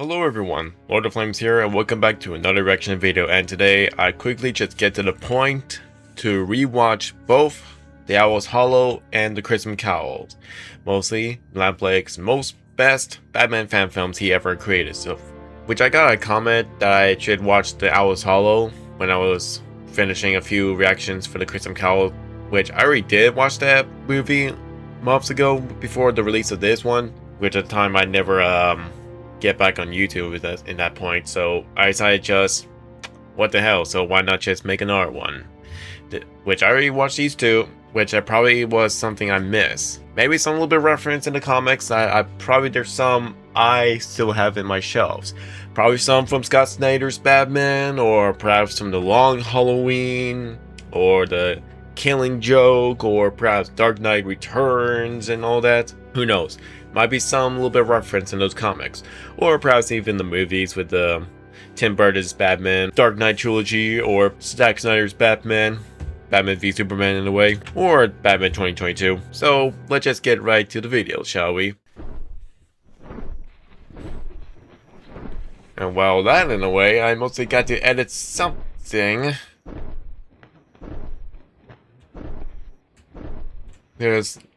Hello everyone, Lord of Flames here and welcome back to another reaction video, and today I quickly just get to the point to rewatch both The Owl's Hollow and The Crimson Cowl. Mostly Lamplake's most best Batman fan films he ever created, so which I got a comment that I should watch The Owl's Hollow when I was finishing a few reactions for The Crimson Cowl, which I already did watch that movie months ago before the release of this one, which at the time I never get back on YouTube in that point, so I decided just, what the hell, so why not just make another one? Which I already watched these two, which I probably was something I missed. Maybe some little bit of reference in the comics, there's some I still have in my shelves. Probably some from Scott Snyder's Batman, or perhaps from The Long Halloween, or The Killing Joke, or perhaps Dark Knight Returns and all that. Who knows? Might be some little bit of reference in those comics, or perhaps even the movies with the Tim Burton's Batman, Dark Knight trilogy, or Zack Snyder's Batman, Batman v Superman in a way, or Batman 2022. So let's just get right to the video, shall we? And while that in a way, I mostly got to edit something.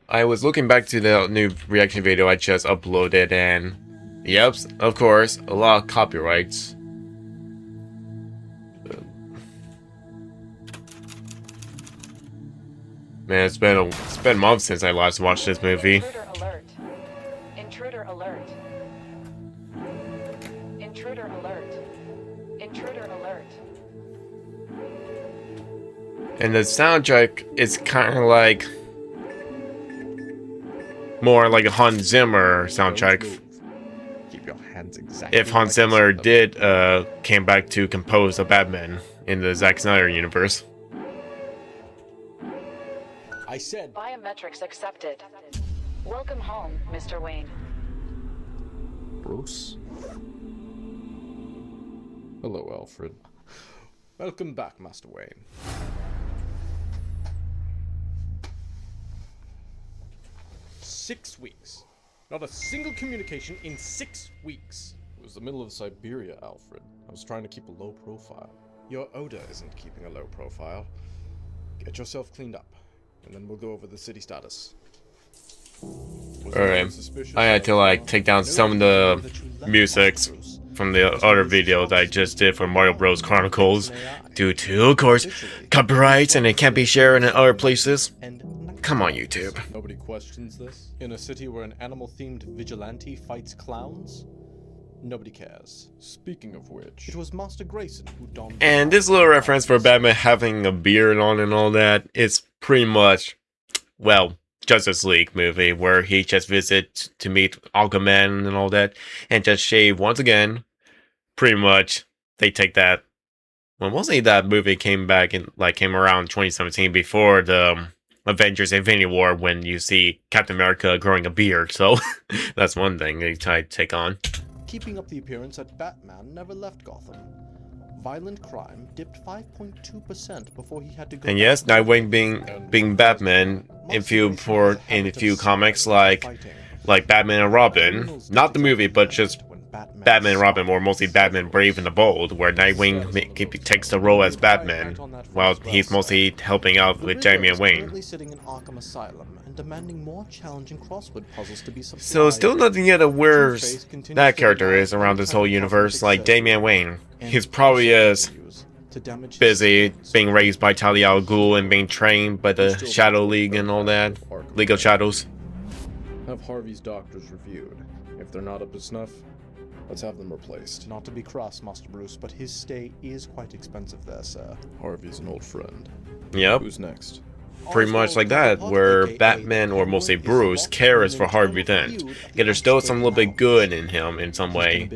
I was looking back to the new reaction video I just uploaded, and yep, of course, a lot of copyrights. Man, it's been months since I last watched this movie. Intruder alert. Intruder alert. Intruder alert. Intruder alert. And the soundtrack is kind of like more like a Hans Zimmer soundtrack. Keep your hands exactly. If Hans Zimmer did came back to compose a Batman in the Zack Snyder universe. I said Biometrics accepted. Welcome home, Mr. Wayne. Bruce. Hello, Alfred. Welcome back, Master Wayne. "6 weeks. Not a single communication in 6 weeks. It was the middle of Siberia, Alfred. I was trying to keep a low profile. Your odor isn't keeping a low profile. Get yourself cleaned up, and then we'll go over the city status." Alright, I had to like take down some of the musics from the other video that I just did for Mario Bros. Chronicles due to, of course, copyrights, and it can't be shared in other places. Come on, YouTube. Nobody questions this. In a city where an animal-themed vigilante fights clowns, nobody cares. Speaking of which, it was Master Grayson who donned. And this little reference for Batman having a beard on and all that is pretty much, well, Justice League movie where he just visits to meet Aquaman and all that, and just shave once again. Pretty much, they take that. Well, mostly that movie came around 2017 before the Avengers Infinity War, when you see Captain America growing a beard, so that's one thing they try to take on. Keeping up the appearance that Batman never left Gotham. Violent crime dipped 5.2% before he had to go. And yes, Nightwing being Batman in few comics like Batman and Robin, not the movie, but just Batman and Robin, or mostly Batman Brave and the Bold, where Nightwing takes the role as Batman, while he's mostly helping out with Damian Wayne. So still nothing yet of where that character is around this whole universe. Like Damian Wayne, he's probably as busy being raised by Talia al Ghul and being trained by the Shadow League and all that, League of Shadows. Have Harvey's doctors reviewed. If they're not up to snuff, let's have them replaced. Not to be cross, Master Bruce, but his stay is quite expensive there, sir. Harvey's an old friend. Yep. Who's next? Pretty much like that, where Batman, or mostly Bruce, cares for Harvey Dent. Yet there's still some little bit good in him in some way,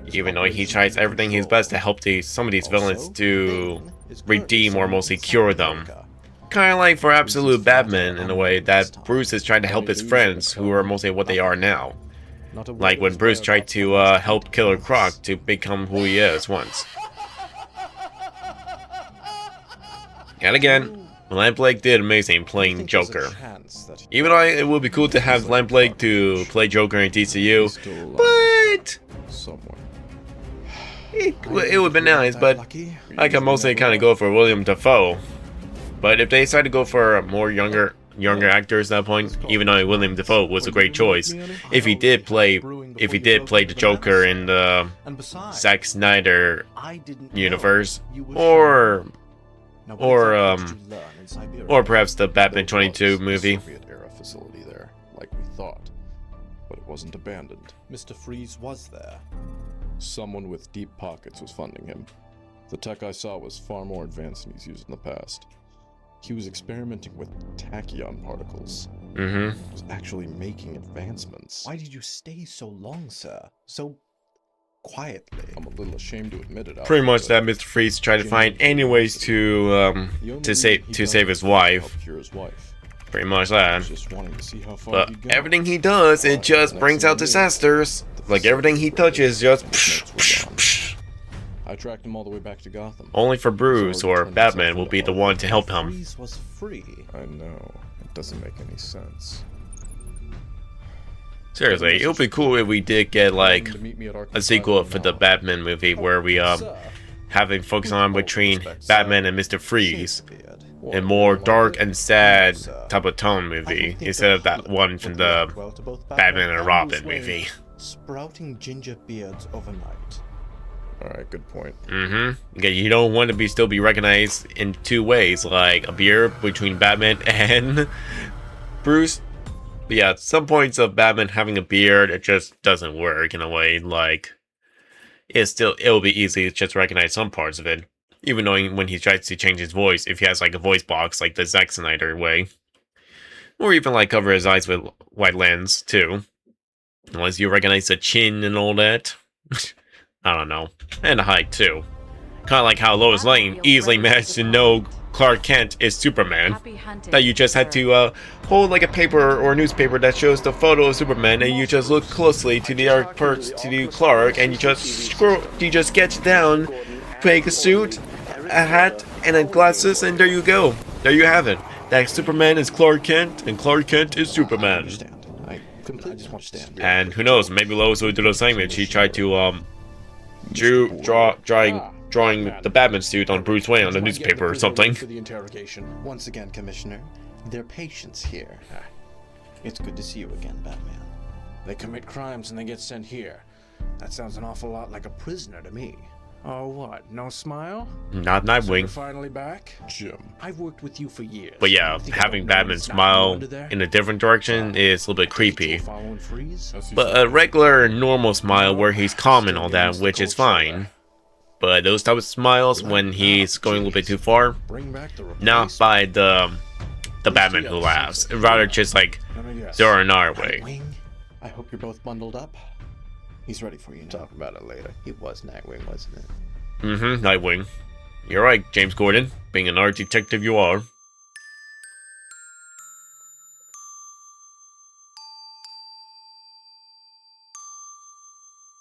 even though he tries everything his best to help some of these villains to redeem or mostly cure them. Kinda like for Absolute Batman in a way, that Bruce is trying to help his friends, who are mostly what they are now. Like when Bruce tried to help Killer Croc to become who he is once. And again, Lamplake did amazing playing Joker. Even though it would be cool to have Lamplake to play Joker in DCU, but Someone. It would have been nice, but I can mostly kind of go for William Dafoe. But if they decide to go for a more younger actors at that point, even though William Dafoe was a great choice, if he did play the Joker in the Zack Snyder universe, or perhaps the Batman 22 movie. Soviet-era facility there, like we thought, but it wasn't abandoned. Mr. Freeze was there. Someone with deep pockets was funding him. The tech I saw was far more advanced than he's used in the past. He was experimenting with tachyon particles. He was actually making advancements. Why did you stay so long, sir? So quietly. I'm a little ashamed to admit it. Pretty much that Mr. Freeze tried to find any ways to save his wife. Pretty much that. But everything he does, it just brings out disasters. Like everything he touches, just. I tracked him all the way back to Gotham. Only for Bruce or Batman will be the one to help him. Freeze was free. I know. It doesn't make any sense. Seriously, it would be cool if we did get like a sequel for the Batman movie where we having focus on between Batman and Mr. Freeze. A more dark and sad type of tone movie instead of that one from the Batman and Robin movie. Sprouting ginger beards overnight. Alright, good point. Okay, you don't want to still be recognized in two ways, like a beard between Batman and Bruce. But yeah, some points of Batman having a beard, it just doesn't work in a way. Like, it'll be easy to just recognize some parts of it. Even knowing when he tries to change his voice, if he has like a voice box, like the Zack Snyder way. Or even like cover his eyes with white lens, too. Unless you recognize the chin and all that. I don't know. And the height, too. Kind of like how Lois Lane easily managed to know Clark Kent is Superman. That you just had to hold like a paper or a newspaper that shows the photo of Superman, and you just look closely to the Clark, and you just sketch down, make a suit, a hat, and then glasses, and there you go. There you have it. That Superman is Clark Kent, and Clark Kent is Superman. I completely understand. And who knows, maybe Lois will do the same if she tried to drawing the Batman suit on Bruce Wayne on the newspaper or something. Once again, Commissioner, their patience here. It's good to see you again, Batman. They commit crimes and they get sent here. That sounds an awful lot like a prisoner to me. Oh, what? No smile? Not So Nightwing. you're finally back? Jim. I've worked with you for years. But yeah, Think I having don't know Batman it's not smile under there? in a different direction is a little bit creepy. Following Freeze? But a regular, normal smile where he's calm and all that, which is fine. But those type of smiles when he's going a little bit too far, Bring back the not by the Batman who laughs. Rather just like there are another way. Nightwing, I hope you're both bundled up. He's ready for you now. Talk about it later. It was Nightwing, wasn't it? Nightwing. You're right, James Gordon. Being an art detective you are.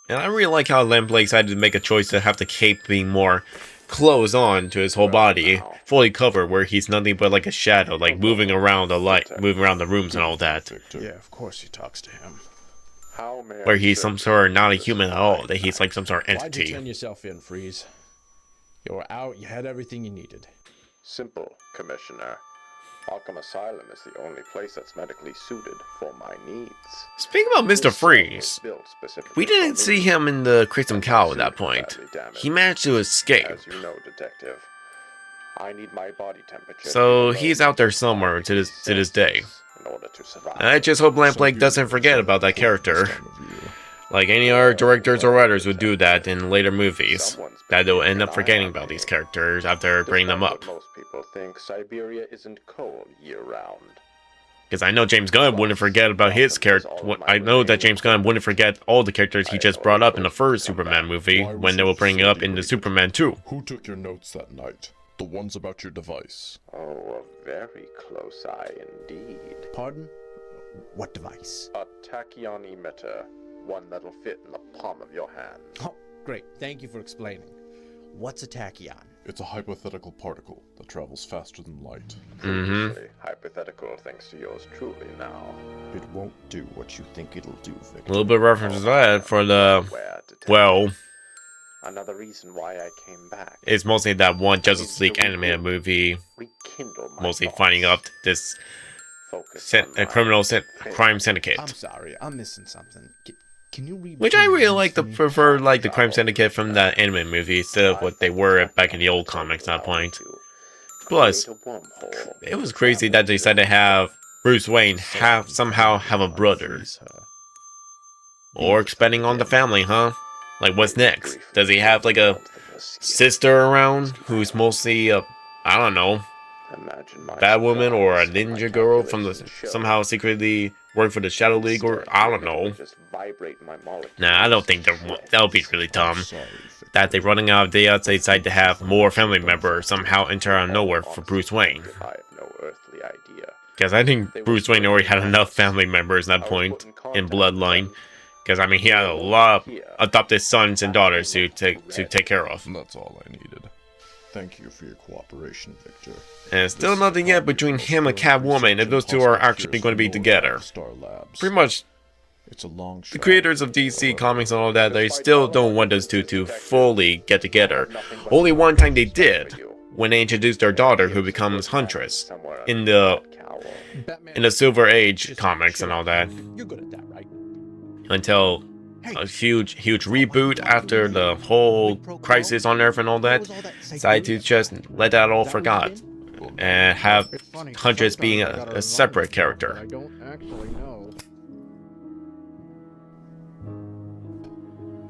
And I really like how Len Blake decided to make a choice to have the cape being more closed on to his whole body, fully covered, where he's nothing but like a shadow, like moving around the light, moving around the rooms and all that. Yeah, of course he talks to him. Where he's some sort of not a human at all, that he's like some sort of Why'd you entity. turn yourself in, Freeze? You were out, you had everything you needed. Simple, Commissioner. Arkham Asylum is the only place that's medically suited for my needs. Speaking about Mr. This cell Freeze, was built specifically we didn't for see me. him in the Crimson My Cowl at suit that is point. badly damaged. He managed to escape. As you know, Detective, I need my body temperature. So to be he's below out there somewhere to this day. in order to survive. I just hope Len Blake doesn't forget about that character. Like any other directors or writers would do that in later movies. That they'll end up forgetting about these characters after bringing them Despite up. what most people think Siberia isn't cold year-round. Because I know James Gunn wouldn't forget about his character. I know that James Gunn wouldn't forget all the characters he just brought up in the first Superman movie when they will bring it up in the Superman 2. Who took your notes that night? The ones about your device. Oh, a very close eye indeed. Pardon? What device? A tachyon emitter. One that'll fit in the palm of your hand. Oh, great. Thank you for explaining. What's a tachyon? It's a hypothetical particle that travels faster than light. Previously hypothetical thanks to yours truly now. It won't do what you think it'll do, A Victor. little bit of reference to that for the, Where detective. well, Another reason why I came back. it's mostly that one Justice League animated movie, Rekindle my mostly thoughts. finding up this Focus on my crime syndicate. I'm sorry, I'm missing something. Can you read? Which I between really the like lines to me? prefer like the crime syndicate from that anime movie instead of what they were back in the old comics at that point. Plus, it was crazy that they decided to have Bruce Wayne somehow have a brother. Or expanding on the family, huh? Like, what's next? Does he have like a sister around who's mostly I don't know, Batwoman or a ninja girl from the somehow secretly work for the Shadow League, or I don't know. Nah, I don't think that would be really dumb. That they're running out of ideas, they decide to have more family members somehow enter out of nowhere for Bruce Wayne. Because I think Bruce Wayne already had enough family members at that point in Bloodline. Because I mean, he had a lot of adopted sons and daughters to take care of. And that's all I needed. Thank you for your cooperation, Victor. And still nothing yet between him and Catwoman if those two are actually going to be together. Pretty much, It's a long the creators of DC Comics and all that, they still don't want those two to fully get together. Only one time they did, when they introduced their daughter who becomes Huntress in the Silver Age comics and all that. You're good at that, right? Until a huge reboot after the whole crisis on Earth and all that, decided to just let that all forgot and have Huntress being a separate character. I don't actually know.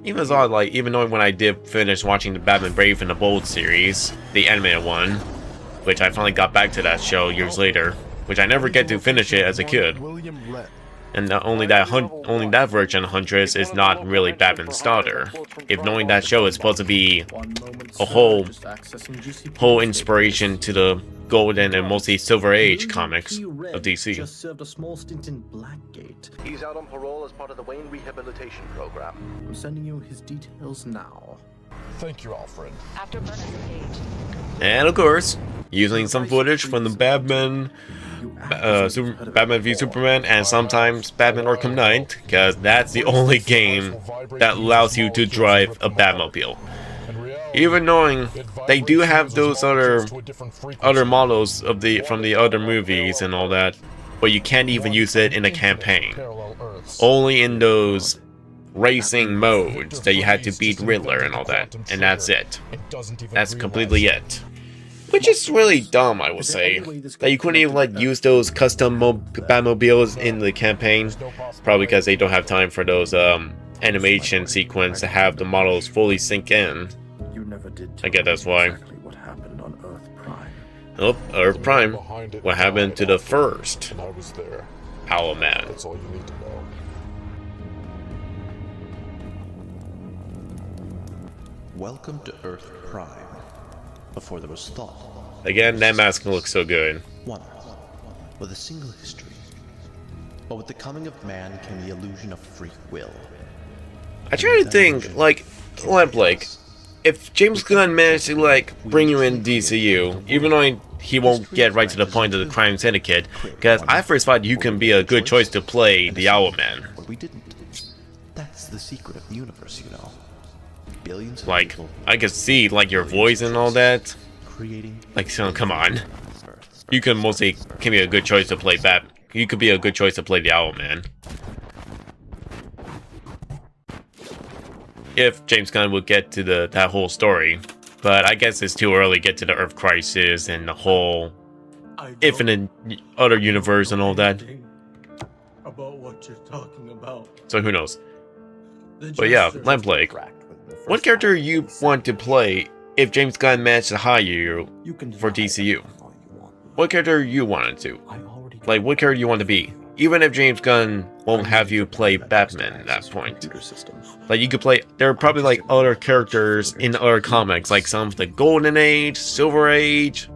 Even though, like, even though when I did finish watching the Batman Brave and the Bold series, the animated one, which I finally got back to that show years later, which I never get to finish it as a kid. And only that version of Huntress is not really Batman's daughter. If knowing that show is supposed to be a whole inspiration to the Golden and mostly Silver Age comics of DC. Just served a small stint in Blackgate. He's out on parole as part of the Wayne Rehabilitation Program. I'm sending you his details now. Thank you, Alfred. After Burnham's engaged. And of course, using some footage from the Batman Batman v Superman, and sometimes Batman Arkham Knight, because that's the only game that allows you to drive a Batmobile. Even knowing they do have those other models of from the other movies and all that, but you can't even use it in a campaign. Only in those racing modes that you had to beat Riddler and all that, and that's it. That's completely it. Which is really dumb, I would say. That you couldn't even like use those custom Batmobiles in the campaign. Probably because they don't have time for those animation sequence to have the models fully sink in. You never did. I guess that's why. Exactly what happened on Earth Prime. Oh, Earth Prime. What happened to the first And I was there. Owlman? That's all you need to know. Welcome to Earth Prime. Before there was thought. Again, that mask looks so good. One Earth, with a single history. But with the coming of man came the illusion of free will. I try to think, like Blake, if James Gunn managed to like bring you in DCU, even though he won't get right to the point of the crime syndicate, because I first thought you can be a good choice to play the Owlman. But we didn't. That's the secret of the universe, you know. Billions of Like, people I could see like your voice and all that. creating. Like, so come on, you can be a good choice to play You could be a good choice to play the Owlman. If James Gunn would get to that whole story, but I guess it's too early to get to the Earth Crisis and the whole infinite other universe and all that. About what you're talking about. So who knows? But yeah, Blake, what character you want to play if James Gunn managed to hire you for DCU? What character you wanted to? Like, what character you want to be? Even if James Gunn won't have you play Batman at that point. Like, you could play, there are probably like other characters in other comics, like some of the Golden Age, Silver Age,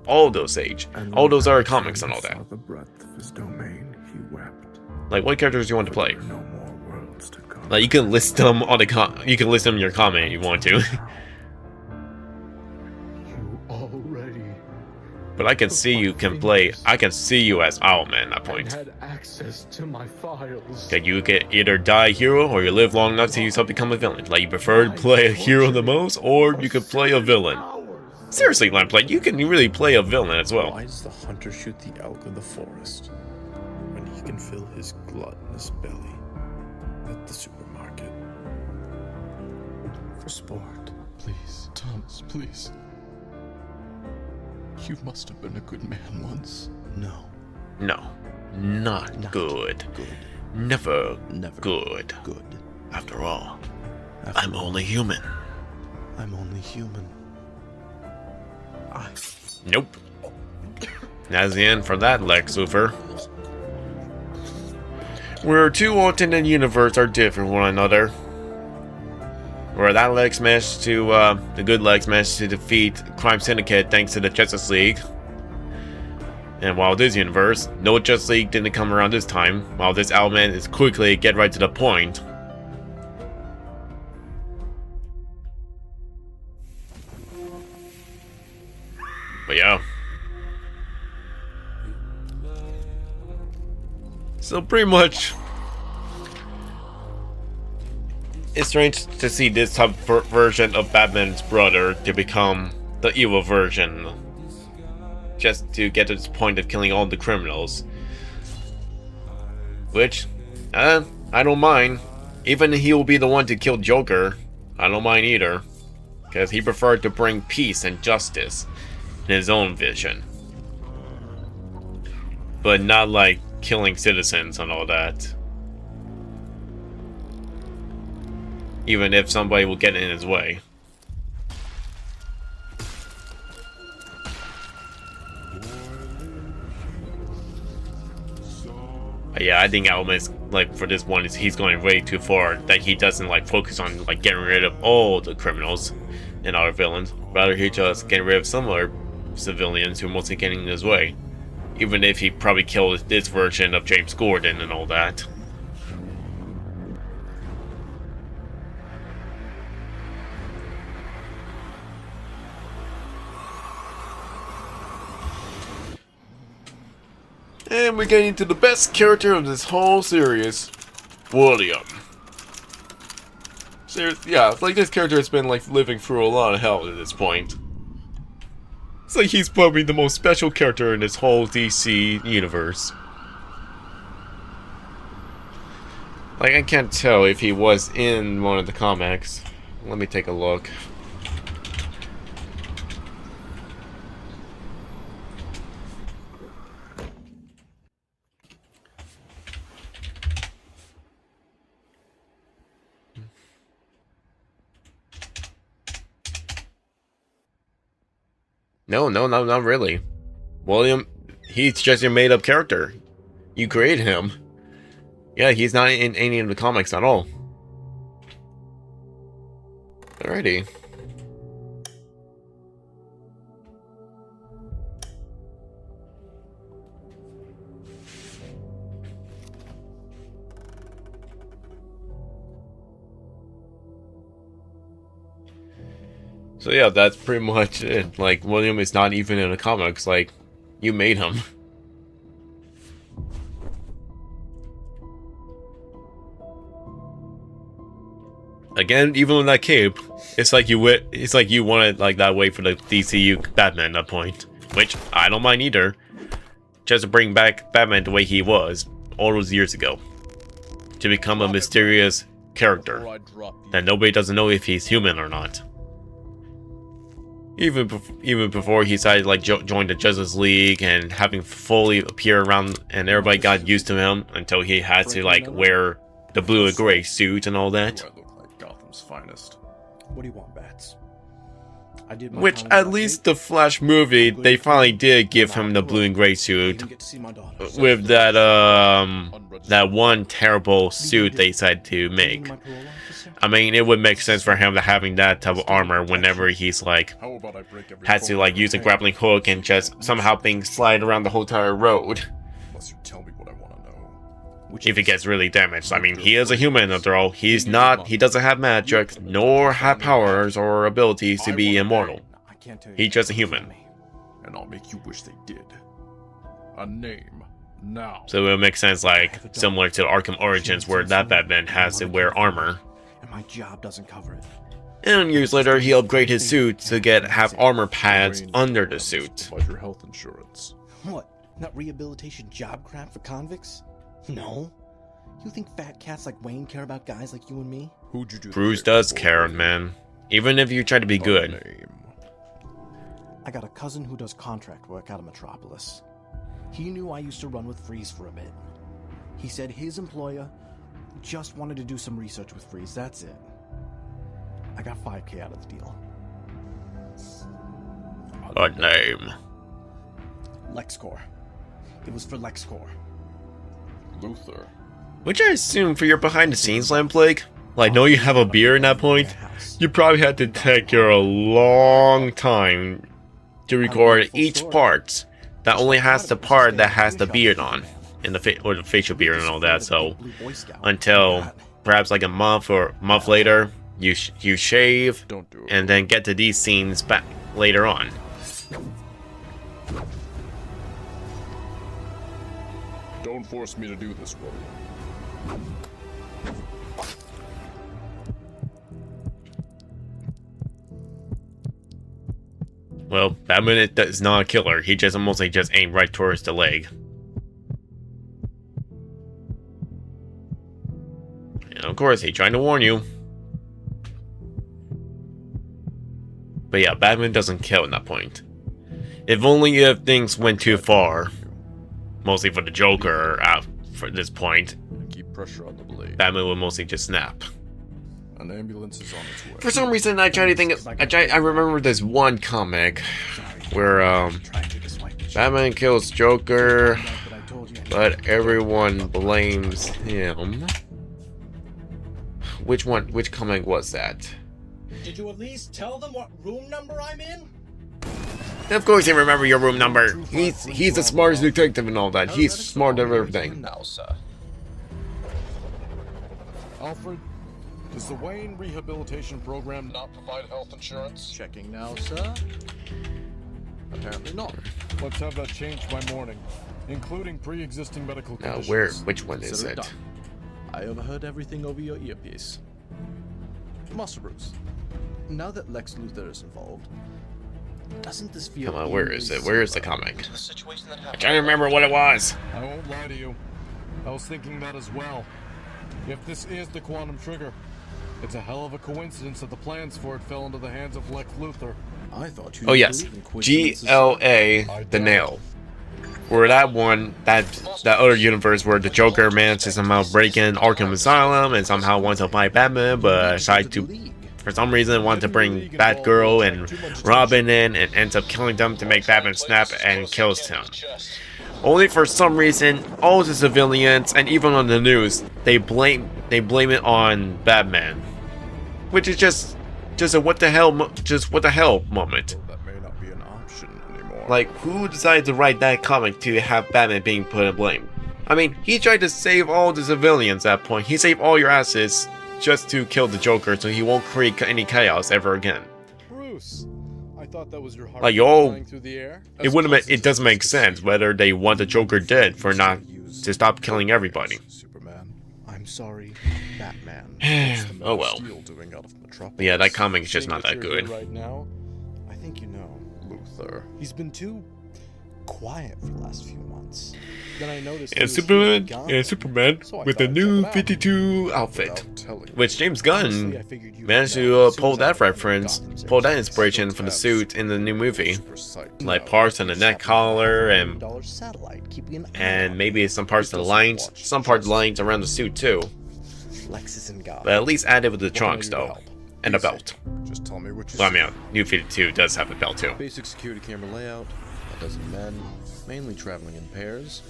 all those other comics and all that. The breadth of his domain, he wept. Like, what characters do you want to play? No more worlds to come. Like, you can list them on you can list them in your comment if you want to. But I can see you can play. I can see you as Owlman at that point. Had access to my files. That you can either die a hero or you live long enough to yourself become a villain. Like you prefer to play a hero the most, or you could play a villain. Seriously, Lamplight, you can really play a villain as well. Why does the hunter shoot the elk of the forest when he can fill his gluttonous belly at the supermarket? For sport. Please, Thomas, please. You must have been a good man once. No. No, not good. Good. Never Never good. Good. After all, After I'm all, only human. I'm only human. Nope. That's the end for that, Lex Luthor. Where two alternate universes are different from one another. Where that Lex managed to, the good Lex managed to defeat Crime Syndicate thanks to the Justice League. And while this universe, no Justice League didn't come around this time, while this Owlman is quickly get right to the point. But yeah. So pretty much, it's strange to see this type of version of Batman's brother to become the evil version, just to get to this point of killing all the criminals. Which, I don't mind. Even he will be the one to kill Joker, I don't mind either, because he preferred to bring peace and justice in his own vision, but not like killing citizens and all that. Even if somebody will get in his way. Yeah, I think Owlman's, like, for this one, he's going way too far. That he doesn't like focus on like getting rid of all the criminals and other villains. Rather, he just getting rid of some other civilians who are mostly getting in his way. Even if he probably killed this version of James Gordon and all that. And we're getting to the best character of this whole series, William. Seriously, yeah, like this character has been like living through a lot of hell at this point. It's like he's probably the most special character in this whole DC universe. Like, I can't tell if he was in one of the comics. Let me take a look. No, not really. William, he's just your made-up character. You created him. Yeah, he's not in any of the comics at all. Alrighty. So yeah, that's pretty much it. Like, William is not even in the comics. Like, you made him. Again, even with that cape, it's like you wanted like that way for the DCU Batman at that point. Which, I don't mind either. Just to bring back Batman the way he was all those years ago. To become a mysterious character. That nobody doesn't know if he's human or not. Even before he decided like join the Justice League and having fully appear around, and everybody got used to him until he had to like wear the blue and gray suit and all that. Do I look like Gotham's finest? What do you want, Bats? I did my Which time at with least Kate. the Flash movie, they finally did give him the blue and gray You suit didn't get to see my daughter. with that one terrible suit they decided to make. My parole officer? I mean, it would make sense for him to having that type of armor whenever he's like How about I break every had to bone like in use a your grappling hand? hook and just somehow being slide around the whole entire road. Unless you tell me what I want to know. Which If he is- gets really damaged. I mean, he is a human after all. He doesn't have magic, nor have powers or abilities to be immortal. I can't tell you. He's just a human. and I'll make you wish they did. A name, now. So it would make sense, like, similar to Arkham Origins, where that Batman has to wear armor. And my job doesn't cover it. And years later, he upgraded his suit to have armor pads under the suit. Provide your health insurance. What? Not rehabilitation job crap for convicts? No. You think fat cats like Wayne care about guys like you and me? Who'd you do? Bruce does care, man. Even if you try to be good. Name. I got a cousin who does contract work out of Metropolis. He knew I used to run with Freeze for a bit. He said his employer just wanted to do some research with Freeze, that's it. I got $5K out of the deal. A name. LexCorp. It was for LexCorp. Luther. Which I assume for your behind the scenes, Lamplague? Like, know you have a beer in that point? You probably had to take a long time to record each part that only has the part that has the beard on, and or the facial beard and all that. So until perhaps like a month or a month later, you shave and then get to these scenes back later on. Don't force me to do this, William. Well, Batman is not a killer. He just mostly just aimed right towards the leg. And of course, he's trying to warn you. But yeah, Batman doesn't kill at that point. If only if things went too far. Mostly for the Joker for this point. Keep pressure on the blade. Batman would mostly just snap. An ambulance is on its way. For some reason, I try to think. I remember this one comic where Batman kills Joker, but everyone blames him. Which one? Which comic was that? Did you at least tell them what room number I'm in? Of course, he remember your room number. He's the smartest detective and all that. He's smart of everything. Now, sir. Alfred, does the Wayne Rehabilitation Program not provide health insurance? Checking now, sir. Apparently not. Let's have that changed by morning, including pre-existing medical Now, conditions. which one is Consider it? done. I overheard everything over your earpiece. Master Bruce, now that Lex Luthor is involved, doesn't this feel... Come on, where is it? Where is the comic? The situation that I happened. can't remember what it was. I won't lie to you. I was thinking that as well. If this is the quantum trigger, it's a hell of a coincidence that the plans for it fell into the hands of Lex Luthor. I thought you Oh yes, believed in coincidences. GLA, the nail. Where that one, that other universe where the Joker managed to somehow break in Arkham Asylum and somehow wants to fight Batman, but decided to, for some reason, want to bring Batgirl and Robin in and ends up killing them to make Batman snap and kills him. Only for some reason, all the civilians and even on the news, they blame it on Batman, which is just a what the hell moment. That may not be an option anymore. Like, who decided to write that comic to have Batman being put in blame? I mean, he tried to save all the civilians at that point. He saved all your asses just to kill the Joker so he won't create any chaos ever again. Bruce, I thought that was your heart Like, yo, flying through the air. it doesn't make sense whether they want the Joker dead for not to stop killing everybody. Superman, I'm sorry, Batman. Oh well. Doing out of Metropolis. But yeah, that comic is just not that Seeing you're good. here right now, I think you know Luthor. He's been too quiet for the last few months. Then I noticed And Superman with a new 52 outfit, which James Gunn managed to pull that inspiration for the suit in the new movie, like parts on the neck collar and maybe some parts of the lines, around the suit too. But at least added with the trunks though, and a belt. Just tell me what you Well, I mean, New 52 does have a belt too. Basic security camera layout, a dozen men, mainly traveling in pairs,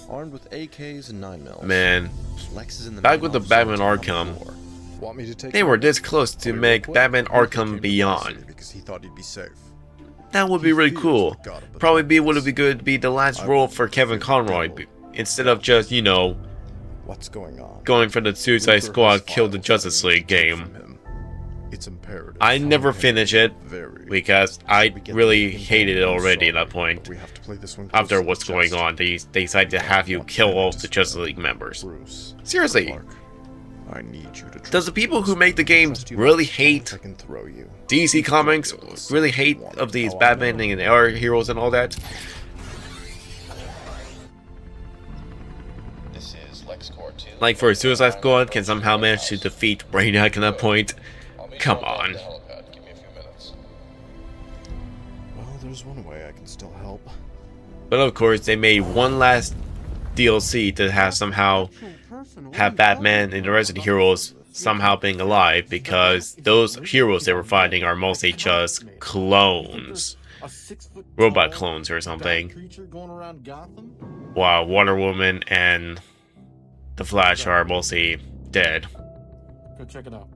armed with AKs and 9mm. Man, Lex is in the back main with the office Batman on the Arkham, floor. Want me to take they him were over? this close to make Batman Arkham Beyond. because he thought he'd be safe. That would be really cool. Probably would be good to be the last role for Kevin Conroy, instead of just, you know, What's going on? going for the Suicide Luthor Squad has Kill the files Justice League from game. him. It's imperative. I never finished it because I really hated it already at that point. We have to play this one After what's going on, they decide to have you kill all the Justice League members. Seriously, I need you to does the people who make the games really hate DC Comics? Really hate of these Batman and our heroes and all that? Like for Suicide Squad can somehow manage to defeat Brainiac at that point? Come on. Well, there's one way I can still help. But of course, they made one last DLC to have somehow have Batman and the rest of the heroes somehow being alive, because those heroes they were fighting are mostly just clones. Robot clones or something. While Wonder Woman and the Flash are mostly dead. Go check it out.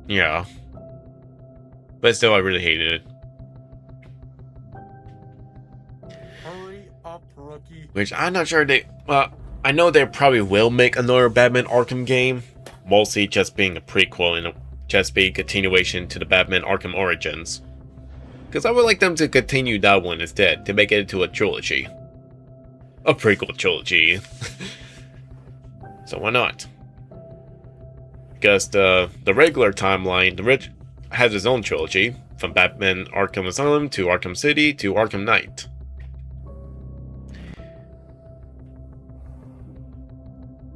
Yeah. But still, I really hated it. Hurry up, rookie. Which I'm not sure they... Well, I know they probably will make another Batman Arkham game. Mostly just being a prequel and just be a continuation to the Batman Arkham Origins. Because I would like them to continue that one instead, to make it into a trilogy. A prequel trilogy. So why not? Because the regular timeline, the Rich has his own trilogy, from Batman Arkham Asylum to Arkham City to Arkham Knight.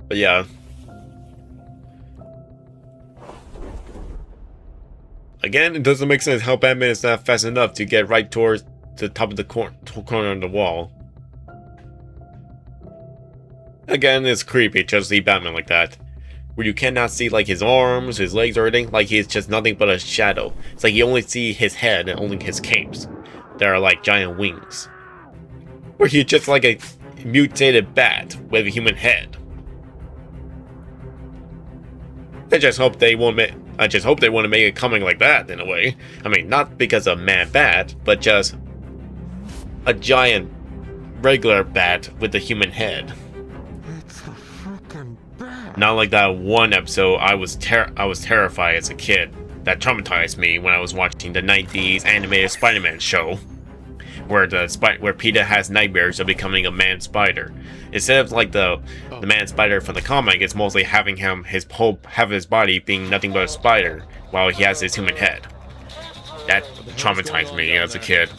But yeah. Again, it doesn't make sense how Batman is not fast enough to get right towards the top of the corner of the wall. Again, it's creepy just to see Batman like that. Where you cannot see like his arms, his legs or anything, like he's just nothing but a shadow. It's like you only see his head and only his capes. That are like giant wings. Where he's just like a mutated bat with a human head. I just hope they won't make it coming like that in a way. I mean, not because of Man Bat, but just a giant regular bat with a human head. Not like that one episode I was terrified as a kid that traumatized me when I was watching the 90s animated Spider-Man show, where Peter has nightmares of becoming a man spider. Instead of like the man spider from the comic, it's mostly having his body being nothing but a spider while he has his human head. That traumatized me as a kid.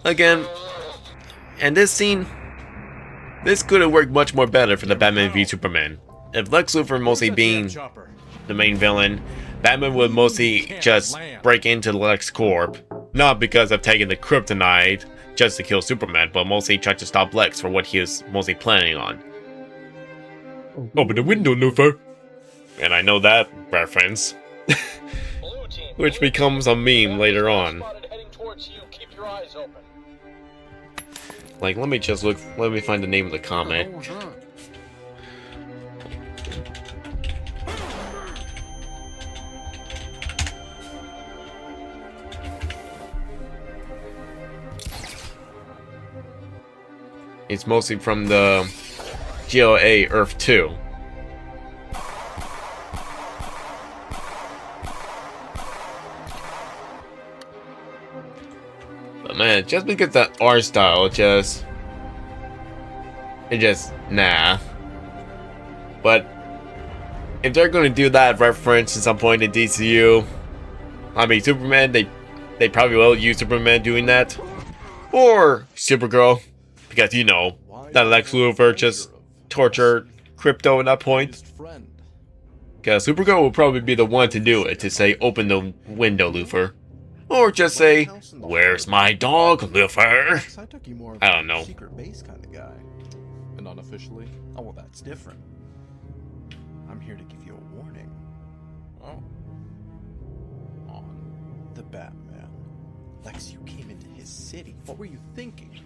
Again, and this scene, this could have worked much more better for the Batman v Superman. If Lex Luthor mostly being the main villain, Batman would mostly just break into Lex Corp, not because of taking the kryptonite just to kill Superman, but mostly try to stop Lex for what he was mostly planning on. Open the window, Luthor! And I know that reference. Which becomes a meme later on. Like, let me find the name of the comic. It's mostly from the GLA Earth 2. But man, just because that art style nah. But if they're gonna do that reference at some point in DCU, I mean Superman, they probably will use Superman doing that. Or Supergirl. Because you know that Lex Luthor just tortured Crypto at that point. Because Supergirl will probably be the one to do it, to say open the window, Luthor. Or just say, where's my dog, Luthor? I don't know. Secret base kind of guy. And unofficially? Oh, well, that's different. I'm here to give you a warning. Oh. On the Batman. Lex, you came into his city. What were you thinking?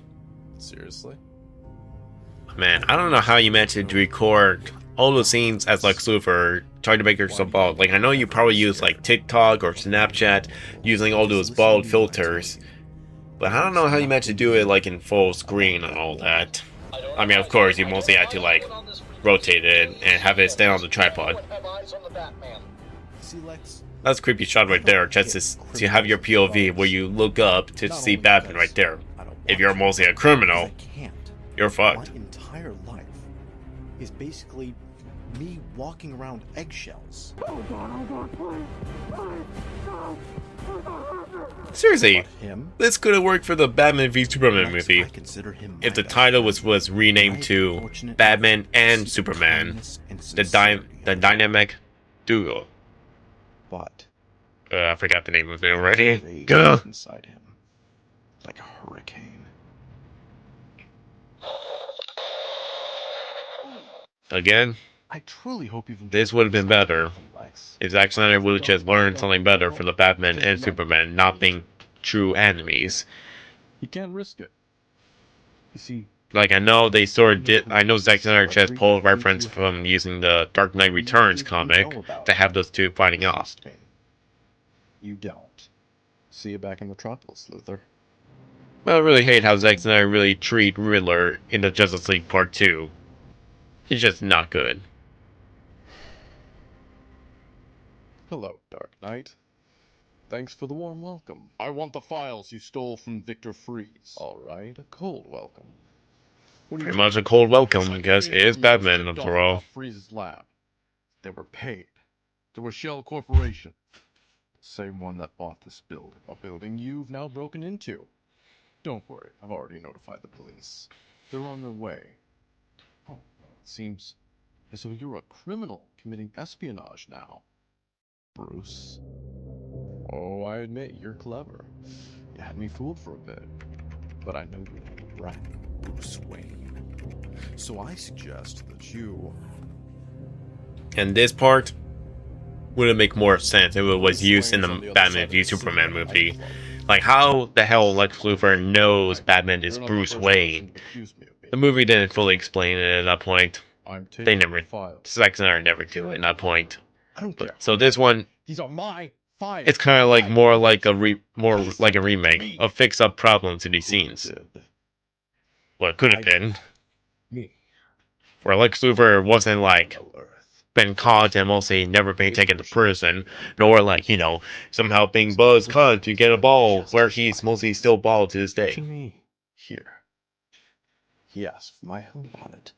Seriously? Man, I don't know how you managed to record all the scenes as Lex Luthor trying to make yourself bald. Like, I know you probably use like TikTok or Snapchat using all those bald filters. But I don't know how you managed to do it like in full screen and all that. I mean, of course, you mostly had to like rotate it and have it stand on the tripod. See, Lex, That's a creepy shot right there, just to have your POV where you look up to see Batman right there. If you're mostly a criminal, you're fucked. My entire life is basically me walking around eggshells. Seriously, Him? this could have worked for the Batman v Superman Lex, movie I consider him if my the best title friend. was renamed to Batman and Superman, the dynamic duo. But I forgot the name of it already. rage Gah. inside him, like a hurricane. Again, I truly hope you've enjoyed this would have been better Lex. if Zack Snyder would have just learned something better for the Batman and Superman not being true enemies. You can't risk it. You see, Like, I know they sort of did. I know Zack Snyder just pulled reference from using the Dark Knight Returns comic to have those two fighting off. You don't. See you back in Metropolis, Luthor. But I really hate how Zack Snyder really treat Riddler in the Justice League Part 2. It's just not good. hello, Dark Knight. Thanks for the warm welcome. I want the files you stole from Victor Freeze. All right, a cold welcome. Pretty much a cold welcome, because it is Batman after all. Freeze's lab. They were paid. To a shell corporation. The same one that bought this building. A building you've now broken into. Don't worry, I've already notified the police. They're on their way. Oh, it seems as though you're a criminal committing espionage now. Bruce. Oh, I admit, you're clever. You had me fooled for a bit. But I know you're a rat, Bruce Wayne. So I suggest that you... And this part would make more sense if it was used in the Batman v Superman movie. Like, how the hell Lex Luthor knows Batman is Bruce Wayne? The movie didn't fully explain it at that point. They never, Zack Snyder never do it at that point. I don't care. So this one, These are my files. it's kind of like more like a remake, a fix-up problem to these scenes. Well, it could have been. Me. Where Lex Luthor wasn't like been caught and mostly never being taken to prison, nor like, you know, somehow being buzzed cut to get a ball, where he's mostly still bald to this day. Me. Here. He asked for my help on it.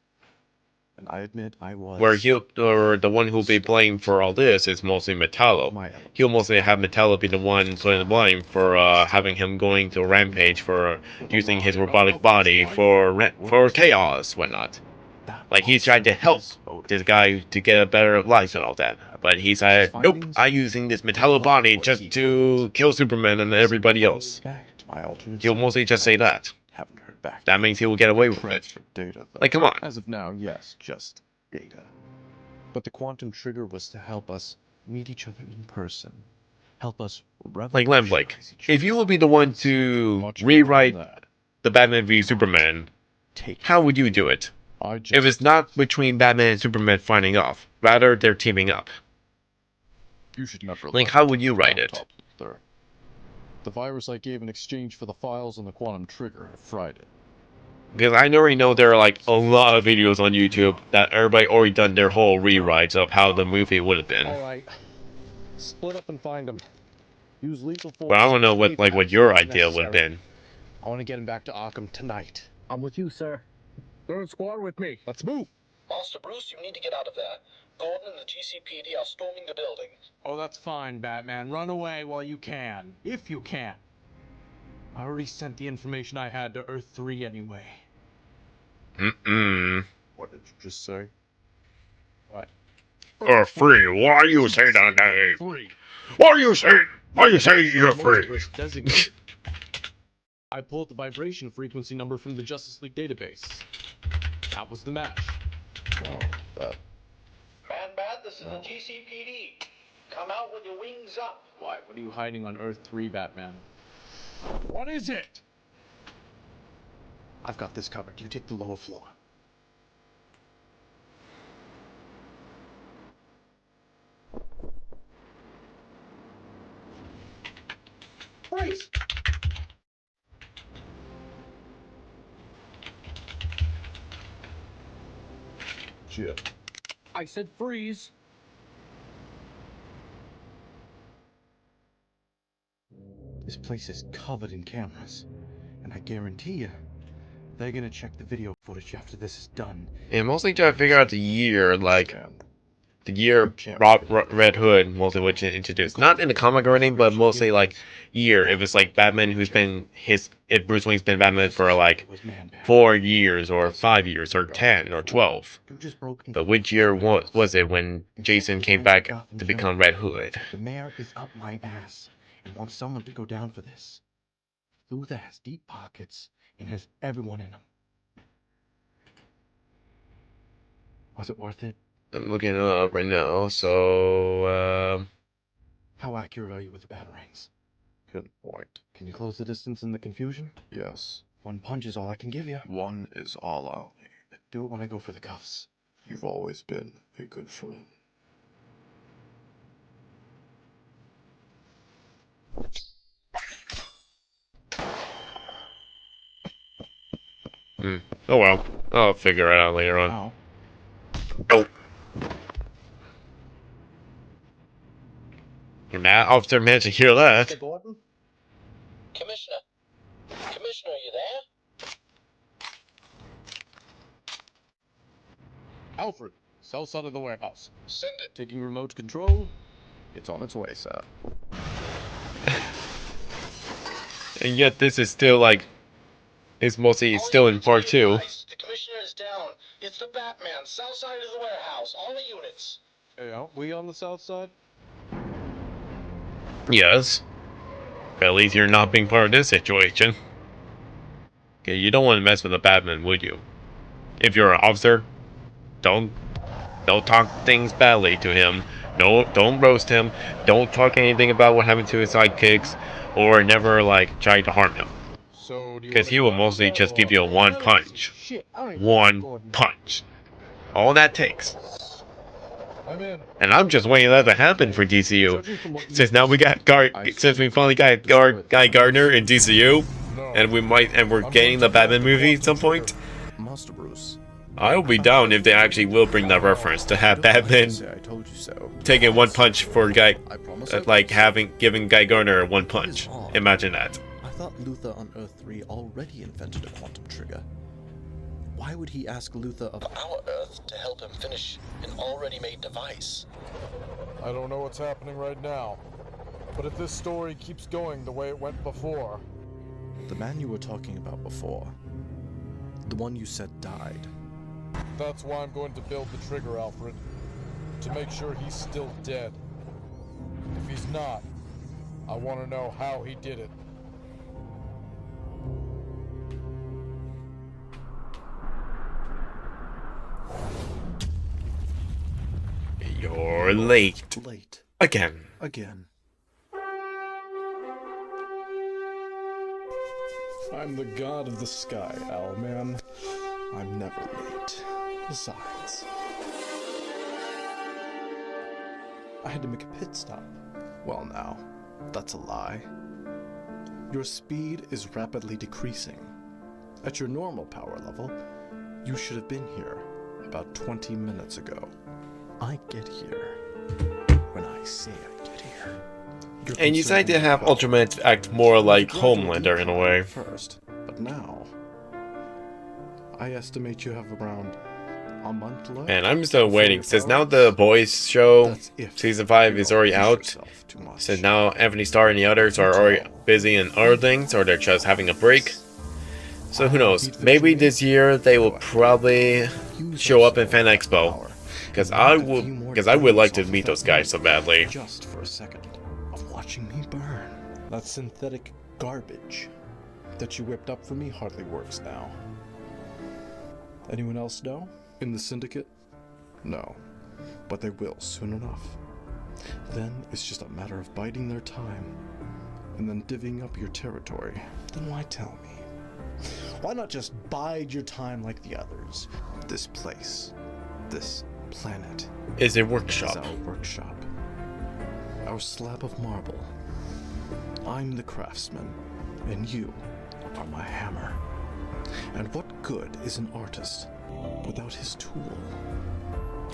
And I admit I was... Where or the one who'll be blamed for all this is mostly Metallo. He'll mostly have Metallo be the one putting the blame for having him going to a rampage for using his robotic body for chaos, whatnot. Like, he's trying to help this guy to get a better life and all that. But he said, nope, I'm using this Metallo body just to kill Superman and everybody else. He'll mostly just say that. Haven't heard back. That means he will get away with it. Data, though. Like, come on. As of now, yes, just data. But the quantum trigger was to help us meet each other in person. Help us Like, Lamblake, if you will be the one to rewrite the Batman v Superman, how would you do it? If it's not between Batman and Superman fighting off, rather they're teaming up. You should never Like, how would you write it? The virus I gave in exchange for the files on the quantum trigger, I fried it. Because I already know there are like a lot of videos on YouTube that everybody already done their whole rewrites of how the movie would have been. Alright. Split up and find them. Use lethal force. But I don't know what your idea would have been. I want to get him back to Arkham tonight. I'm with you, sir. Third squad with me. Let's move. Master Bruce, you need to get out of there. Gordon and the GCPD are storming the building. Oh, that's fine, Batman. Run away while you can. If you can. I already sent the information I had to Earth 3 anyway. What did you just say? What? Earth 3, why you say that name? 3. Why you say you're free? Designated. I pulled the vibration frequency number from the Justice League database. That was the match. Man, this is the GCPD. Come out with your wings up. Why? What are you hiding on Earth 3, Batman? What is it? I've got this covered. You take the lower floor. Freeze! Legit. I said freeze. This place is covered in cameras, and I guarantee you, they're gonna check the video footage after this is done. And mostly try to figure out the year, like Man, the year Red Hood mostly was introduced. Not in the comic or anything, but mostly like year. If it's like Batman who's been if Bruce Wayne's been Batman for like 4 years or 5 years or 10 or 12. But which year was it when Jason came back to become Red Hood? The mayor is up my ass and wants someone to go down for this. Luther has deep pockets and has everyone in them. Was it worth it? I'm looking it up right now. So How accurate are you with the batarangs? pinpoint. Can you close the distance in the confusion? Yes. 1 punch is all I can give you. 1 is all I'll need. Do it when I go for the cuffs. You've always been a good friend. oh well, I'll figure it out later on. Wow. Oh. And that officer managed to hear that. Mr. Gordon? Commissioner? Commissioner, are you there? Alfred, south side of the warehouse. Send it. Taking remote control. It's on its way, sir. And yet this is still like, it's mostly still in part 2. The commissioner is down. It's the Batman, south side of the warehouse. All the units. Hey, aren't we on the south side? Yes. But at least you're not being part of this situation. Okay, you don't want to mess with the Batman, would you? If you're an officer, don't talk things badly to him. No, don't roast him. Don't talk anything about what happened to his sidekicks, or never like try to harm him. So do you Because he will mostly just give you a 1 punch. Shit, I don't even 1 punch. All that takes. I'm in. And I'm just waiting for that to happen for DCU. Since now we got since we finally got Guy Gardner in DCU, and we're getting the Batman movie at some point. Master Bruce. I'll be down if they actually will bring that reference to have Batman I told you so. taking 1 punch for Guy, I promise. like giving Guy Gardner 1 punch. Imagine that. I thought Luther on Earth 3 already invented a quantum trigger. Why would he ask Luther of Our Earth to help him finish an already made device. I don't know what's happening right now, but if this story keeps going the way it went before... the man you were talking about before? The one you said died. That's why I'm going to build the trigger, Alfred. To make sure he's still dead. If he's not, I want to know how he did it. You're late. Late. Again. Again. I'm the god of the sky, Owlman. I'm never late. Besides, I had to make a pit stop. Well, now, that's a lie. Your speed is rapidly decreasing. At your normal power level, you should have been here about 20 minutes ago. I get here when I say I get here. And you decided to have Ultraman act more like Homelander in a way. First, but now, I estimate you have around a month left. And I'm still waiting, since now the Boys show, Season 5 is already out. Since now Anthony Starr and the others are already busy in other things, or they're just having a break. So who knows, maybe this year they will probably show up in Fan Expo. Because I would like to meet those guys so badly. Just for a second of watching me burn. That synthetic garbage that you whipped up for me hardly works now. Anyone else know? In the Syndicate? No. But they will soon enough. Then it's just a matter of biding their time and then divvying up your territory. Then why tell me? Why not just bide your time like the others? This place, this planet, is a is workshop. our workshop. Our slab of marble. I'm the craftsman, and you are my hammer. And what good is an artist without his tool.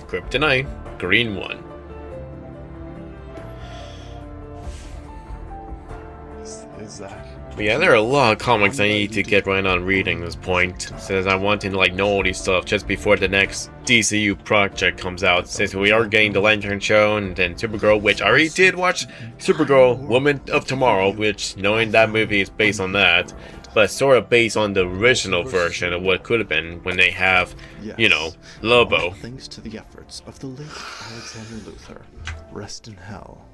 Kryptonite, green one. Is that? But yeah, there are a lot of comics I need to get right on reading at this point, since I want to like know all these stuff just before the next DCU project comes out. Since we are getting the Lantern show and then Supergirl, which I already did watch Supergirl, Woman of Tomorrow, which knowing that movie is based on that, but sort of based on the original version of what could have been when they have, you know, Lobo. Thanks to the efforts of the late Alexander Luthor. Rest in hell.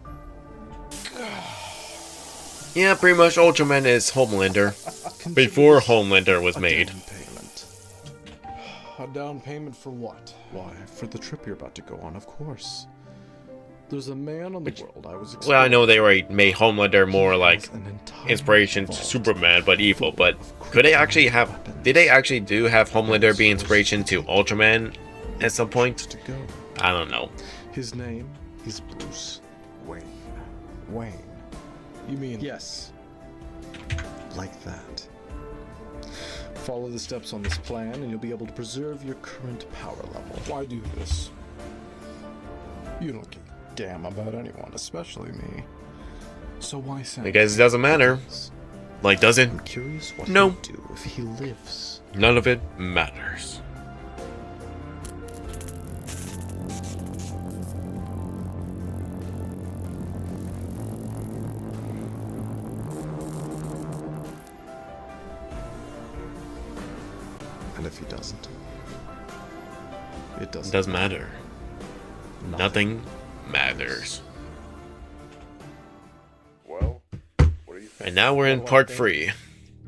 Yeah, pretty much Ultraman is Homelander. Before Homelander was made. A down payment for what? Why, for the trip you're about to go on, of course. There's a man on the world I was exploring. Well, I know they already made Homelander more like inspiration to Superman, but evil. But could they actually have? Did they actually do have Homelander be inspiration to Ultraman at some point? I don't know. His name is Bruce Wayne. Wayne. You mean yes? Like that. Follow the steps on this plan, and you'll be able to preserve your current power level. Why do this? You don't give a damn about anyone, especially me. So why send? I guess it doesn't matter. Like, does it? I'm curious what No. he'd do if he lives. None of it matters. And if he doesn't, it doesn't. It doesn't matter. Nothing matters. Well, what do you think? And now we're in part 3.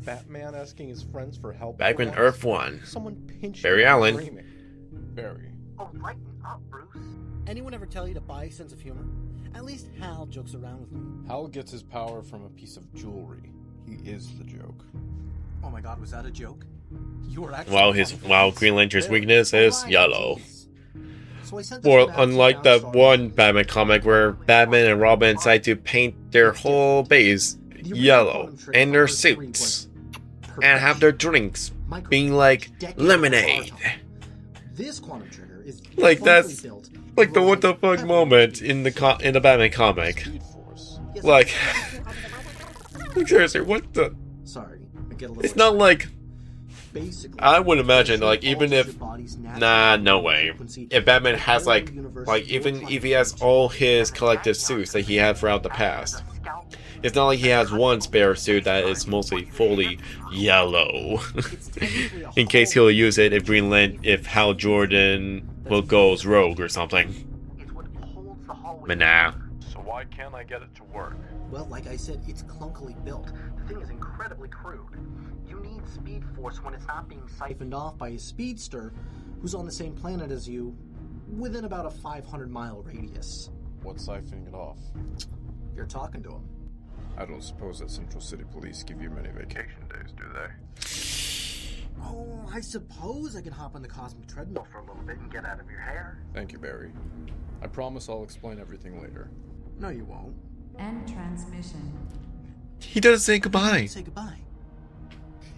Batman asking his friends for help. Back when Earth 1. Someone pinched Barry him Allen. screaming. Barry. Oh, lighten up, Bruce. Anyone ever tell you to buy a sense of humor? At least Hal jokes around with me. Hal gets his power from a piece of jewelry. He is the joke. Oh my god, was that a joke? You were actually While Green Lantern's weakness is yellow. So I sent this Or back unlike to that John one Batman comic where Batman and Robin decide to paint their whole base yellow and their suits and have their drinks being like lemonade. This quantum trigger is Like that's built like the what the fuck moment in the Batman comic. Like seriously, what the? Sorry, I get a little It's not like basically. I would imagine like even if no way. If Batman has like even if he has all his collective suits that he had throughout the past, it's not like he has one spare suit that is mostly fully yellow. In case he'll use it if Hal Jordan goes rogue or something. But nah. So why can't I get it to work? Well, like I said, it's clunkily built. The thing is incredibly crude. You need Speed Force when it's not being siphoned off by a speedster who's on the same planet as you, within about a 500-mile radius. What's siphoning it off? You're talking to him. I don't suppose that Central City Police give you many vacation days, do they? Oh, I suppose I can hop on the cosmic treadmill for a little bit and get out of your hair. Thank you, Barry. I promise I'll explain everything later. No, you won't. End transmission. He doesn't say goodbye. Say goodbye.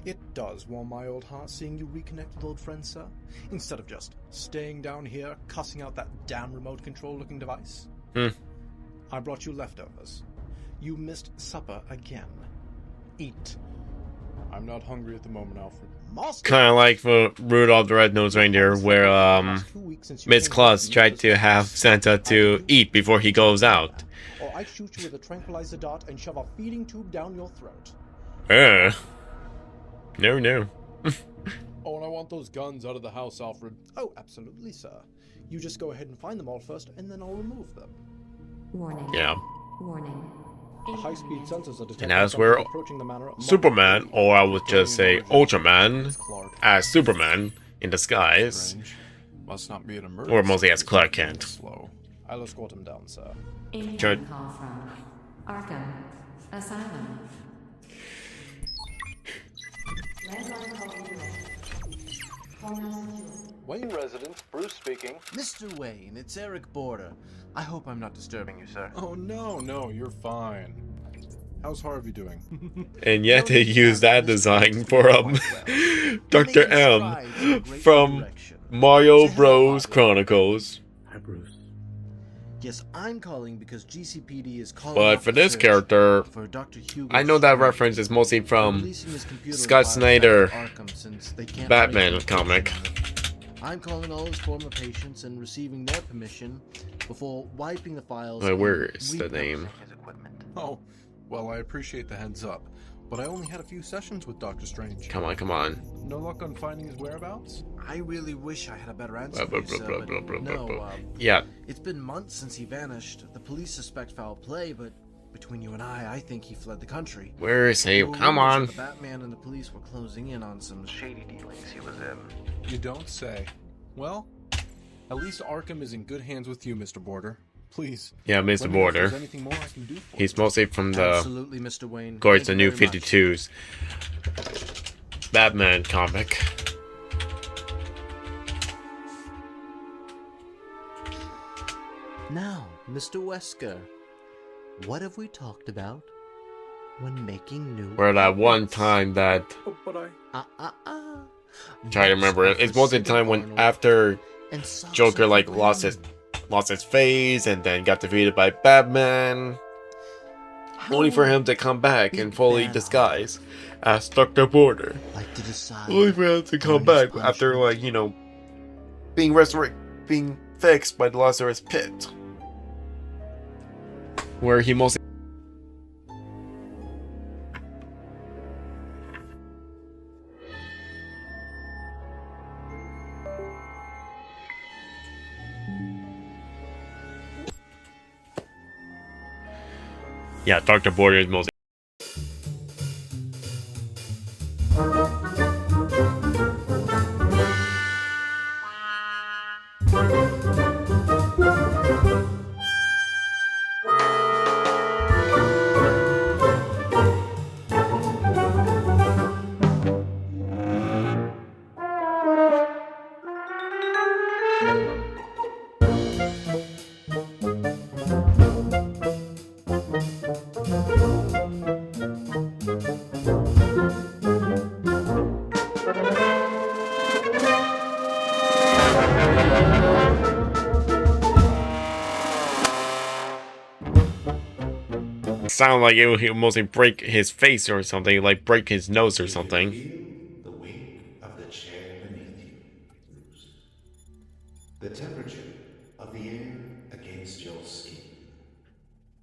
It does warm my old heart seeing you reconnect with old friends, sir. Instead of just staying down here, cussing out that damn remote control looking device. I brought you leftovers. You missed supper again. Eat. I'm not hungry at the moment, Alfred. Kind of like for Rudolph the Red-Nosed Reindeer, where Miss Claus tried to have Santa to eat before he goes out. Or I shoot you with a tranquilizer dart and shove a feeding tube down your throat. No. Oh, and I want those guns out of the house, Alfred. Oh, absolutely, sir. You just go ahead and find them all first, and then I'll remove them. Warning. Yeah. Warning. The high-speed sensors are detecting And as we're approaching the manor at Superman, or I would just say Ultraman, as Superman in disguise, Must not be an emergency. or mostly as Clark Kent. Slow. I'll escort him down, sir. Incoming call from Arkham Asylum. Landline calling direct. Call now secure. Wayne resident, Bruce speaking. Mr. Wayne, it's Eric Border. I hope I'm not disturbing you, sir. Oh, no, you're fine. How's Harvey doing? And yet they use that design for Dr. M from Mario Bros. Chronicles. Hi, Bruce. Yes, I'm calling because GCPD is calling. But for this character, for Dr. Hugo I know that Strange. reference is mostly from Releasing his computer Scott files Snyder back to Arkham since they can't Batman trace his comic. person. I'm calling all his former patients and receiving their permission before wiping the files. Wait, where and is the name? repurposing his equipment. Oh, well, I appreciate the heads up, but I only had a few sessions with Doctor Strange. Come on, come on. No luck on finding his whereabouts? I really wish I had a better answer for you, sir, but no, Yeah. It's been months since he vanished. The police suspect foul play, but between you and I think he fled the country. Where is he? There were Come rumors on. that The Batman and the police were closing in on some shady dealings he was in. You don't say. Well, at least Arkham is in good hands with you, Mr. Border. Please. Yeah, let me Mr. know if Border. there's anything more I can do for He's you. mostly from the, Absolutely, Mr. Wayne. of course, Thank the you new very much. 52's Batman comic. Now, Mr. Wesker, what have we talked about when making new Where that one puppets? time that But I... try to remember it. It's mostly the time when after And socks Joker and like Wayne. lost his face and then got defeated by Batman. Only for him to come back in fully disguise as Dr. Border. Like to decide Only for him to come on back his after, like, you know, being being fixed by the Lazarus Pit. Where he mostly. Yeah, Dr. Border is mostly. Sound like it would mostly break his face or something, like break his nose or something. Feel the weight of the chair beneath you, Bruce. The temperature of the air against your skin.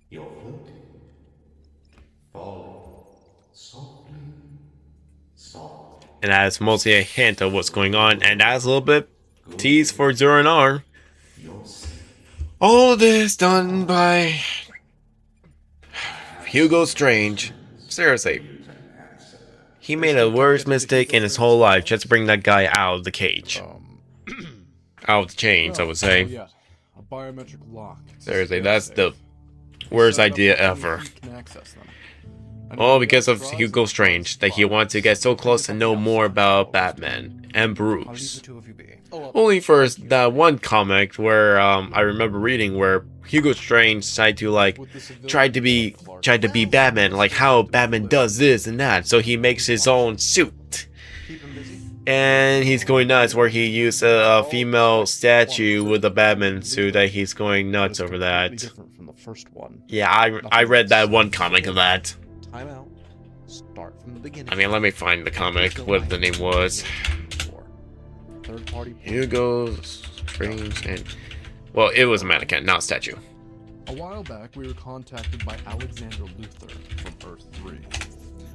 You're floating, falling, softly, softly. And that's mostly a hint of what's going on, and that's a little bit tease for Zero and R. All this done by Hugo Strange. Seriously. He made a worst mistake in his whole life just to bring that guy out of the cage. Out of the chains, I would say. Yeah, a biometric lock. Seriously, that's the worst idea ever. All because of Hugo Strange, that he wanted to get so close to know more about Batman and Bruce. Only for that one comic where I remember reading where Hugo Strange decided to like tried to be Batman, like how Batman does this and that, so he makes his own suit. And he's going nuts where he used a female statue with a Batman suit that he's going nuts over that. Yeah, I read that one comic of that. Time out. Start from the beginning. I mean, let me find the comic, what the name was. Hugo Strange and... Well, it was a mannequin, not a statue. A while back, we were contacted by Alexander Luthor from Earth 3,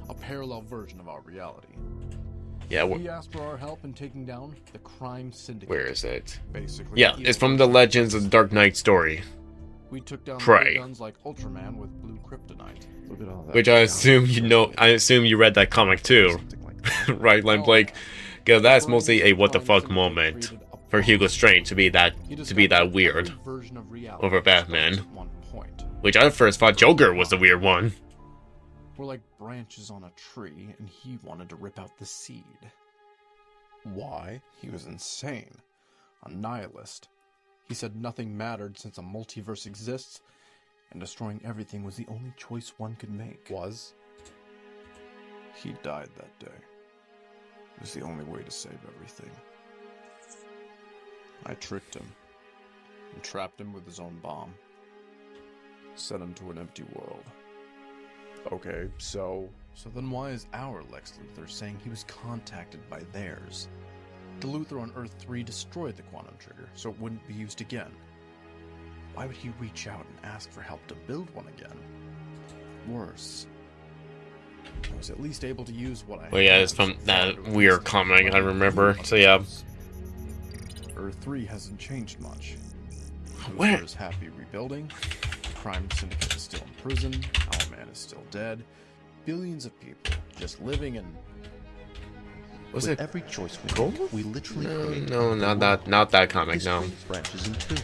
a parallel version of our reality. Yeah, He asked for our help in taking down the crime syndicate. where is it? Basically, Yeah, it's from the Legends of the Dark Knight story. We took down Prey. guns like Ultraman with blue kryptonite. Look at all that. Which I assume you know. I assume you read that comic too, right, Line Blake? Because that's mostly a what the fuck moment for Hugo Strange to be that weird over Batman. Which I first thought Joker was the weird one. We're like branches on a tree, and he wanted to rip out the seed. Why? He was insane. A nihilist. He said nothing mattered since a multiverse exists, and destroying everything was the only choice one could make. Was? He died that day. It was the only way to save everything. I tricked him and trapped him with his own bomb. Sent him to an empty world. Okay, so then why is our Lex Luthor saying he was contacted by theirs? The Luthor on Earth 3 destroyed the quantum trigger, so it wouldn't be used again. Why would he reach out and ask for help to build one again? Worse, I was at least able to use what I Well, yeah, it's from that weird comic I remember. So yeah. Earth 3 hasn't changed much. Where? Luthor is happy rebuilding. Crime syndicate is still in prison. Owlman is still dead. Billions of people just living in. Was With it every choice we make, we literally create no, not that comic. this No. phrase branches in two.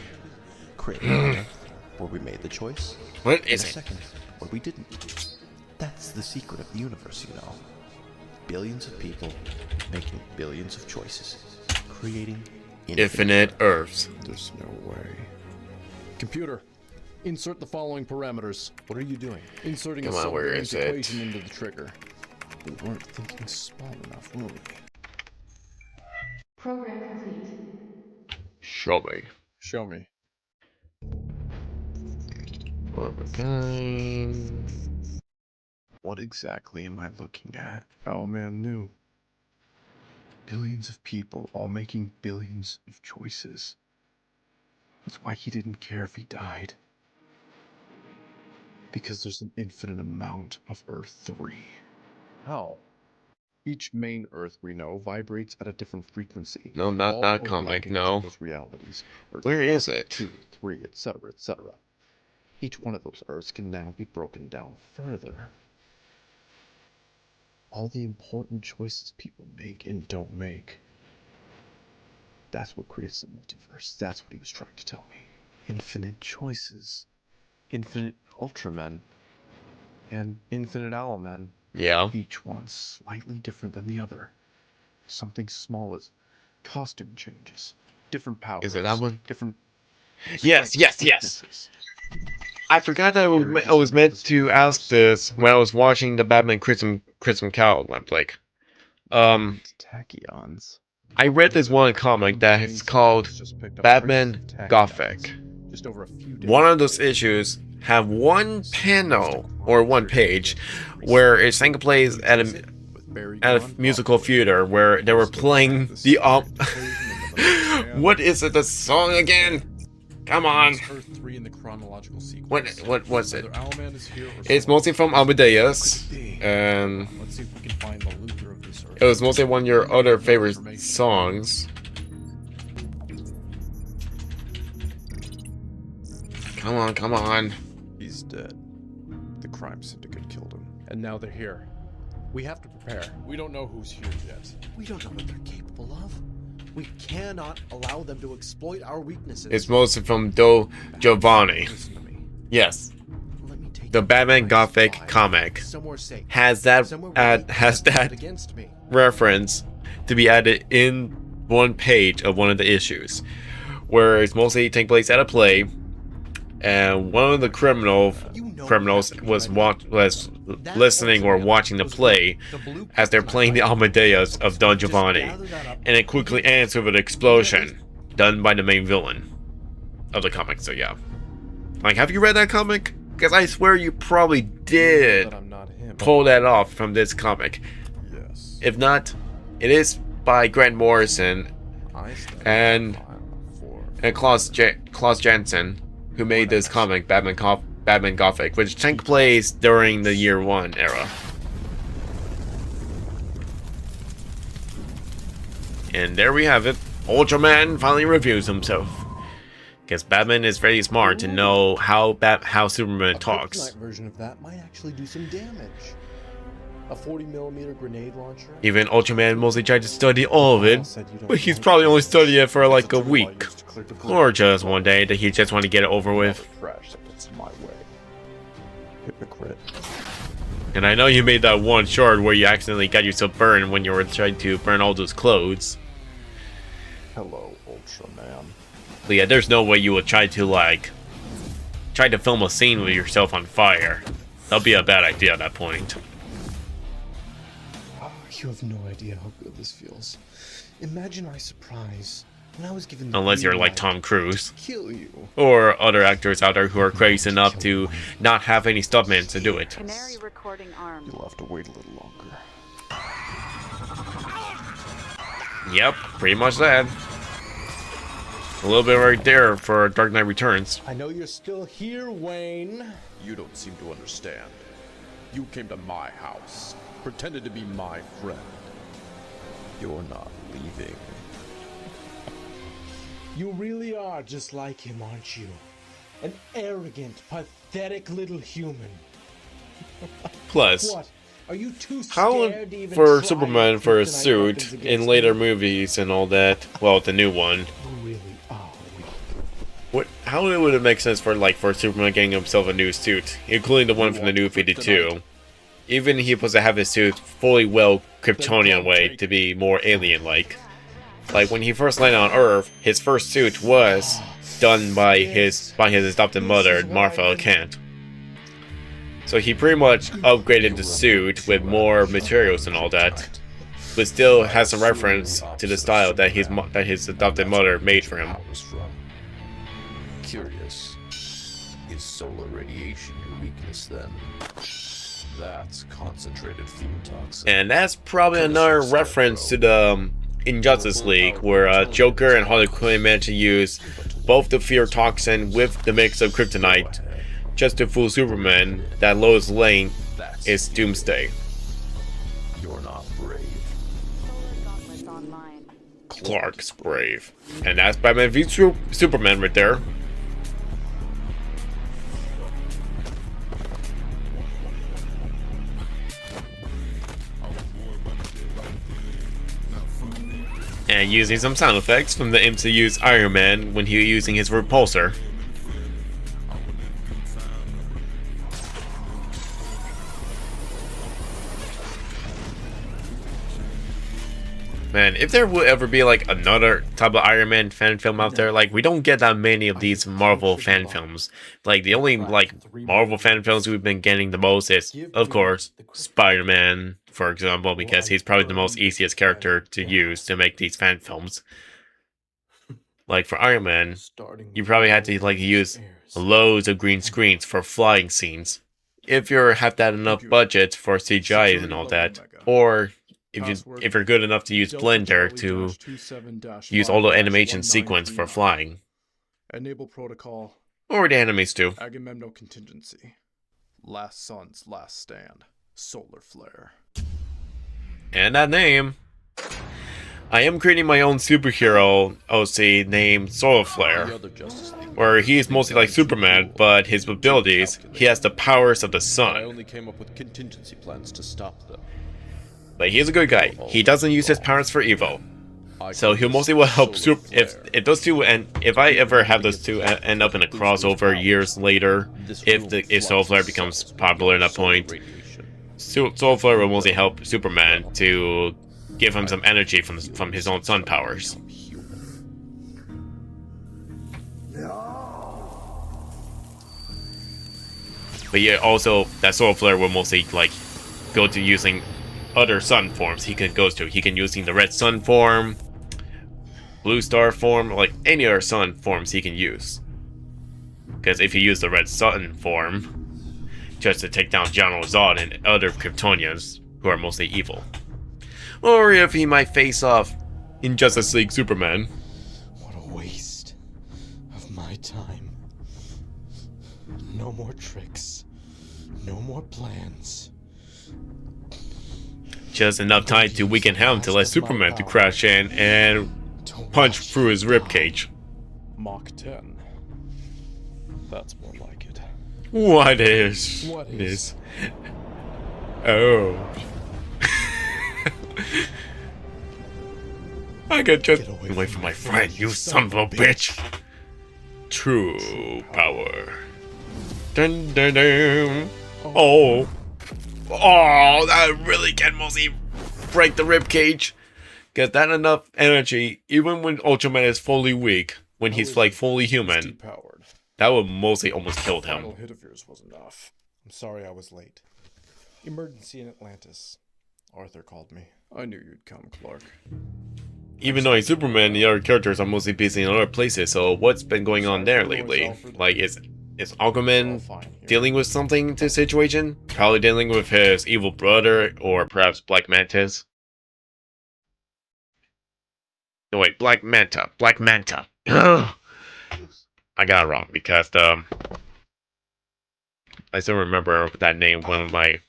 Creating on Earth, where we made the choice. What and is a it? second, where we didn't. That's the secret of the universe, you know. Billions of people making billions of choices, creating Infinite Earths. There's no way. computer, insert the following parameters. What are you doing? Inserting Come a on, where submarine is it? equation into the trigger. We weren't thinking small enough, were we? Program complete. Show me. Show me. What we're going. What exactly am I looking at? Owlman knew. Billions of people all making billions of choices. That's why he didn't care if he died. Because there's an infinite amount of Earth 3. How? Each main Earth we know vibrates at a different frequency. No, not all that comic. overlapping No. those realities. Earth Where is it? 2, 3, etc., etc. Each one of those Earths can now be broken down further. All the important choices people make and don't make. That's what creates the multiverse. That's what he was trying to tell me. Infinite choices. Infinite Ultramen. And infinite Owlmen. Yeah. Each one slightly different than the other. Something small as costume changes. Different powers. Is it that one? Different. Yes, yes, yes. I forgot that I was meant to ask this when I was watching the Batman Crimson Cowl like. Tachyons. I read this one comic that is called Batman Gothic. Just over a few days. One of those issues have one panel or one page where it sang plays at a musical theater where they were playing the what is it? The song again? Come on. Earth 3 in the chronological sequence. What was it? Whether Owlman is here or It's someone mostly from Amadeus, and Let's see if we can find the Luthor of this Earth. it was mostly one of your other favorite songs. Come on, come on. He's dead. The crime syndicate killed him. And now they're here. We have to prepare. We don't know who's here yet. We don't know what they're capable of. We cannot allow them to exploit our weaknesses. It's mostly from Do Giovanni. Listen to me. Yes. Let me take The you Batman to a Gothic spy. comic Somewhere safe. has that Somewhere where they has can't use it that against me. reference to be added in one page of one of the issues, where it's mostly taking place at a play, and one of the criminals was listening or watching the play as they're playing the Amadeus of Don Giovanni, and it quickly ends with an explosion done by the main villain of the comic. So yeah, like, have you read that comic? Because I swear you probably did pull that off from this comic. Yes. If not, it is by Grant Morrison and Klaus Janson, who made this comic, Batman Gothic, which took place during the Year One era. And there we have it. Ultraman finally reviews himself. Because Batman is very smart to know how Superman talks. A kryptonite version of that might actually do some damage. A 40mm grenade launcher. Even Ultraman mostly tried to study all of it, but he's probably only studied it for like a week. Or just one day that he just wanted to get it over with. Trash that gets my way. Hypocrite. And I know you made that one short where you accidentally got yourself burned when you were trying to burn all those clothes. Hello, Ultraman. But yeah, there's no way you would try try to film a scene with yourself on fire. That'll be a bad idea at that point. You have no idea how good this feels. Imagine my surprise when I was given the Unless you're green like light Tom Cruise. to kill you. Or other actors out there who are crazy enough to not have any stuntmen to do it. Canary recording arm. You'll have to wait a little longer. Yep, pretty much that. A little bit right there for Dark Knight Returns. I know you're still here, Wayne. You don't seem to understand. You came to my house, pretended to be my friend. You're not leaving. You really are just like him, aren't you? An arrogant, pathetic little human. Plus, What? Are you too how scared to even for try Superman to for a kryptonite suit weapons in against later me? movies and all that? Well, the new one. You really are weak. What? How would it make sense for Superman getting himself a new suit, including the one from the new 52? Even he was supposed to have his suit fully well Kryptonian way to be more alien-like. Like when he first landed on Earth, his first suit was done by his adopted mother, Martha Kent. So he pretty much upgraded the suit with more materials and all that, but still has some reference to the style that his adopted mother made for him. Curious. Is solar radiation your weakness then? That's concentrated fuel toxin. And that's probably another reference to the Injustice League, where Joker and Harley Quinn managed to use both the fear toxin with the mix of kryptonite just to fool Superman that Lois Lane is Doomsday. You're not brave. Clark's brave. And that's Batman v Superman right there. And using some sound effects from the MCU's Iron Man when he was using his repulsor. Man, if there would ever be like another type of Iron Man fan film out there, like we don't get that many of these Marvel fan films. Like the only like Marvel fan films we've been getting the most is, of course, Spider-Man, for example, because he's probably the most easiest character to use to make these fan films. Like for Iron Man, you probably had to like use loads of green screens for flying scenes. If you have that enough budget for CGI and all that, or if you're good enough to use Blender to use all the animation sequence for flying. Enable protocol. Or the enemies too. Agamemnon contingency. Last Sun's last stand. Solar flare. And that name. I am creating my own superhero OC named Solar Flare, where he's mostly like Superman, but his abilities, he has the powers of the I sun. only came up with contingency plans to stop them. But he's a good guy. He doesn't use his powers for evil. So he mostly will help if those two, and if I ever have those two end up in a crossover years later, if Solar Flare becomes popular at that point, Solar Flare will mostly help Superman to give him some energy from his own sun powers. But yeah, also that Solar Flare will mostly like go to using other sun forms he can go to. He can using the red sun form, blue star form, like any other sun forms he can use. Because if you use the red sun form, just to take down General Zod and other Kryptonians who are mostly evil. Or if he might face off in Justice League Superman. What a waste of my time. No more tricks. No more plans. Just enough time to weaken him to let Superman to crash in and punch through his ribcage. Mach 10. That's more like it. What is? What is? Oh. I got just away from my friend, you son of a bitch. True power. Dun dun dun. Oh. Oh, that really can mostly break the ribcage. Get that enough energy, even when Ultraman is fully weak, when he's like fully human. that would mostly almost killed him. Final hit of yours was enough. I'm sorry I was late. Emergency in Atlantis. Arthur called me. I knew you'd come, Clark. Even though he's Superman, the other characters are mostly busy in other places, so what's been going on there lately? Like, is Aquaman dealing with something to the situation? Probably dealing with his evil brother, or perhaps Black Mantis? No, wait, Black Manta. Black Manta. I got it wrong, because, I still remember that name, one of my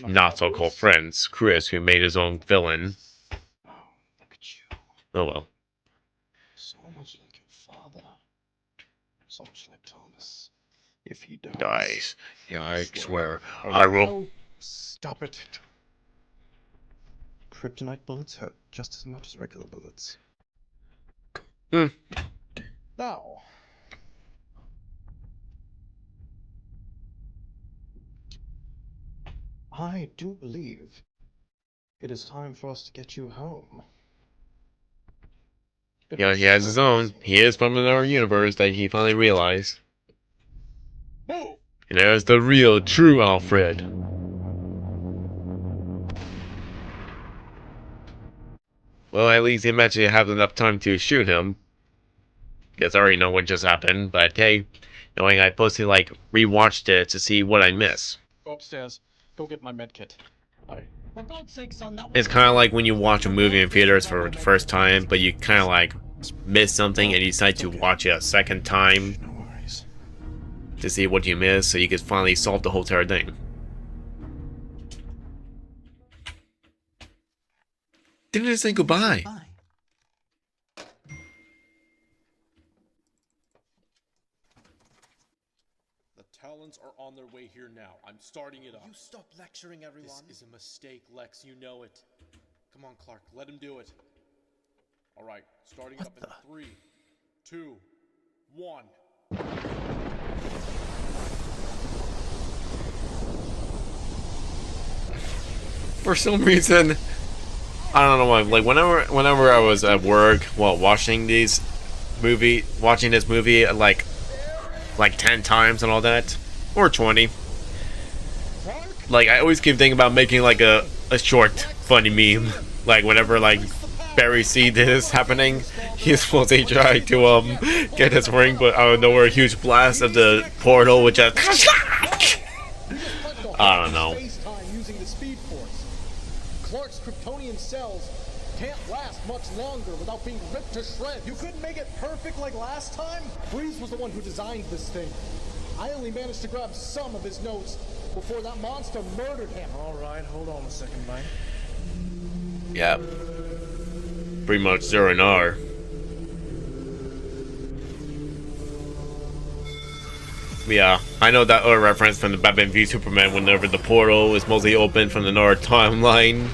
not-so-called friends, Chris, who made his own villain. Oh well. So much like your father. So much like Thomas. If he dies. Dies. Yeah, I swear. I will. Oh, stop it. Kryptonite bullets hurt just as much as regular bullets. Now. I do believe it is time for us to get you home. Yeah, he has his own. He is from another universe that he finally realized. And there's the real, true Alfred. Well, at least he managed to have enough time to shoot him. Guess I already know what just happened, but hey, knowing I posted like rewatched it to see what I missed. Go upstairs. Go get my medkit. For God's sake, son, that It's kind of like when you watch a movie in theaters for the first time, but you kind of like miss something and you decide to watch it a second time to see what you missed, so you could finally solve the whole entire thing. Didn't it say goodbye? The Talons are on their way here now. I'm starting it up. You stop lecturing everyone. This is a mistake, Lex. You know it. Come on, Clark. Let him do it. All right. Starting up in 3, 2, 1. For some reason, I don't know why. Like whenever I was at work while watching this movie, like 10 times and all that, or 20. Like I always keep thinking about making like a short funny meme. Like whenever like Barry sees this happening, he's supposed to try to get his ring, but out of nowhere, a huge blast of the portal, which just I don't know. Using the Speed Force. Clark's Kryptonian cells can't last much longer without being ripped to shreds. You couldn't make it perfect like last time? Freeze was the one who designed this thing. I only managed to grab some of his notes before that monster murdered him. All right, hold on a second, Mike. Yeah. Pretty much 0 and R. Yeah, I know that other reference from the Batman v Superman whenever the portal is mostly open from the North timeline.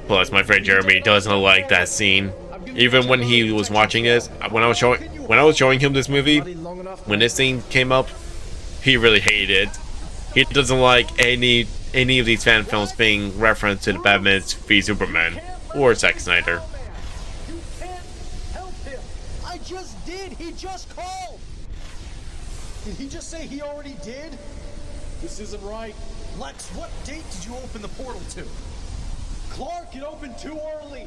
Plus, my friend Jeremy doesn't like that scene. Even when he was watching this, when I was showing him this movie, when this scene came up, he really hated it. He doesn't like any of these fan films being referenced to the Batman v Superman or Zack Snyder. You can't help him. I just did. He just called. Did he just say he already did? This isn't right. Lex, what date did you open the portal to? Clark, it opened too early.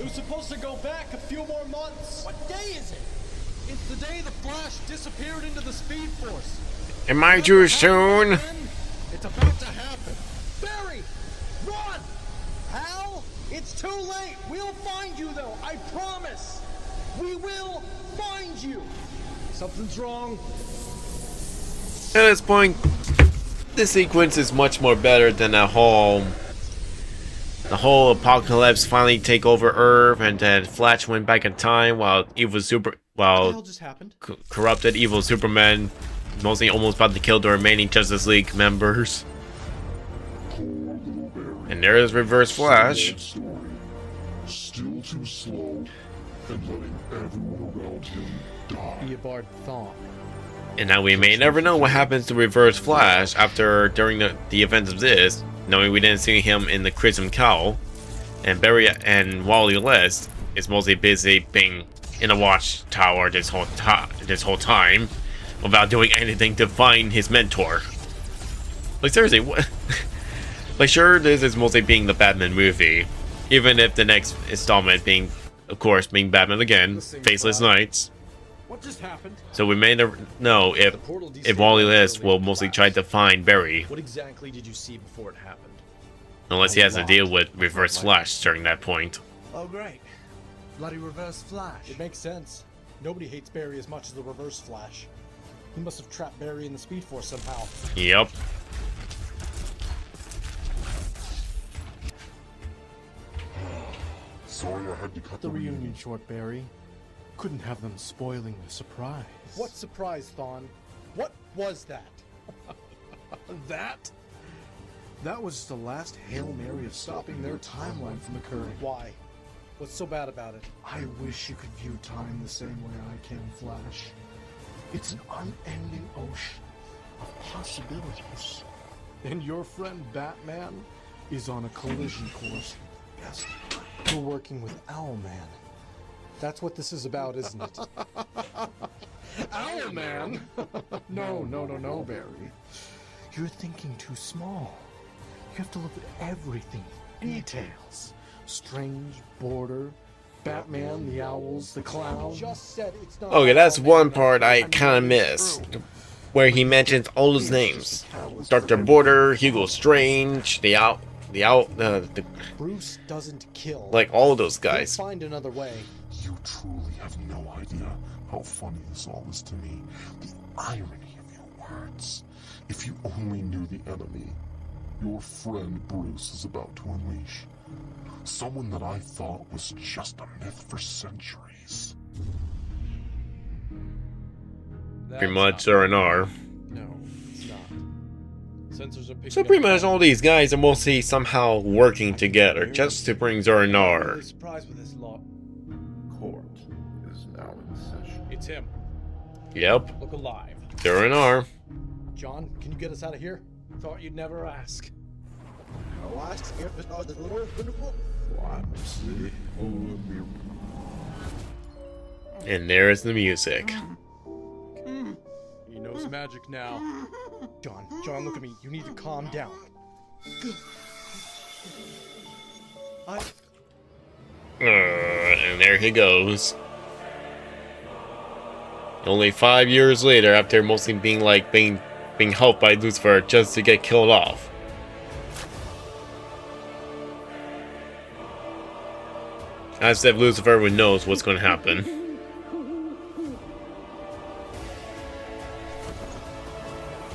It was supposed to go back a few more months. What day is it? It's the day the Flash disappeared into the Speed Force. Am I too soon? It's about to happen. Barry, run! Hal, it's too late. We'll find you, though. I promise. We will find you. Something's wrong. At this point, this sequence is much more better than the whole apocalypse finally take over Earth, and then Flash went back in time while corrupted evil Superman mostly almost about to kill the remaining Justice League members. And there is Reverse Flash. Still too slow and letting everyone around him die. Eobard Thawne. And now we may never know what happens to Reverse Flash during the events of this, knowing we didn't see him in the Crimson Cowl, and Barry and Wally West is mostly busy being in a watchtower this whole time without doing anything to find his mentor. Like seriously, what? Like sure, this is mostly being the Batman movie, even if the next installment being, of course, being Batman again, Faceless Knights. What just happened? So we may never know if Wally West will mostly try to find Barry, What exactly did you see before it happened? unless he has to deal with Reverse Flash during that point. Oh, great. Bloody Reverse Flash. It makes sense. Nobody hates Barry as much as the Reverse Flash. He must have trapped Barry in the Speed Force somehow. Yep. Sorry I had to cut The reunion short, Barry. Couldn't have them spoiling the surprise. What surprise, Thawne? What was that? That? That was the last Hail Mary of stopping their timeline from occurring. Why? What's so bad about it? I wish you could view time the same way I can, Flash. It's an unending ocean of possibilities. And your friend Batman is on a collision course. Yes. You're working with Owlman. That's what this is about, isn't it? Owlman? No, Barry. You're thinking too small. You have to look at everything. Details. Strange border. Batman, the owls, the clown. Just said it's not. Okay, that's one part I kind of missed, where he mentions all his names: Dr. Border, Hugo Strange, the Bruce doesn't kill. like all those guys. He'll find another way. You truly have no idea how funny this all is to me. The irony of your words. If you only knew the enemy your friend Bruce is about to unleash. Someone that I thought was just a myth for centuries. Pretty much R&R. No, it's not. Sensors are picking So pretty much all these guys are mostly somehow working together just to bring R&R. Surprised with this lot. Court is now in session. It's him. Yep. Look alive. R&R. John, can you get us out of here? Thought you'd never ask. And there's the music. He knows magic now. John, look at me. You need to calm down. And there he goes. Only 5 years later, after mostly being helped by Lucifer just to get killed off. As if Lucifer knows what's going to happen.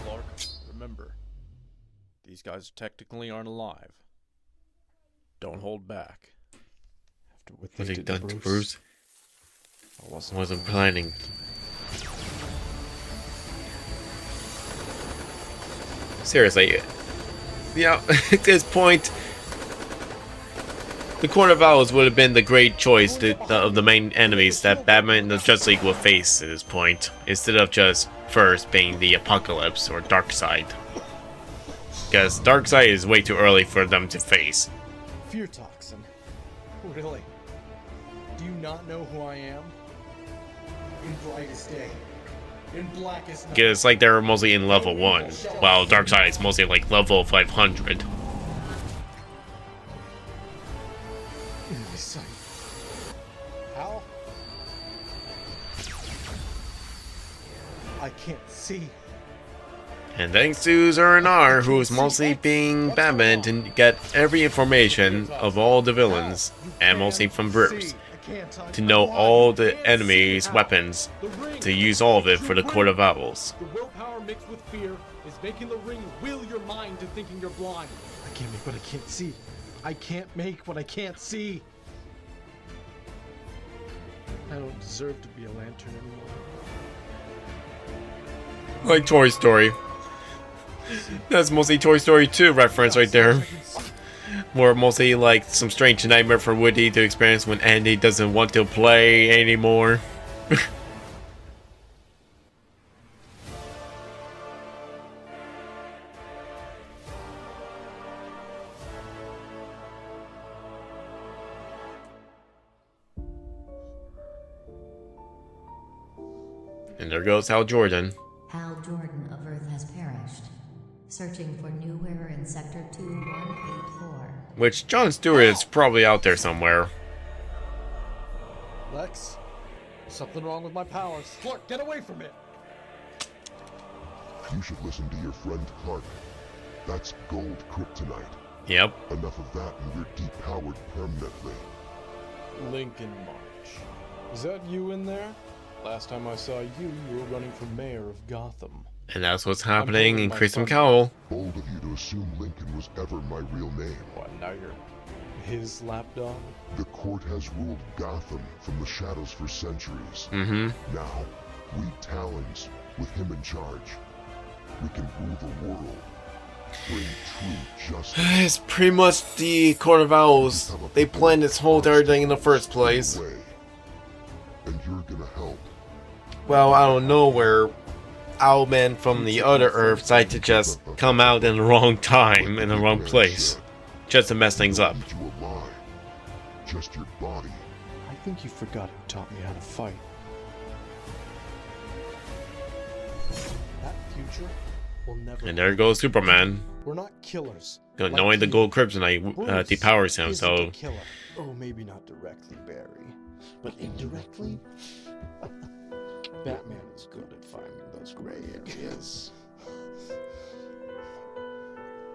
Clark, remember, these guys technically aren't alive. Don't hold back. After what Was they he did done to Bruce? I wasn't planning. Seriously. Yeah, at this point, the Court of Owls would have been the great choice of the main enemies that Batman and the Justice League will face at this point, instead of just first being the Apocalypse or Darkseid. Because Darkseid is way too early for them to face. Fear toxin. Really? Do you not know who I am? In brightest day. In blackest night. Because like they're mostly in level 1, while Darkseid is mostly like level 500. In my sight. How? I can't see. And thanks to R&R, who is mostly being Batman to get every information of all the villains, and mostly from Bruce, to know all the enemies' weapons, to use all of it for the Court of Owls. The willpower mixed with fear is making the ring will your mind to thinking you're blind. I can't make what I can't see. I can't make what I can't see. I don't deserve to be a lantern anymore. Like Toy Story. That's mostly Toy Story 2 reference right there. More mostly like some strange nightmare for Woody to experience when Andy doesn't want to play anymore. And there goes Hal Jordan. Hal Jordan of Earth has perished. Searching for new wearer in Sector 2184. Which Jon Stewart is probably out there somewhere. Lex, something wrong with my powers. Clark, get away from it! You should listen to your friend Clark. That's gold kryptonite. Yep. Enough of that and you're depowered permanently. Lincoln March. Is that you in there? Last time I saw you, you were running for mayor of Gotham. And that's what's happening in Crimson Cowl. Bold of you to assume Lincoln was ever my real name. What, now you're his lapdog? The court has ruled Gotham from the shadows for centuries. Mm-hmm. Now, we Talons, with him in charge, we can rule the world. Bring true justice. It's pretty much the Court of Owls. They planned this whole entire thing in the first place. And you're gonna help. Well, I don't know where Owlman from the other Earth decided to just come out in the wrong time, in the wrong place. Just to mess things up. Just your body. I think you forgot who taught me how to fight. That future will never. And there goes Superman. We're not killers. Knowing the gold kryptonite depowers him, so. Oh, maybe not directly, Barry, but indirectly. Batman is good at finding those gray areas.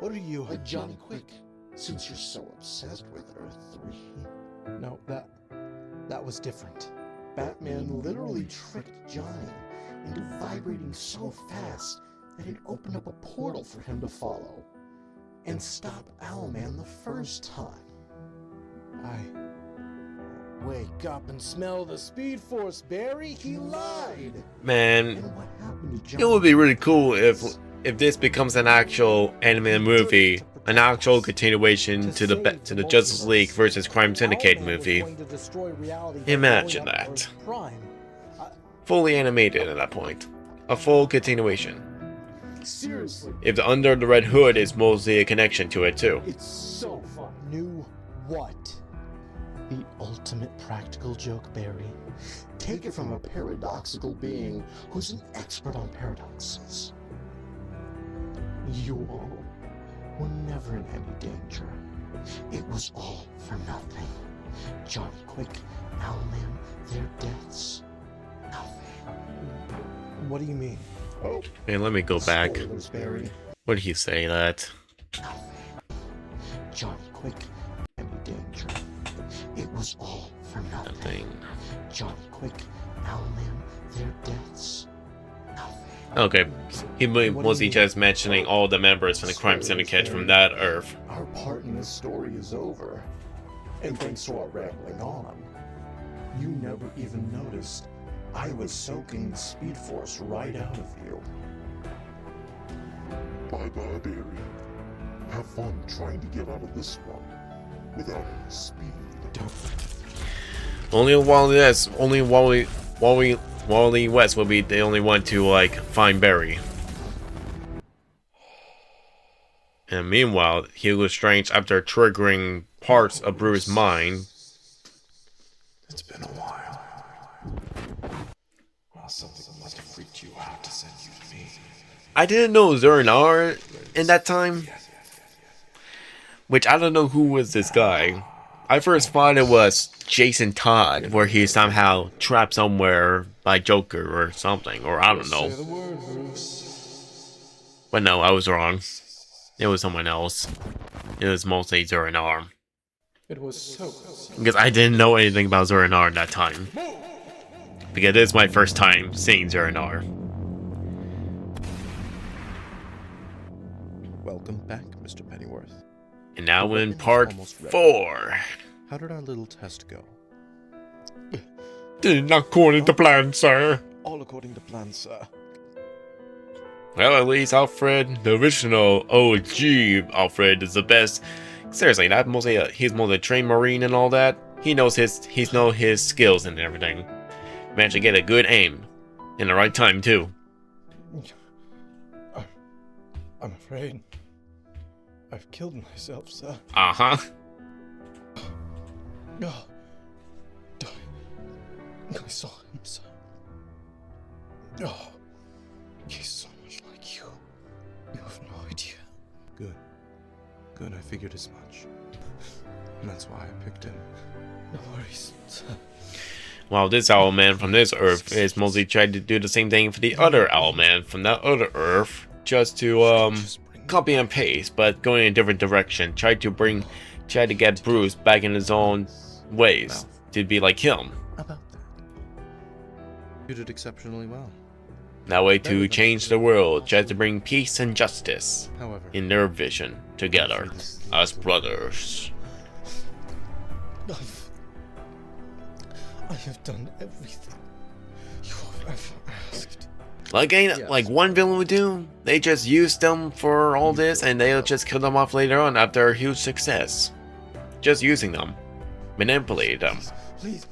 What are you? Johnny Quick, since you're so obsessed with Earth 3. No, that was different. Batman literally tricked Johnny into vibrating so fast that it opened up a portal for him to follow and stop Owlman the first time. Wake up and smell the Speed Force, Barry. He lied. Man, it would be really cool if this becomes an actual animated movie, an actual continuation to the Justice League versus Crime Syndicate movie. Imagine that. Fully animated at that point. A full continuation. Seriously. If the Under the Red Hood is mostly a connection to it too. It's so fun. New what? The ultimate practical joke, Barry. Take it from a paradoxical being who's an expert on paradoxes. You all were never in any danger. It was all for nothing. Johnny Quick, Owlman, their deaths. Nothing. What do you mean? Oh, hey, let me go back. Spoilers, Barry. What did he say that? Nothing. Johnny Quick, any danger. It was all for nothing. Johnny Quick, Owlman, their deaths. Nothing. Okay, he mostly just mentioning all the members from the Crime Syndicate from that Earth. Our part in this story is over. And thanks to our rambling on, you never even noticed I was soaking the Speed Force right out of you. Bye-bye, Barry. Have fun trying to get out of this one without any speed. Only Wally West will be the only one to like find Barry. And meanwhile, Hugo Strange, after triggering parts of Bruce's mind. It's been a while. Well, something must have freaked you out to send you to me. I didn't know Zernar in that time. Which I don't know who was this guy. I first thought it was Jason Todd, where he's somehow trapped somewhere by Joker or something, or I don't know. Say the word, Bruce. But no, I was wrong. It was someone else. It was mostly Zernar. It was so good. Because I didn't know anything about Zernar at that time. Because this is my first time seeing Zernar. Welcome back, Mr. Pennyworth. And now in part 4. How did our little test go? Did not according to plan, sir. All according to plan, sir. Well, at least Alfred, the original OG Alfred, is the best. Seriously, he's mostly a trained Marine and all that. He knows his skills and everything. Managed to get a good aim in the right time too. I'm afraid I've killed myself, sir. Uh-huh. Oh, I saw him, sir. Oh, he's so much like you. You have no idea. Good. Good, I figured as much. And that's why I picked him. No worries. While this Owlman from this Earth is mostly trying to do the same thing for the other Owlman from that other Earth, just to copy and paste, but going in a different direction. Try to get Bruce back in his own ways to be like him. About that. You did exceptionally well. That way to change the world, try to bring peace and justice However, in their vision together as brothers. I have done everything you have ever asked. Like one villain would do, they just use them for all this and they'll just kill them off later on after a huge success. Just using them. Manipulate them. Please.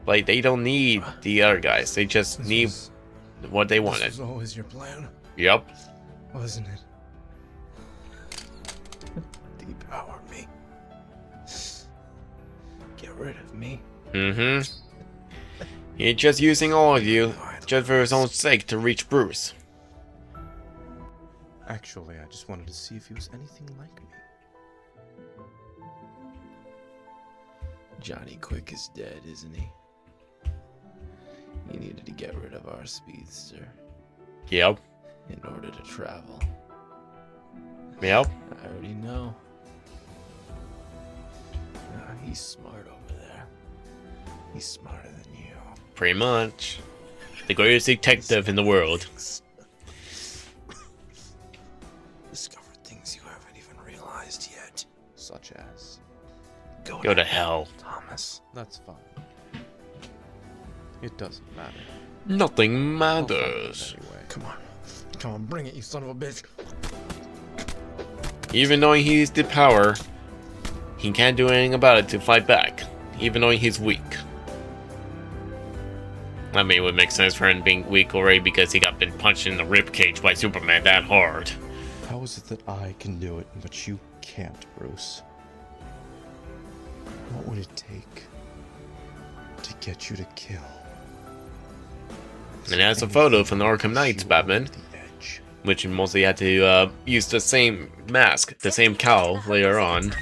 Like, they don't need the other guys, they just need what they wanted. This was always your plan, Yep. wasn't it? Depower me. Get rid of me. Mm-hmm. He's just using all of you, just for his own sake to reach Bruce. Actually, I just wanted to see if he was anything like me. Johnny Quick is dead, isn't he? You needed to get rid of our speedster. Yep. In order to travel. Yep. I already know. He's smart over there. He's smarter than you. Pretty much. The greatest detective in the world. Discovered things you haven't even realized yet. Such as? Go to hell. Thomas. That's fine. It doesn't matter. Nothing matters. Anyway. Come on, bring it, you son of a bitch. Even knowing he's the power, he can't do anything about it to fight back. Even knowing he's weak. I mean, it would make sense for him being weak already because he got been punched in the ribcage by Superman that hard. How is it that I can do it, but you can't, Bruce? What would it take to get you to kill? And that's a photo from the Arkham Knight's Batman, which mostly had to use the same mask, the same cowl later on.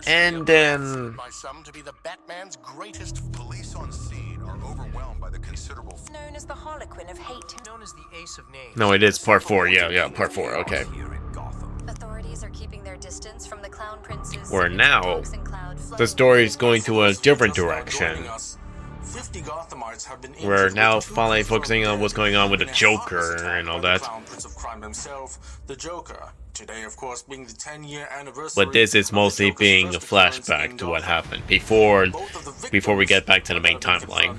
And then by some to be the Batman's greatest. Police on scene are overwhelmed by the considerable Known as the Harlequin of Hate. known as the Ace of Names. no, it is part 4. Yeah, part 4. Okay. Authorities are keeping their distance from the Clown Prince's. Where now the story is going to a different direction. 50 Gothamites have been We're now finally focusing on what's going on with the Joker and all that. Clown Prince of Crime himself, the Joker. Today, of course, being the 10-year anniversary. But this is mostly being a flashback to what happened before we get back to the main timeline.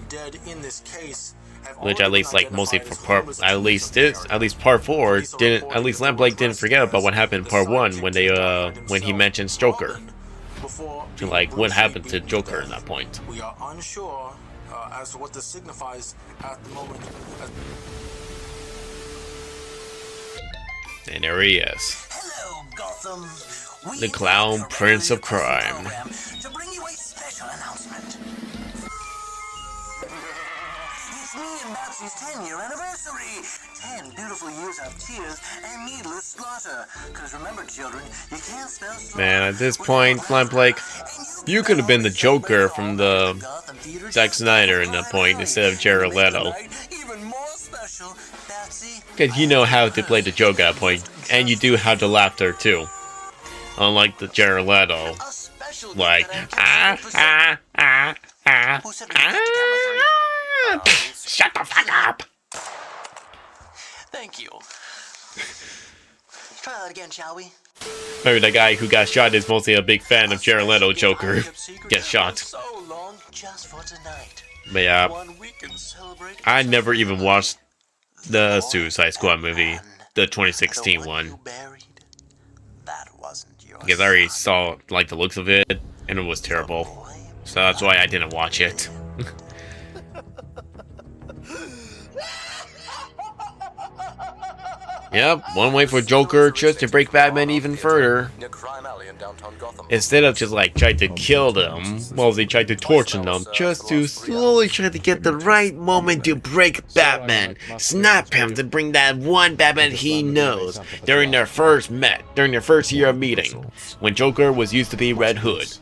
Which at least like mostly for part at least part 4 didn't at least Lamplight didn't forget about what happened in part 1 when they when he mentioned Joker. To like what happened to Joker at that point. We are unsure as to what this signifies at the moment. And there he is. Hello, Gotham. The Clown Prince of Crime. To bring you a special announcement. It's me and Babsy's 10-year anniversary. 10 beautiful years of tears and needless slaughter. Because remember, children, you can't spell slaughter. Man, at this point, Lamplight, you could have been the Joker from the Zack Snyder in that point instead of Jared Leto. Because you know how to play the Joker at that point, and you do have the laughter too. Unlike the Jared Leto. Like, shut the fuck up! Thank you. Try that again, shall we? Maybe the guy who got shot is mostly a big fan of Jared Leto Joker. Gets shot. So long just for tonight. But yeah, I never even watched the Suicide Squad movie, the 2016 one. Because I already saw like the looks of it, and it was terrible. So that's why I didn't watch it. Yep, one way for Joker just to break Batman even further. Instead of just like trying to kill them, well, they tried to torture them, just to slowly try to get the right moment to break Batman, snap him to bring that one Batman he knows during their first year of meeting, when Joker was used to be Red Hood.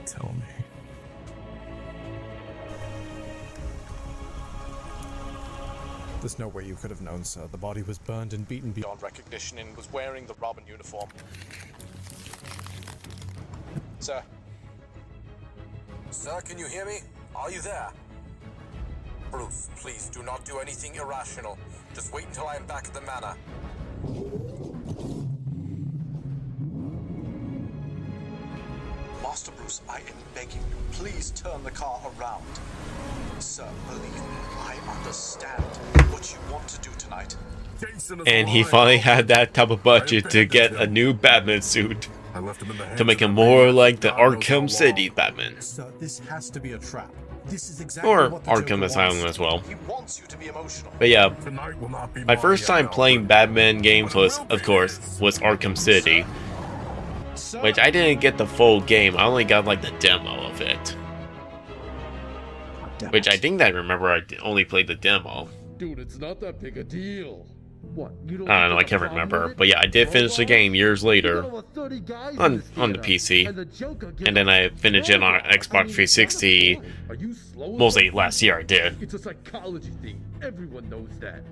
Tell me. There's no way you could have known, sir. The body was burned and beaten beyond recognition and was wearing the Robin uniform. Sir? Sir, can you hear me? Are you there? Bruce, please do not do anything irrational. Just wait until I am back at the manor. Master Bruce, I am begging you, please turn the car around. Sir, believe me, I understand what you want to do tonight. And he finally had that type of budget to get a new Batman suit to make him more like the Arkham City Batman. Sir, this has to be a trap. This is Or Arkham Asylum as well. But yeah, my first time playing Batman games was, of course, Arkham City. Which I didn't get the full game, I only got like the demo of it. Which I think that I remember I only played the demo. Dude, it's not that big a deal. What? You don't I don't know, I can't remember. But yeah, I did finish the game years later on the PC. And then I finished it on Xbox 360. Mostly last year I did. It's a psychology thing. Everyone knows that.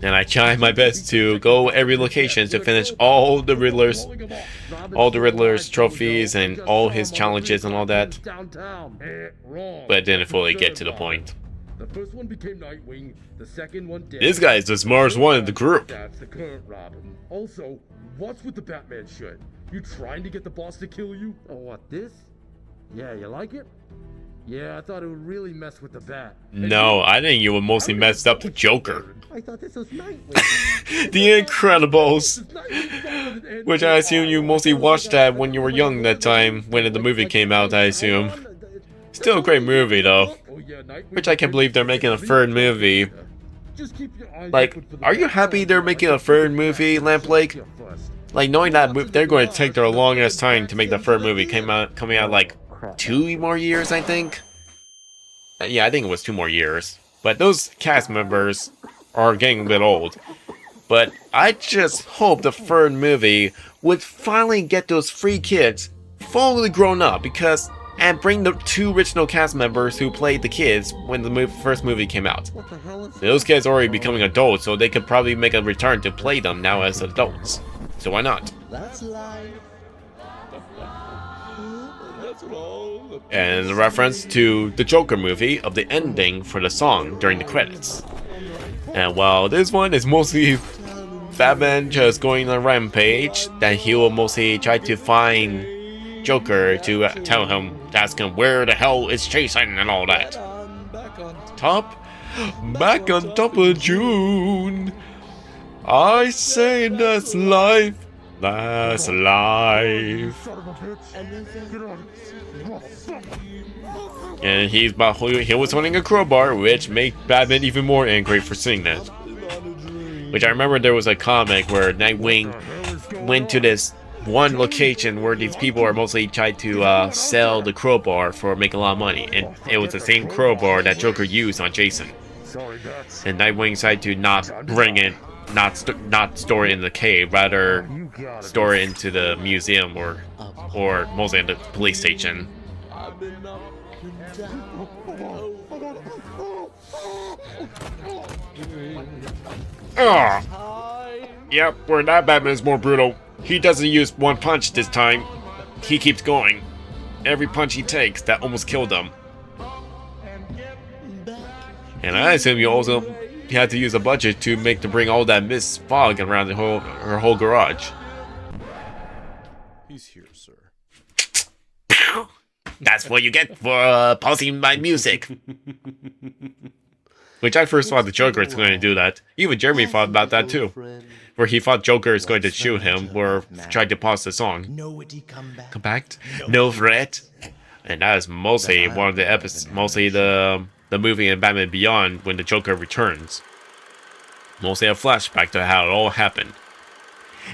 And I tried my best to go every location to finish all the Riddler's trophies and all his challenges and all that. But I didn't fully get to the point. The first one became Nightwing, the second one dead. This guy is the smartest one in the group. That's the current Robin. Also, what's with the Batman shit? You trying to get the boss to kill you? Oh, what, this? Yeah, you like it? Yeah, I thought it would really mess with the Bat. No, I think you would mostly messed up the Joker. I thought this was Nightwing. The Incredibles. Which I assume you mostly watched that when you were young that time, when the movie came out, I assume. Still a great movie though. Which I can't believe they're making a third movie. Like, are you happy they're making a third movie, Lamplake? Like, knowing that they're going to take their longest time to make the third movie coming out like 2 more years, I think? Yeah, I think it was 2 more years. But those cast members are getting a bit old. But I just hope the third movie would finally get those 3 kids fully grown up, and bring the 2 original cast members who played the kids when the first movie came out. Those kids are already becoming adults, so they could probably make a return to play them now as adults. So why not? That's life. And a reference to the Joker movie of the ending for the song during the credits. And while this one is mostly Batman just going on a rampage, that he will mostly try to find Joker to ask him where the hell is Jason and all that. Back on top of June. I say that's life. That's life. And he was holding a crowbar, which made Batman even more angry for seeing that. Which I remember there was a comic where Nightwing went to this one location where these people are mostly trying to sell the crowbar for making a lot of money, and it was the same crowbar that Joker used on Jason. And Nightwing decided to not bring it, not store it in the cave, rather store it into the museum or mostly in the police station. Yep, where that Batman's more brutal. He doesn't use one punch this time. He keeps going. Every punch he takes, that almost killed him. And I assume you had to use a budget to bring all that mist fog around her whole garage. He's here, sir. That's what you get for pausing my music. Which I first thought the Joker was going to do that. Even Jeremy thought about that too. Where he thought Joker is going to shoot him or try to pause the song. Come back? No threat? And that is mostly one of the episodes, mostly the movie in Batman Beyond when the Joker returns. Mostly a flashback to how it all happened.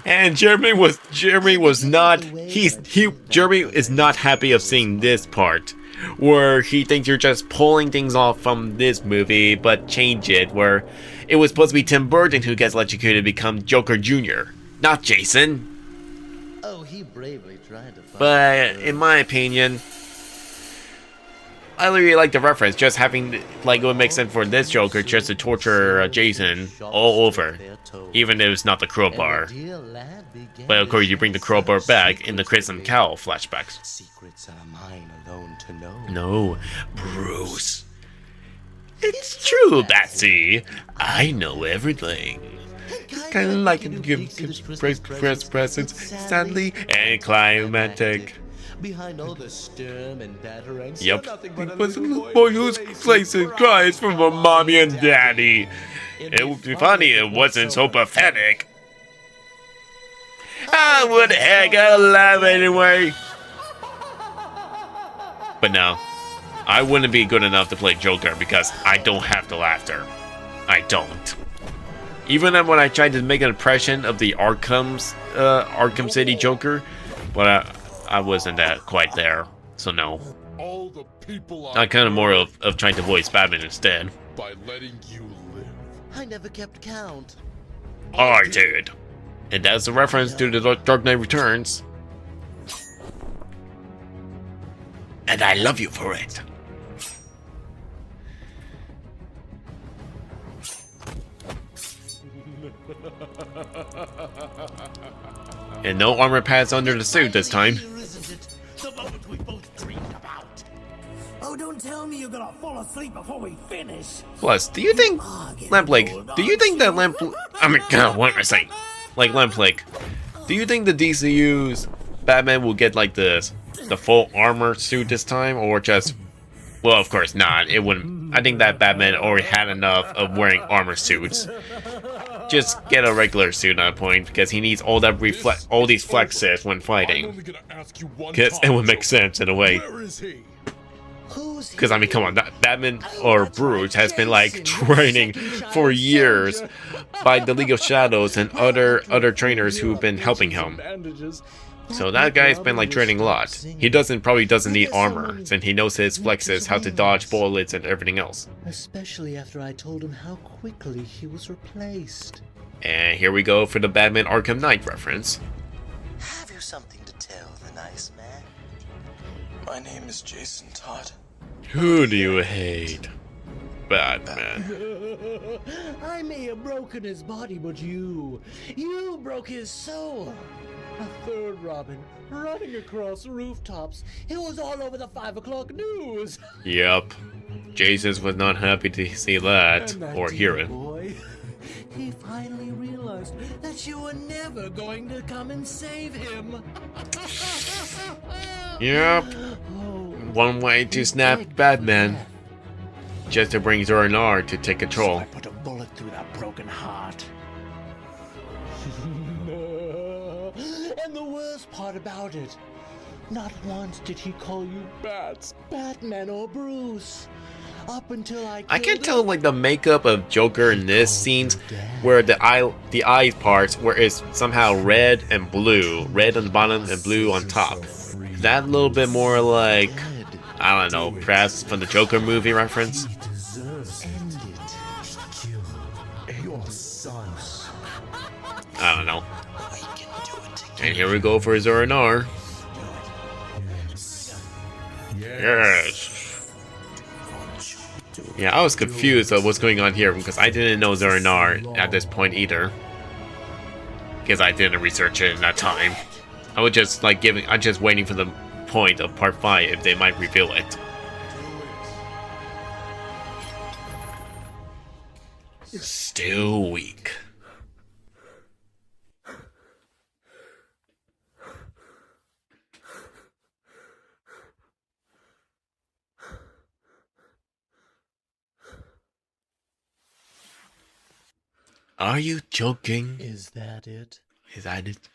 And Jeremy is not happy of seeing this part, where he thinks you're just pulling things off from this movie, but change it, where it was supposed to be Tim Burton who gets electrocuted to become Joker Jr., not Jason. Oh, he bravely tried to fight. But in my opinion, I really like the reference, just having, like, it would make sense for this Joker just to torture Jason all over, even if it's not the crowbar. But of course, you bring the crowbar back in the Crimson Cowl flashbacks. Secrets are mine alone to know. No, Bruce. It's true, Batsy. I know everything. Kind of like in give presents, sadly and climactic. Behind all the sturm and battering, yep. But the little boy who's places cries from her mommy and daddy. It would be funny if it wasn't so pathetic. I would heck of laugh anyway. But no, I wouldn't be good enough to play Joker because I don't have the laughter. I don't. Even when I tried to make an impression of the Arkham City Joker, but I wasn't that quite there, so no. I kind of more of trying to voice Batman instead. By letting you live. I never kept count. I did. And that's a reference to the Dark Knight Returns. And I love you for it. And no armor pads under the suit this time. The moment we both dreamed about. Oh, don't tell me you're gonna fall asleep before we finish. Plus, do you think Lamplake? Do you think that I mean, God, what am I saying? Like Lamplake, do you think the DCU's Batman will get like the full armor suit this time, or just? Well, of course not. It wouldn't. I think that Batman already had enough of wearing armor suits. Just get a regular suit at a point, because he needs all that all these flexes when fighting. Because it would make sense in a way. Because I mean, come on, Batman or Bruce has been like training for years by the League of Shadows and other trainers who've been helping him. So that guy's been like training a lot. He probably doesn't need armor, since he knows his flexes, how to dodge bullets and everything else. Especially after I told him how quickly he was replaced. And here we go for the Batman Arkham Knight reference. Have you something to tell the nice man? My name is Jason Todd. Who do you hate? Batman. I may have broken his body, but you broke his soul. A third Robin, running across rooftops. It was all over the 5 o'clock news. Yep. Jesus was not happy to see that, or hear it. Boy, he finally realized that you were never going to come and save him. Yep. One way to snap Batman. Just to bring Zora to take control. So I put a bullet through that broken heart. And the worst part about it, not once did he call you Batman or Bruce. Up until I can tell like the makeup of Joker in this scenes where the eye parts where it's somehow red and blue, red on the bottom and blue on top. That a little bit more like, I don't know, perhaps from the Joker movie reference. I don't know. And here we go for Zora. Yes. Yeah, I was confused of what's going on here because I didn't know Zora at this point either. Because I didn't research it in that time. I was just like I'm just waiting for the point of part 5 if they might reveal it. Still weak. Are you joking? Is that it? Is that it?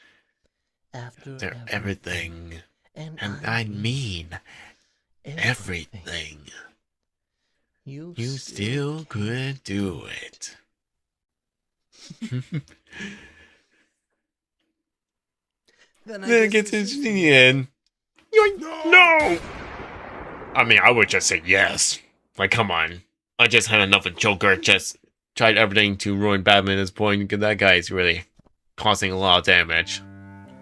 After everything. And I mean everything. You still could do it. Then it gets interesting in the end. Yoink! No! I mean, I would just say yes. Like, come on. I just had enough of Joker. Just tried everything to ruin Batman at this point, because that guy is really causing a lot of damage.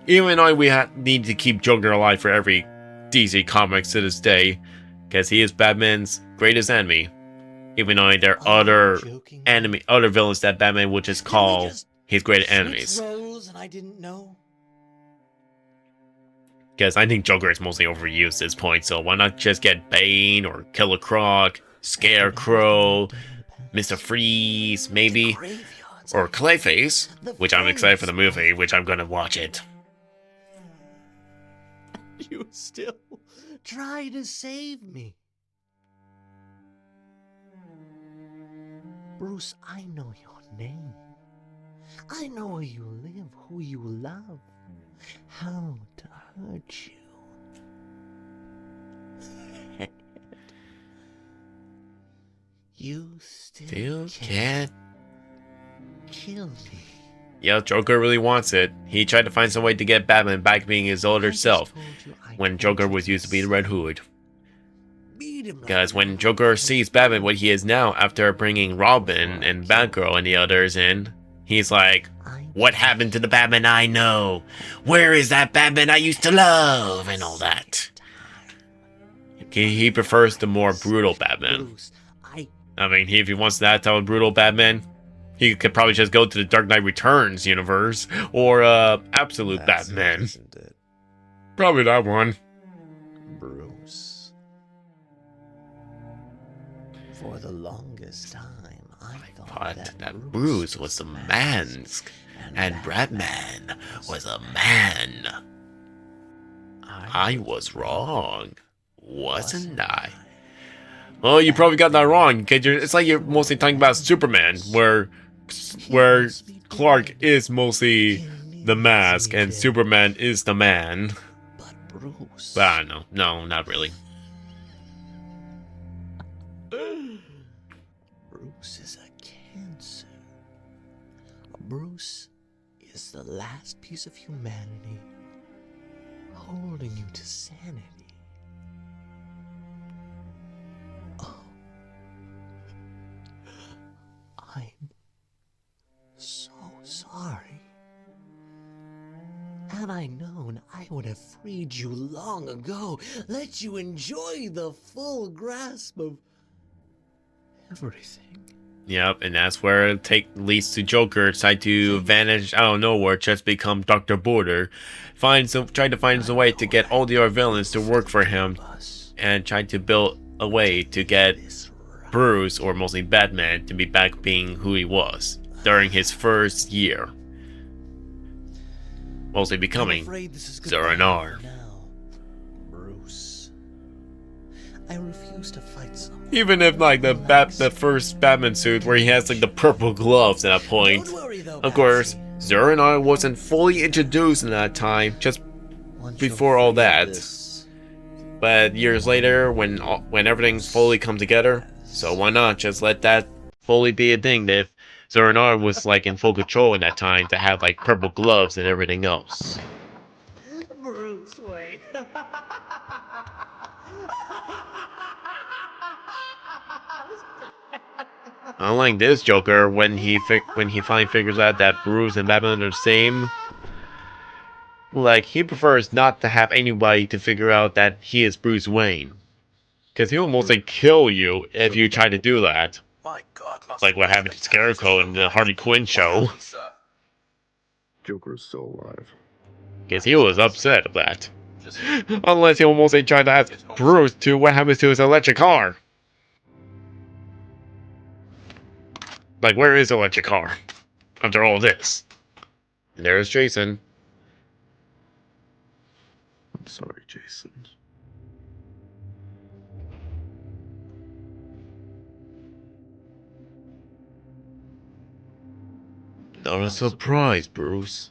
Even though we need to keep Joker alive for every DC Comics to this day, because he is Batman's greatest enemy. Even though there are other villains that Batman would just call his greatest enemies. Roles and I didn't know. Because I think Joker is mostly overused at this point, so why not just get Bane or Killer Croc, Scarecrow, Mr. Freeze, maybe, or Clayface, which I'm excited for the movie, which I'm gonna watch it. You still try to save me. Bruce, I know your name. I know where you live, who you love, how to hurt you. You still can't kill me. Yeah, Joker really wants it. He tried to find some way to get Batman back being his older self when Joker was used to be the Red Hood. Because when Joker sees Batman what he is now after bringing Robin and Batgirl and the others in, he's like, what happened to the Batman I know? Where is that Batman I used to love? And all that. He prefers the more brutal Batman. I mean, if he wants that type of brutal Batman, he could probably just go to the Dark Knight Returns universe, or Absolute Batman. Probably that one. Bruce. For the longest time, I thought that Bruce was the man's, and Batman was a man. I was wrong, wasn't I? Well, you probably got that wrong, because it's like you're mostly talking about Superman, where Clark is mostly the mask and Superman is the man. Bruce. But I don't know. No, not really. Bruce is a cancer. Bruce is the last piece of humanity holding you to sanity. Oh. I'm so sorry. Had I known, I would have freed you long ago, let you enjoy the full grasp of everything. Yep, and that's where it leads to Joker decide to vanish out of nowhere, just become Dr. Border, try to find some way to get all the other villains to work for him, and try to build a way to get Bruce, or mostly Batman, to be back being who he was during his first year. Mostly becoming Zero-N-R. Bruce, I refuse to fight someone. Even if like the first Batman suit where he has like the purple gloves at that point. Of course, Zero-N-R wasn't fully introduced in that time, just before all that. But years later, when everything's fully come together, so why not just let that fully be a thing that if Zero-N-R was like in full control in that time to have like purple gloves and everything else. Bruce, wait. Unlike this Joker, when he finally figures out that Bruce and Batman are the same, like he prefers not to have anybody to figure out that he is Bruce Wayne, because he'll mostly kill you if you try to do that. My God, Like what happened to Scarecrow in the Harley Quinn show. Joker is still alive. Because he was upset of that. Unless he almost tried to ask Bruce to what happens to his electric car. Like, where is the electric car? After all this. And there's Jason. I'm sorry, Jason. Not a surprise, Bruce.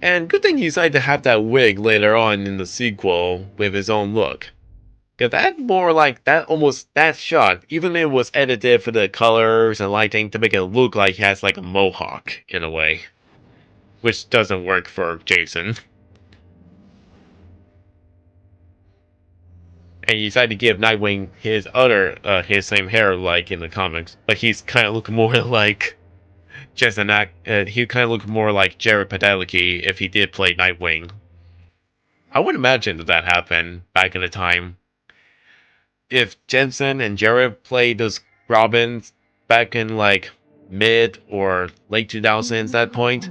And good thing he decided to have that wig later on in the sequel with his own look. Cause that more like that almost that shot, even if it was edited for the colors and lighting to make it look like he has like a mohawk in a way. Which doesn't work for Jason. And he decided to give Nightwing his same hair like in the comics, but he's kind of look more like Jensen. He kind of look more like Jared Padalecki if he did play Nightwing. I would imagine that happened back in the time. If Jensen and Jared played those Robins back in like mid or late 2000s, that point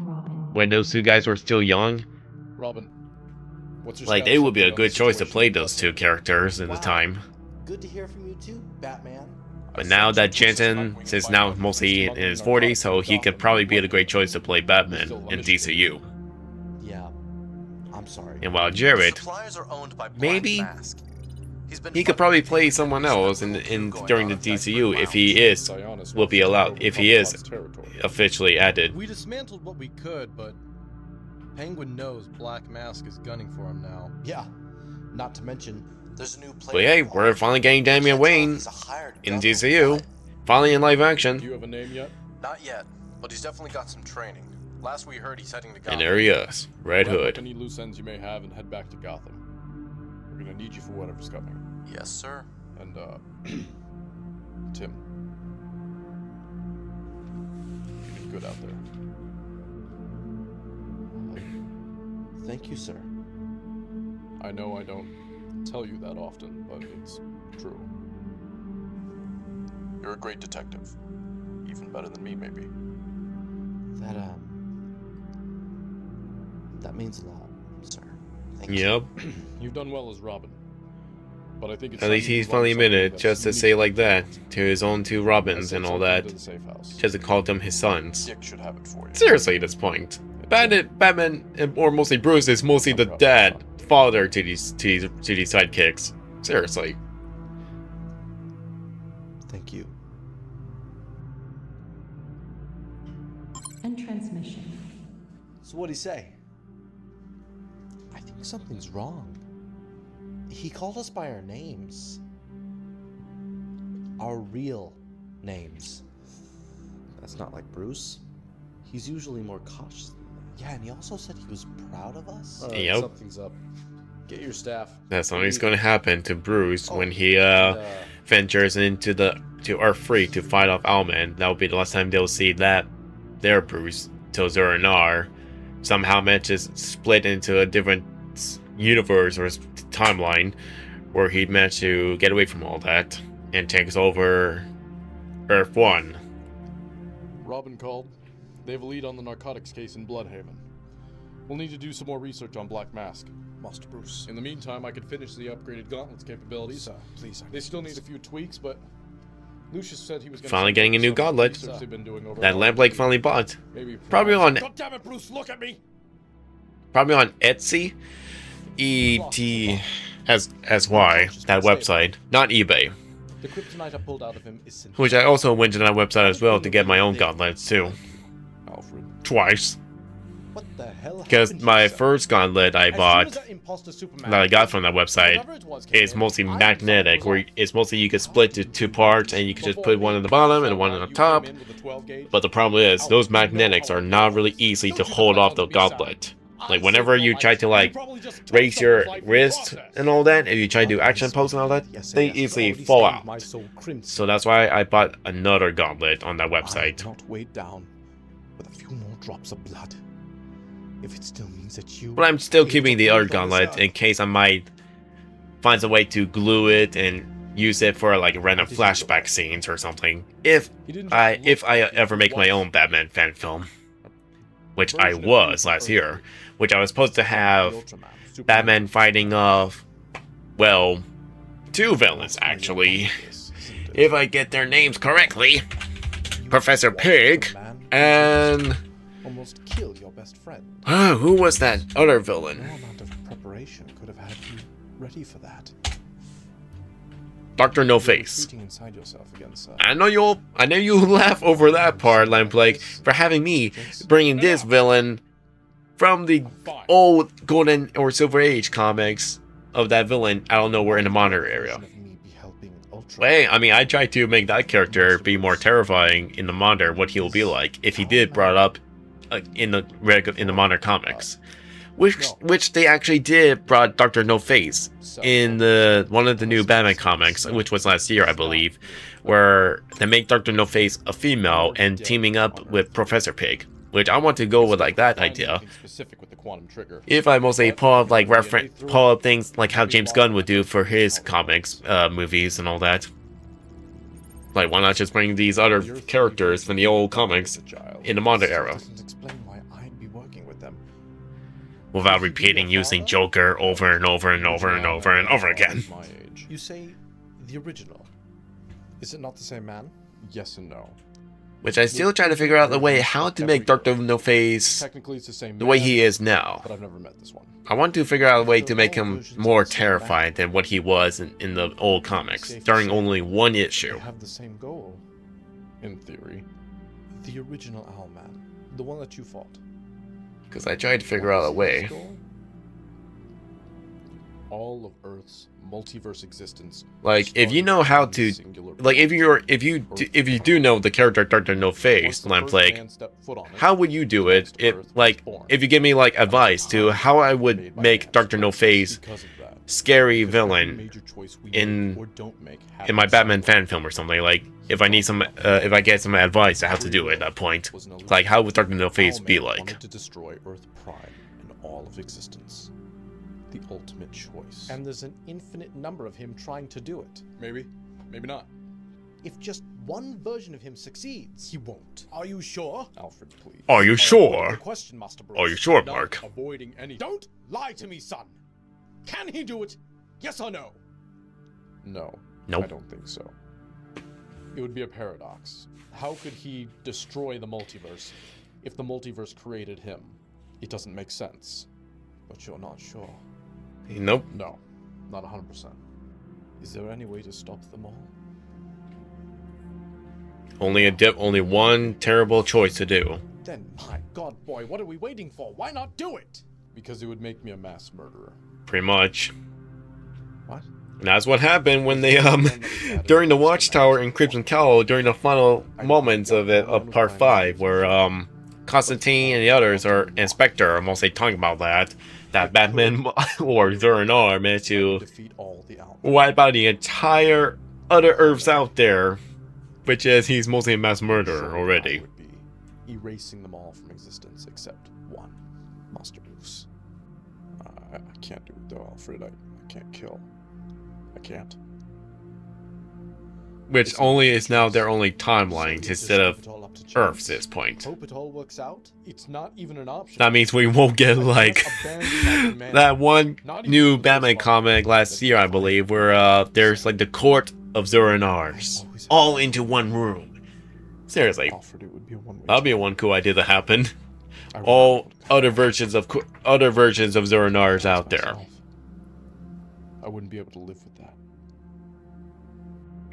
when those two guys were still young, Robin, what's your like they would be a good choice to play those two characters in the time. Good to hear from you too, Batman. But now that Jensen is now mostly in his 40s, so he could probably be a great choice to play Batman in DCU. Yeah, I'm sorry. And while Jared, maybe he could probably play someone else in during the DCU if he is officially added. We dismantled what we could, but Penguin knows Black Mask is gunning for him now. Yeah, not to mention there's a new But hey, we're finally getting Damian Wayne in DCU. Finally in live action. Do you have a name yet? Not yet, but he's definitely got some training. Last we heard, he's heading to Gotham. And there he is, Red Wrap up Hood. any loose ends you may have and head back to Gotham. We're gonna need you for whatever's coming. Yes, sir. And Tim, you did good out there. Thank you, sir. I know I don't tell you that often, but it's true. You're a great detective. Even better than me, maybe. That means a lot, sir. Thank Yep. You've done well as Robin. But I think it's At least he's finally admitted just to say like that to his own two Robins and all that. Just to call them his sons. Dick should have it for you. Seriously, at this point. Batman, or mostly Bruce, is mostly the dad, father to these sidekicks. Seriously. Thank you. And transmission. So what'd he say? I think something's wrong. He called us by our names. Our real names. That's not like Bruce. He's usually more cautious. Yeah, and he also said he was proud of us. Yep. Something's up. Get your staff. That's something's going to happen to Bruce when he ventures into Earth 3 to fight off Owlman. That will be the last time they'll see that their Bruce, till Zur-Anar somehow manages to split into a different universe or timeline where he'd managed to get away from all that and takes over Earth 1. Robin called. They have a lead on the narcotics case in Bloodhaven. We'll need to do some more research on Black Mask. Master Bruce. In the meantime, I could finish the upgraded Gauntlet's capabilities. Sir, please. They still need a few tweaks, but Lucius said he was going Finally getting a new gauntlet. That Lamplake finally bought. Probably on. God damn it, Bruce! Look at me. Probably on Etsy, ETSY, that website, not eBay. The kryptonite I pulled out of him is synthetic. Which I also went to that website as well to get my own gauntlets too. Alfred. Twice. What the hell? Because my first gauntlet I bought, that I got from that website, is mostly magnetic, where it's mostly you can split to two parts and you can just put one on the bottom and one on the top. But the problem is, those magnetics are not really easy to hold off the gauntlet. Like whenever you try to like raise your wrist and all that, if you try to do action pose and all that, they easily fall out. So that's why I bought another gauntlet on that website. Not weighed down with a few more drops of blood. If it still means that you. But I'm still keeping the other gauntlet in case I might find a way to glue it and use it for like random flashback scenes or something. If I ever make my own Batman fan film, which I was last year, which I was supposed to have Batman fighting off, well, two villains actually, if I get their names correctly, Professor Pig and almost kill your best friend. Who was that other villain? No amount of preparation could have had you ready for that. Dr. No Face. Inside yourself again, sir. I know you'll laugh over that part, Lamplake, for having me bringing this villain from the old Golden or Silver Age comics of that villain out of nowhere in the monitor area. Wait, I mean, I tried to make that character be more terrifying in the monitor, what he'll be like if he did brought up in the monitor comics, which they actually did brought Dr. No Face in the one of the new Batman comics, which was last year, I believe, where they make Dr. No Face a female and teaming up with Professor Pig, which I want to go with like that idea. If I mostly pull up things like how James Gunn would do for his comics, movies, and all that. Like, why not just bring these other characters from the old comics in the modern era? Without repeating using Joker over and over and over and over and over again. You say the original. Is it not the same man? Yes and no. Which I still try to figure out the way how to make Dr. No Face the way he is now. But I've never met this one. I want to figure out a way to make him more terrifying than what he was in the old comics during only one issue. They have the same goal, in theory. The original Owlman, the one that you fought. Because I tried to figure out a way. All of Earth's multiverse existence. Like, if you know how to, like, if you do know the character Dr. No Face, like, how would you do it? If you give me like advice to how I would make Dr. No Face scary villain in my Batman fan film or something. Like, if I need some, if I get some advice, I have to do it at that point. Like, how would Dr. No Face be like? To destroy Earth Prime and all of existence. The ultimate choice. And there's an infinite number of him trying to do it. Maybe. Maybe not. If just one version of him succeeds, he won't. Are you sure? Alfred, please. Are you sure? Question, Master Bruce. Are you sure, Mark? Avoiding any. Don't lie to me, son. Can he do it? Yes or no? No. Nope. I don't think so. It would be a paradox. How could he destroy the multiverse if the multiverse created him? It doesn't make sense. But you're not sure. Nope. No, not 100%. Is there any way to stop them all? Only one terrible choice to do. Then, my God, boy, what are we waiting for? Why not do it? Because it would make me a mass murderer. Pretty much. What? And that's what happened when they during the Watchtower in Crimson Cowl, during the final moments of Part 5, where Constantine and the others and Spectre are mostly talking about that Batman or Zuranar managed to wipe out the entire other Earths out there, which is he's mostly a mass murderer already. Would be erasing them all from existence except one, Master Bruce. I can't do it though, Alfred. I can't kill. I can't. Which only is now their only timeline instead of Earth's at this point. Hope it all works out. It's not even an option. That means we won't get like that one new Batman comic last year, I believe, where there's like the court of Zuranars all into one room. Seriously, that'd be one cool idea to happen. All other versions of Zuranars out there. I wouldn't be able to live with that.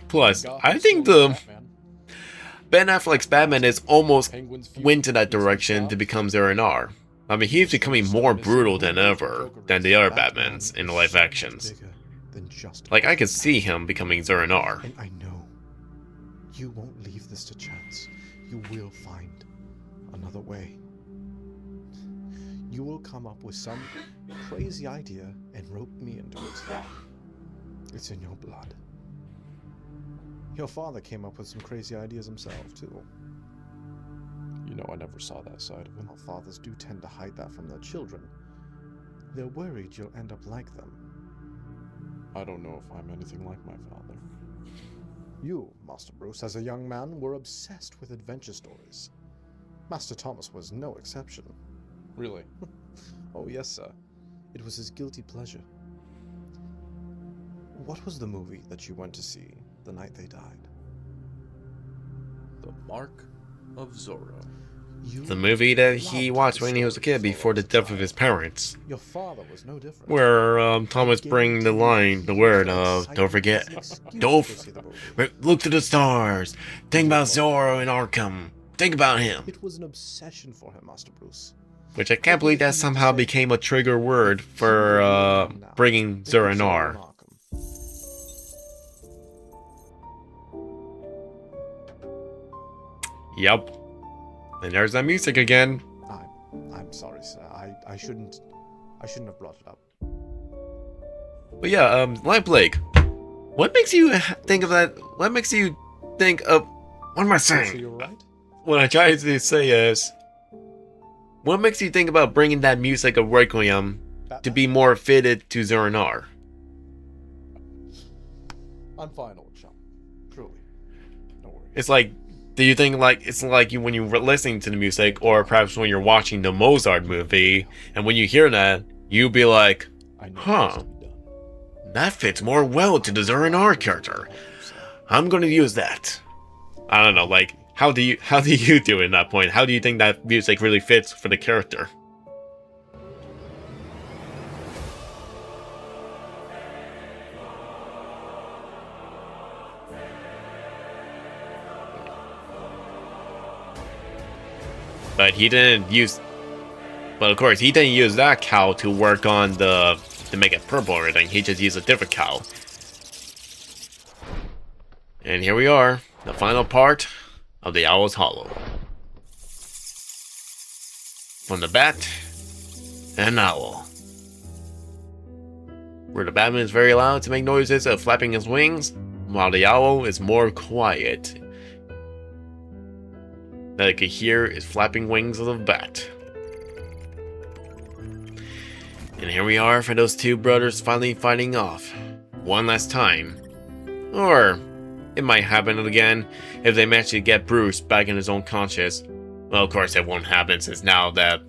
Plus, I think the Ben Affleck's Batman is almost went in that direction to become Zuranar. I mean, he's becoming more brutal than ever than the other Batmans in the live actions. Like, I could see him becoming Zuranar. And I know you won't leave this to chance. You will find another way. You will come up with some crazy idea and rope me into it. It's in your blood. Your father came up with some crazy ideas himself, too. You know, I never saw that side of him. Well, fathers do tend to hide that from their children. They're worried you'll end up like them. I don't know if I'm anything like my father. You, Master Bruce, as a young man, were obsessed with adventure stories. Master Thomas was no exception. Really? Oh, yes, sir. It was his guilty pleasure. What was the movie that you went to see the night they died? The Mark of Zorro. The movie that he watched when he was a kid before the death of his parents. Your father was no different. Where Thomas bring the word of, don't forget, look to the stars, think about Zorro and Arkham, think about him. It was an obsession for him, Master Bruce. Which I can't believe that somehow became a trigger word for bringing Zuranar. Yep. And there's that music again. I'm sorry, sir. I shouldn't have brought it up. But yeah, Light Blake, what makes you think of that? What makes you think of? What am I saying? So you're right? What I try to say is, what makes you think about bringing that music of Requiem to be more fitted to Zuranar? I'm fine, old chum. Truly. No worries. It's like, do you think like it's like you when you're listening to the music, or perhaps when you're watching the Mozart movie, and when you hear that, you be like, huh, that fits more well to the Zuranar character. I'm gonna use that. I don't know, like, how do you do it at that point? How do you think that music really fits for the character? But he didn't use. But of course, he didn't use that cow to work on to make it purple or anything. He just used a different cow. And here we are, the final part of the Owl's Hollow. From the bat and owl. Where the Batman is very loud to make noises of flapping his wings, while the owl is more quiet. That I could hear is flapping wings of the bat. And here we are for those two brothers finally fighting off. One last time. Or it might happen again if they manage to get Bruce back in his own conscious. Well, of course it won't happen since now that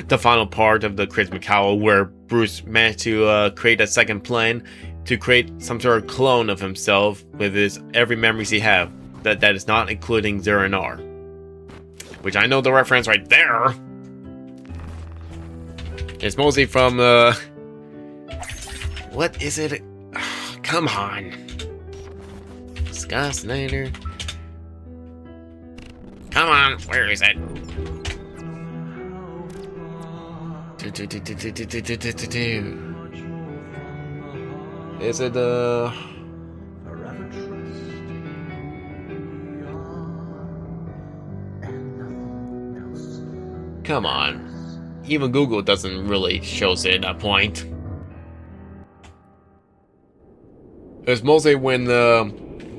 the final part of the Christmas Carol where Bruce managed to create a second plan to create some sort of clone of himself with his every memories he have. That is not including Zuranar. Which I know the reference right there. It's mostly from, what is it? Oh, come on. Scott Snyder. Come on, where is it? Is it, Come on. Even Google doesn't really show it at that point. It's mostly when the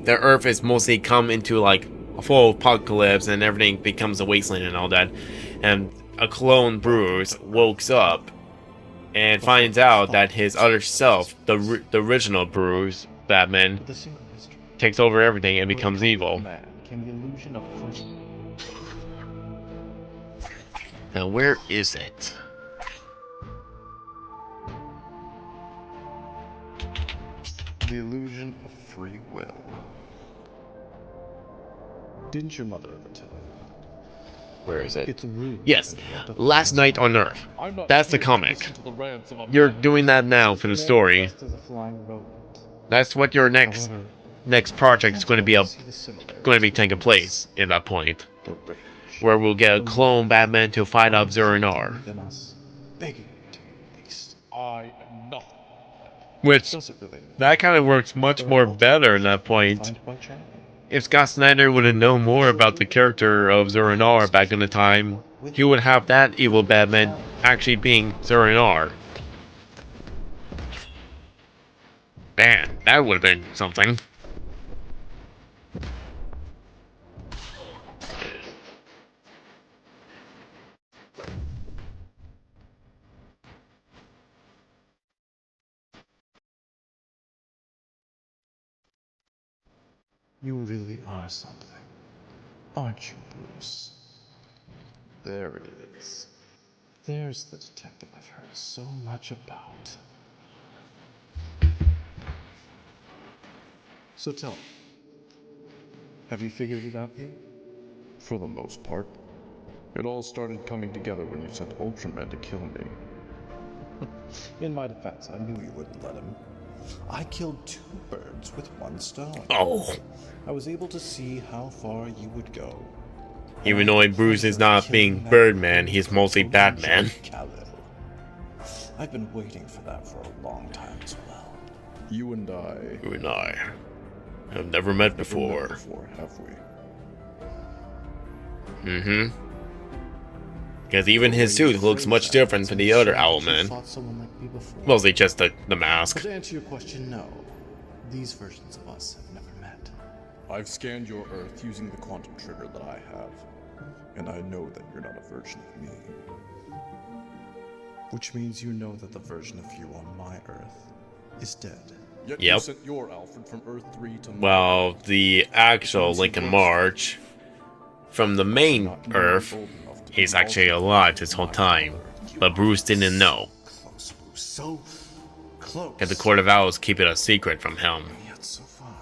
Earth is mostly come into like a full apocalypse and everything becomes a wasteland and all that. And a clone Bruce wakes up and finds out that his other self, the original Bruce, Batman, takes over everything and becomes evil. Now where is it? The illusion of free will. Didn't your mother ever tell you? Where is it? It's a ruse. Yes, Last Night on Earth. That's the comic. You're doing that now for the story. That's what your next project is going to be taking place in that point, where we'll get a clone Batman to fight off Zuranar. I am not. Which that kind of works much more better in that point. If Scott Snyder would have known more about the character of Zuranar back in the time, he would have that evil Batman actually being Zuranar. Man, that would have been something. You really are something, aren't you, Bruce? There it is. There's the detective I've heard so much about. So tell me, have you figured it out yet? For the most part. It all started coming together when you sent Ultraman to kill me. In my defense, I knew you wouldn't let him. I killed two birds with one stone. Oh. I was able to see how far you would go. Even though Bruce is not being Birdman, he's mostly Batman. I've been waiting for that for a long time as well. You and I have never met before. Have we? Mm-hmm. Because even his suit looks much different from the other Owlman. Mostly just the mask. But to answer your question, no. These versions of us have never met. I've scanned your Earth using the quantum trigger that I have, and I know that you're not a version of me. Which means you know that the version of you on my Earth is dead. Yet you sent your Alfred from Earth 3 to Mars. Well, the actual Lincoln March from the main Earth, he's actually alive this whole time, but Bruce didn't know. So close. And the Court of Owls keep it a secret from him. Yet so far.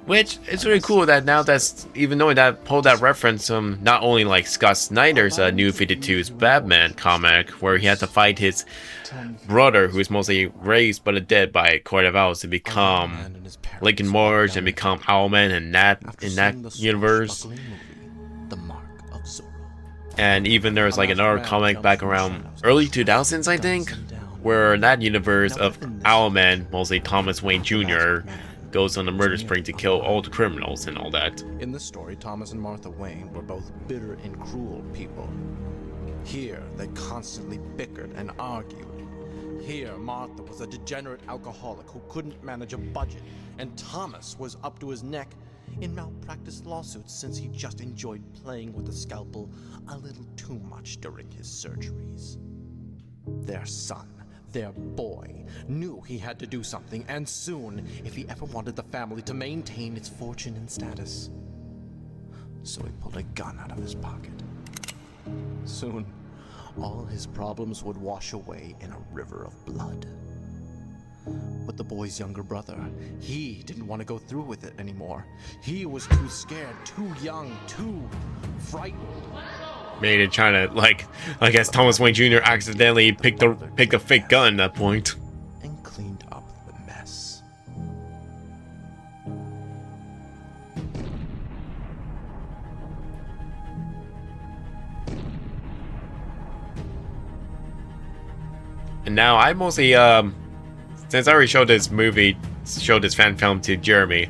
Which it's really cool that now that's even knowing that pulled that reference from not only like Scott Snyder's New 52's Batman comic, where he had to fight his brother, who is mostly raised but dead by Court of Owls, to become Lincoln March and become Owlman in that universe. And even there's like another comic back around early 2000s, I think, where in that universe of Owlman, mostly Thomas Wayne Jr., goes on a murder spree to kill all the criminals and all that. In this story, Thomas and Martha Wayne were both bitter and cruel people. Here, they constantly bickered and argued. Here, Martha was a degenerate alcoholic who couldn't manage a budget, and Thomas was up to his neck in malpractice lawsuits since he just enjoyed playing with the scalpel a little too much during his surgeries. Their son, their boy, knew he had to do something, and soon, if he ever wanted the family to maintain its fortune and status. So he pulled a gun out of his pocket. Soon, all his problems would wash away in a river of blood. But the boy's younger brother, he didn't want to go through with it anymore. He was too scared, too young, too frightened. Made it trying to, like, I guess Thomas Wayne Jr. accidentally picked a fake gun at that point. And cleaned up the mess. And now I mostly, since I already showed this fan film to Jeremy,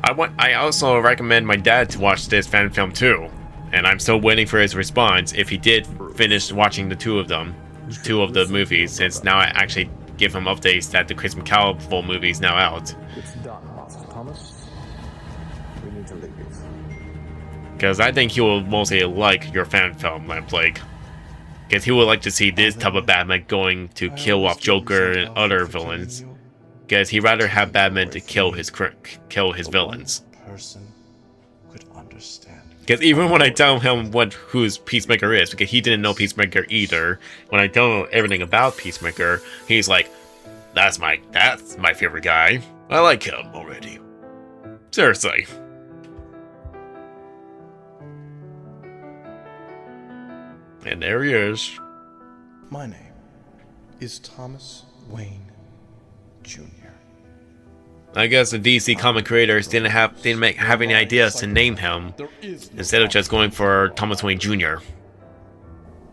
I also recommend my dad to watch this fan film too. And I'm still waiting for his response if he did finish watching the two of the movies, since now I actually give him updates that the Chris McCall full movie is now out. It's done, Master Thomas. We need to leave. Because I think he will mostly like your fan film, Lamplight. Because he would like to see this type of Batman going to kill off Joker and other villains. Because he'd rather have Batman to kill his villains. Person could understand. Because even when I tell him who's Peacemaker is, because he didn't know Peacemaker either, when I tell him everything about Peacemaker, he's like, that's my favorite guy. I like him already. Seriously. And there he is. My name is Thomas Wayne Jr. I guess the DC comic creators didn't have any ideas to name him, instead of just going for Thomas Wayne Jr.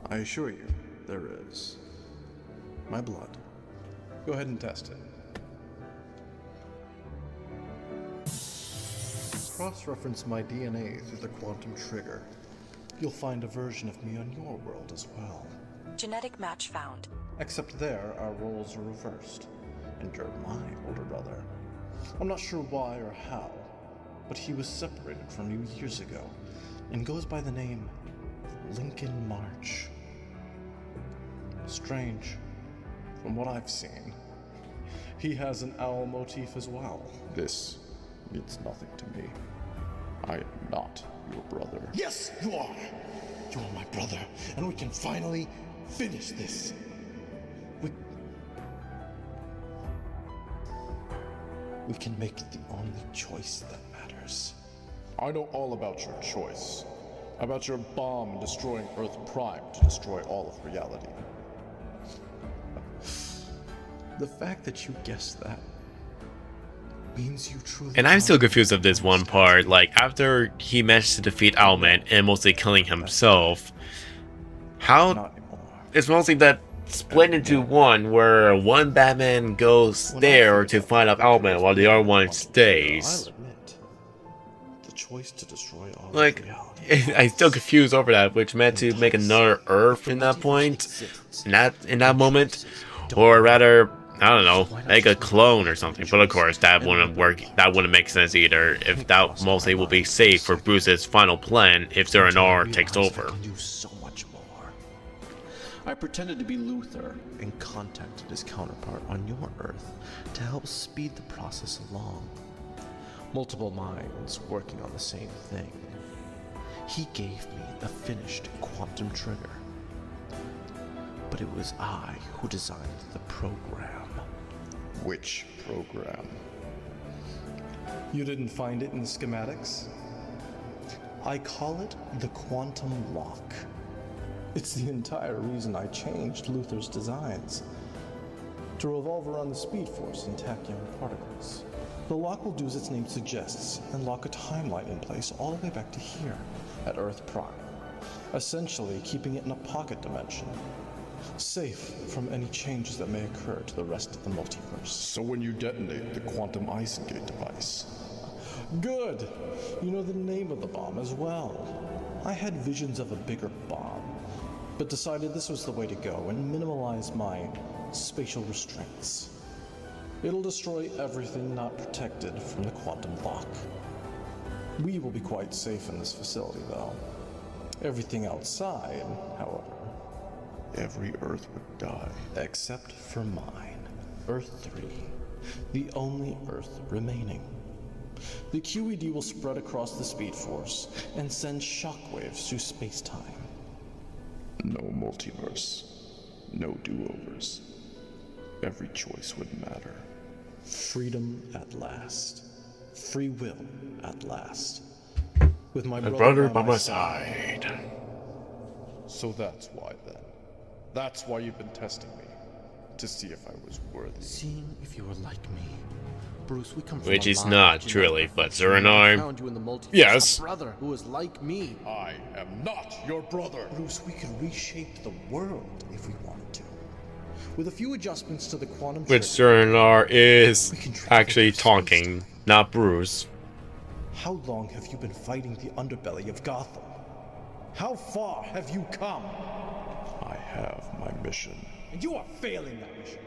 I assure you, there is. My blood. Go ahead and test it. Cross-reference my DNA through the quantum trigger. You'll find a version of me on your world as well. Genetic match found. Except there, our roles are reversed, and you're my older brother. I'm not sure why or how, but he was separated from you years ago, and goes by the name Lincoln March. Strange. From what I've seen, he has an owl motif as well. This means nothing to me. I am not your brother. Yes, you are! You are my brother, and we can finally finish this. We can make it the only choice that matters. I know all about your choice. About your bomb destroying Earth Prime to destroy all of reality. The fact that you guessed that means you truly. And I'm still confused of this one part. Like, after he managed to defeat Owlman and mostly killing himself, how it's mostly that split into one where one Batman goes there to find out Owlman while the other one stays. I'll admit, the choice to destroy all Like, of reality. I'm still confused over that, which meant to make another Earth in that point, in that moment, or rather, I don't know, make a clone or something. But of course, that wouldn't work. That wouldn't make sense either. If that mostly will be safe for Bruce's final plan if Zeranar takes over. I pretended to be Luther and contacted his counterpart on your Earth to help speed the process along. Multiple minds working on the same thing. He gave me the finished quantum trigger. But it was I who designed the program. Which program? You didn't find it in the schematics? I call it the quantum lock. It's the entire reason I changed Luther's designs to revolve around the Speed Force and tachyon particles. The lock will do as its name suggests and lock a timeline in place all the way back to here at Earth Prime, essentially keeping it in a pocket dimension, safe from any changes that may occur to the rest of the multiverse. So when you detonate the quantum Isengate device... Good! You know the name of the bomb as well. I had visions of a bigger bomb, but decided this was the way to go and minimalize my spatial restraints. It'll destroy everything not protected from the quantum lock. We will be quite safe in this facility, though. Everything outside, however, every Earth would die. Except for mine, Earth 3, the only Earth remaining. The QED will spread across the Speed Force and send shockwaves through space-time. No multiverse. No do-overs. Every choice would matter. Freedom at last. Free will at last. With my brother by my side. So that's why then. That's why you've been testing me. To see if I was worthy. Seeing if you were like me. Bruce, we come from Which a is line not of truly, genetic but perfection. I Zeranar, found you in the multiverse, yes. a brother who is like me. I am not your brother. Bruce, we could reshape the world if we wanted to. With a few adjustments to the quantum which Zeranar is actually talking, not Bruce. How long have you been fighting the underbelly of Gotham? How far have you come? I have my mission. And you are failing that mission.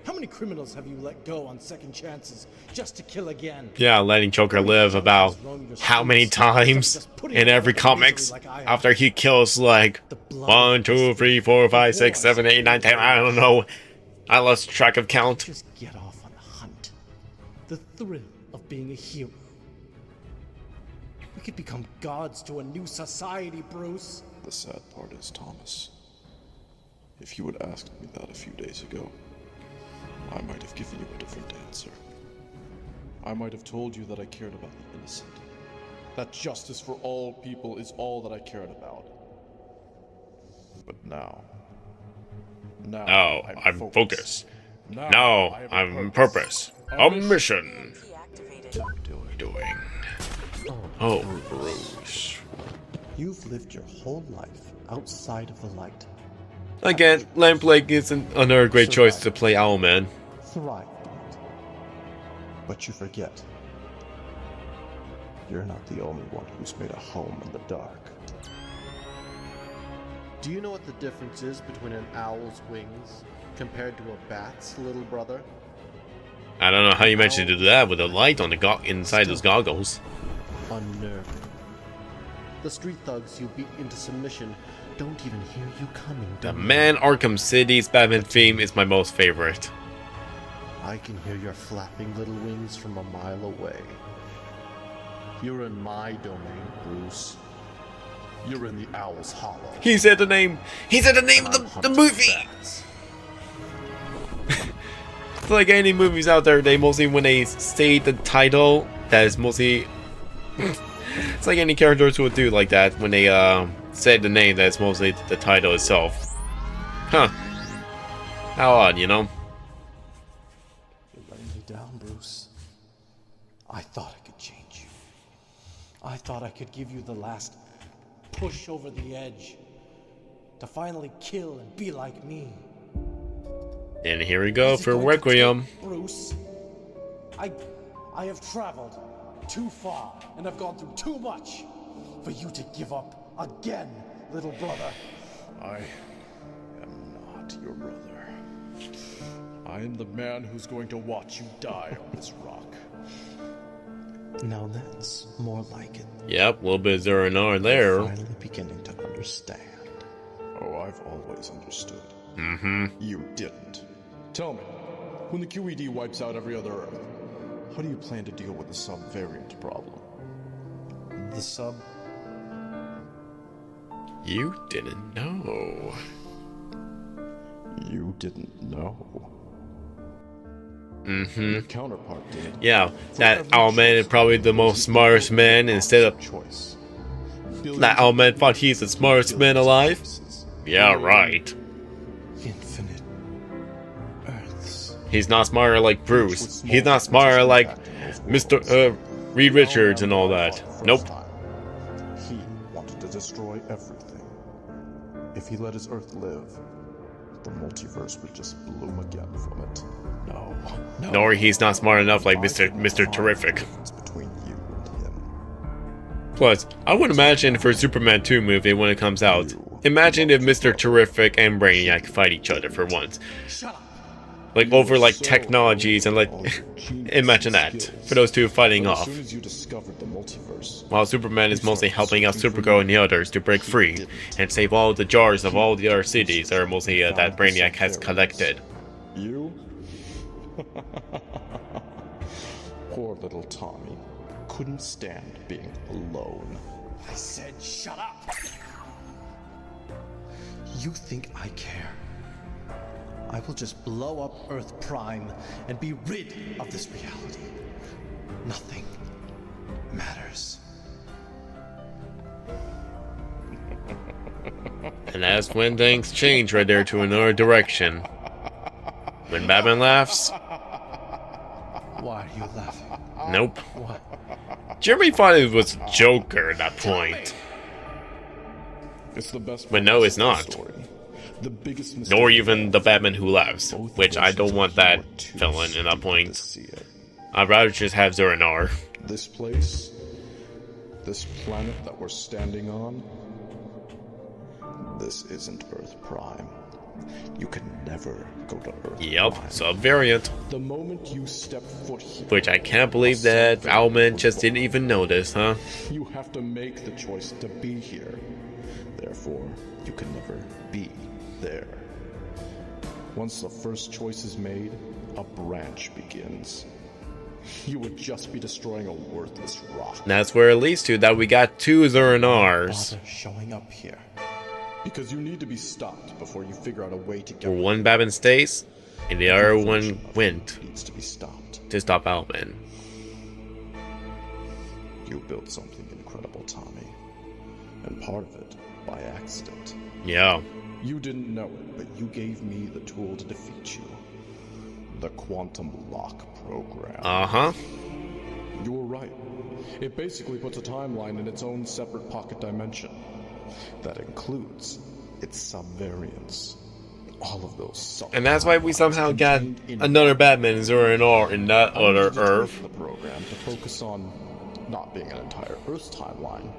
How many criminals have you let go on second chances just to kill again? Yeah, letting Joker live about how many times in every comics after he kills like 1, 2, 3, 4, 5, 6, 7, 8, 9, 10, I don't know. I lost track of count. Just get off on the hunt. The thrill of being a hero. We could become gods to a new society, Bruce. The sad part is, Thomas, if you had asked me that a few days ago, I might have given you a different answer. I might have told you that I cared about the innocent. That justice for all people is all that I cared about. But now... Now I'm focused. Now I'm purpose. A mission. Doing. Oh, Bruce. You've lived your whole life outside of the light. Again, Lamplight is another great choice to play Owlman. Thrived on it. But you forget. You're not the only one who's made a home in the dark. Do you know what the difference is between an owl's wings compared to a bat's little brother? I don't know how you managed to do that with a light on the inside those goggles. Unnerving. The street thugs you beat into submission don't even hear you coming. The Man Arkham City's Batman theme is my most favorite. I can hear your flapping little wings from a mile away. You're in my domain, Bruce. You're in the Owl's Hollow. He said the name. He said the name of the movie. It's like any movies out there, they mostly, when they say the title, that is mostly... It's like any characters would do like that when they say the name, that's mostly the title itself. Huh. How odd, you know? You're letting me down, Bruce. I thought I could change you. I thought I could give you the last push over the edge to finally kill and be like me. And here we go Is it for going to Requiem. take, Bruce? I have traveled too far and I've gone through too much for you to give up again, little brother. I am not your brother. I am the man who's going to watch you die on this rock. Now that's more like it. Yep, a little bit of Zero there. I'm finally beginning to understand. Oh, I've always understood. Mm-hmm. You didn't. Tell me, when the QED wipes out every other Earth, how do you plan to deal with the sub-variant problem? The sub? You didn't know. You didn't know. Mm-hmm. Your counterpart did. Yeah, that Owlman is probably the most smartest man instead of... That Owlman thought he's the smartest man alive? Yeah, right. Infinite Earths. He's not smarter like Bruce. He's not smarter like Mr. Reed Richards and all that. Nope. He wanted to destroy everything. If he let his Earth live, the multiverse would just bloom again from it. No. Nor he's not smart enough like Mr. Terrific. Between you and him. Plus, I would imagine for Superman 2 movie when it comes out, imagine if Mr. Terrific and Brainiac fight each other for once. Like over like technologies and like imagine that for those two fighting off. As soon as you discovered the multiverse, while Superman is mostly helping out Supergirl and the others to break free and save all the jars of all the other cities that are mostly that Brainiac has collected. You? Poor little Tommy couldn't stand being alone. I said shut up! You think I care? I will just blow up Earth Prime and be rid of this reality. Nothing matters. And that's when things change right there to another direction. When Batman laughs. Why are you laughing? Nope. What? Jeremy thought it was Joker at that point. It's the best. But no, it's not. The biggest nor even the Batman Who Laughs, which I don't want that villain in that point. I'd rather just have Zero-Nar. This place, this planet that we're standing on, this isn't Earth Prime. You can never go to Earth Yep, Prime. sub-variant. The moment you step foot here, which I can't believe that Owlman just didn't even notice, huh? You have to make the choice to be here. Therefore, you can never be there. Once the first choice is made, a branch begins. You would just be destroying a worthless rock. And that's where it leads to that we got two Zero-Nars. Showing up here. Because you need to be stopped before you figure out a way to get. Where one Batman stays, and the other one went needs to be stopped. To stop Owlman. You built something incredible, Tommy. And part of it by accident. Yeah. You didn't know it, but you gave me the tool to defeat you. The Quantum Lock program. Uh-huh. You were right. It basically puts a timeline in its own separate pocket dimension. That includes its sub-variants. All of those sub. And that's why we somehow got another Batman Zero-Nar in that other Earth. The program to focus on not being an entire Earth's timeline.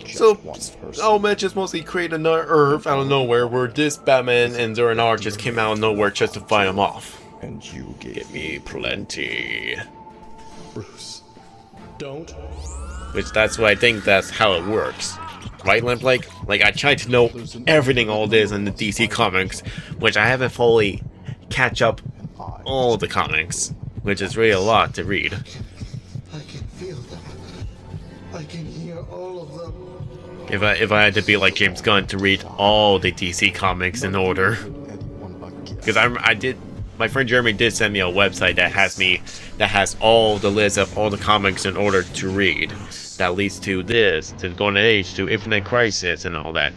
So, Owlman just mostly created another Earth out of nowhere where this Batman and Zero-Nar just came out of nowhere just to fight him off. And you give me plenty. Bruce, don't. Which that's what I think that's how it works. Right, Limplake? Like, I tried to know everything all this in the DC comics, which I haven't fully catch up all the comics, which is really a lot to read. I can feel them. I can hear all of them. If I had to be like James Gunn to read all the DC comics in order. Because I did, my friend Jeremy did send me a website that has all the list of all the comics in order to read. That leads to this, to Golden Age, to Infinite Crisis, and all that.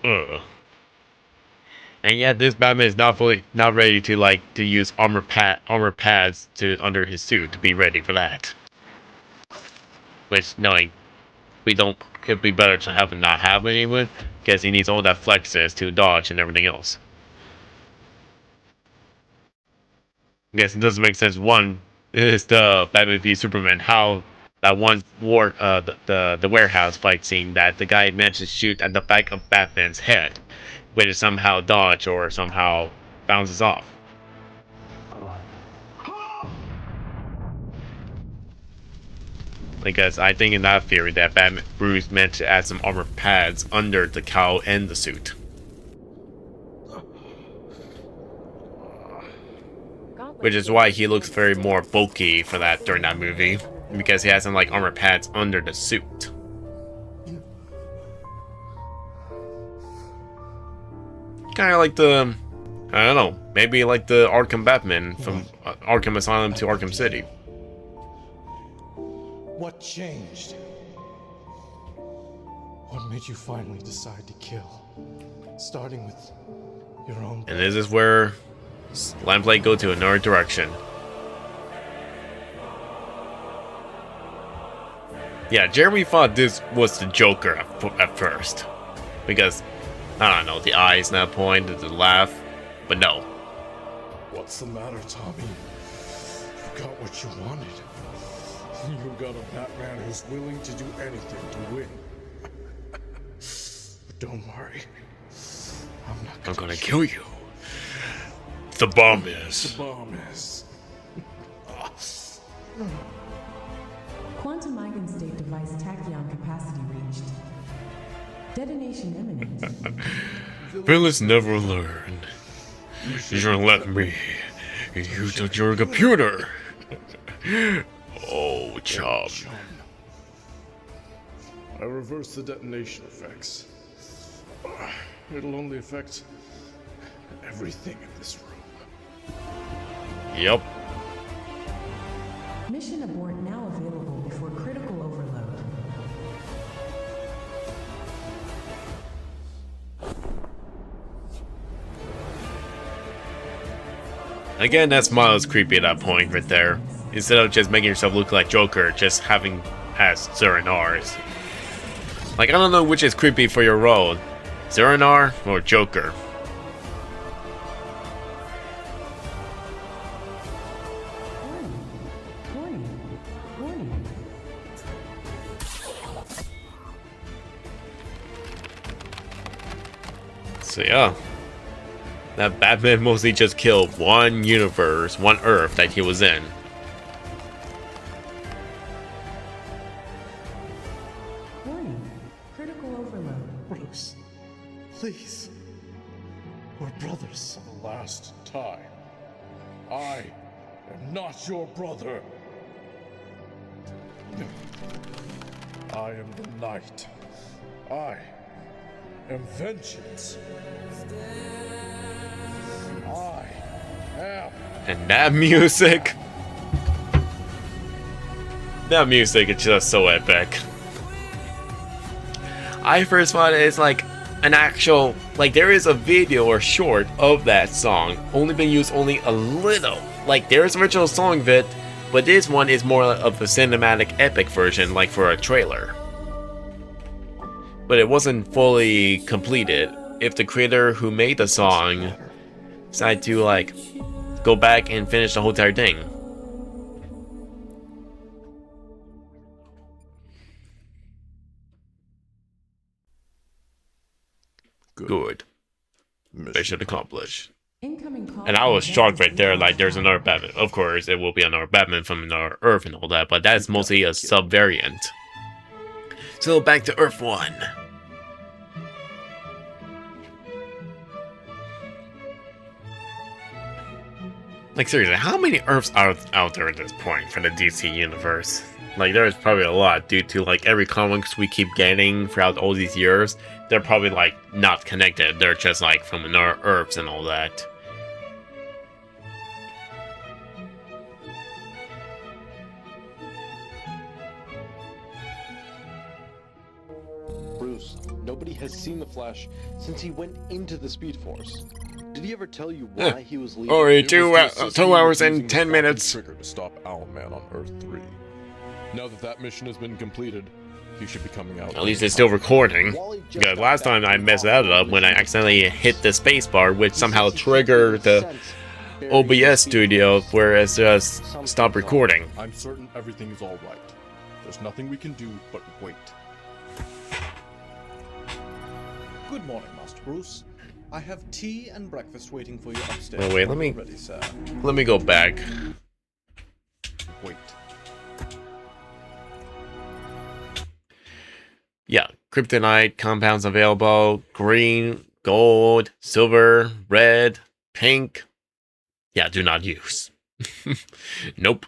Ugh. And yet this Batman is not ready to use armor pads to under his suit to be ready for that. Which knowing we don't, it'd be better to have him not have any with, because he needs all that flexes to dodge and everything else. I guess it doesn't make sense. One is the Batman v Superman, how that one the warehouse fight scene that the guy managed to shoot at the back of Batman's head, which is somehow dodge or somehow bounces off. Because I think in that theory that Bruce meant to add some armor pads under the cowl and the suit. Which is why he looks very more bulky for that during that movie. Because he has some like armor pads under the suit. Kinda like the, I don't know, maybe like the Arkham Batman from Arkham Asylum to Arkham City. What changed? What made you finally decide to kill? Starting with your own. And this is where Lamplight go to another direction. Yeah, Jeremy thought this was the Joker at first. Because, I don't know, the eyes at that point, the laugh, but no. What's the matter, Tommy? You got what you wanted. You got a Batman who's willing to do anything to win. But don't worry. I'm gonna kill you. The bomb is. The bomb is. Quantum eigenstate device tachyon capacity reached. Detonation imminent. Villains never learn. You shouldn't let me. You took your computer. Oh, chum. I reversed the detonation effects. It'll only affect everything in this room. Yep. Mission abort now available before critical overload. Again, that smile is creepy at that point right there. Instead of just making yourself look like Joker, just having as Zernar's. Like, I don't know which is creepy for your role. Zernar or Joker. So yeah. That Batman mostly just killed one universe, one Earth that he was in. Warning. Critical overload. Bruce, please. We're brothers. For the last time. I am not your brother. I am the Knight. I am vengeance. I am. And that music. That music is just so epic. I first thought it's like an actual, like there is a video or short of that song, only been used only a little. Like there's original song of it, but this one is more of a cinematic epic version, like for a trailer. But it wasn't fully completed. If the creator who made the song decided to like go back and finish the whole entire thing. Good. Mission accomplished. And I was shocked right there, like there's another Batman. Of course, it will be another Batman from another Earth and all that, but that's mostly a sub-variant. So back to Earth 1. Like seriously, how many Earths are out there at this point for the DC universe? Like there's probably a lot due to like every comics we keep getting throughout all these years. They're probably like not connected. They're just like from another Earths and all that. Bruce, nobody has seen the Flash since he went into the Speed Force. Did he ever tell you why he was leaving? Already It was to assist 2 me hours with and using the 10 Quantum minutes. Trigger to stop Owlman on Earth 3. Now that that mission has been completed, he should be coming out. At least it's still recording. Because last time I messed that up when I accidentally hit the spacebar, which somehow triggered the OBS studio, whereas just stop recording. I'm certain everything is all right. There's nothing we can do but wait. Good morning, Master Bruce. I have tea and breakfast waiting for you upstairs. Wait, let when me you're ready, sir. let me go back. Wait. Yeah, kryptonite compounds available: green, gold, silver, red, pink. Yeah, do not use. Nope.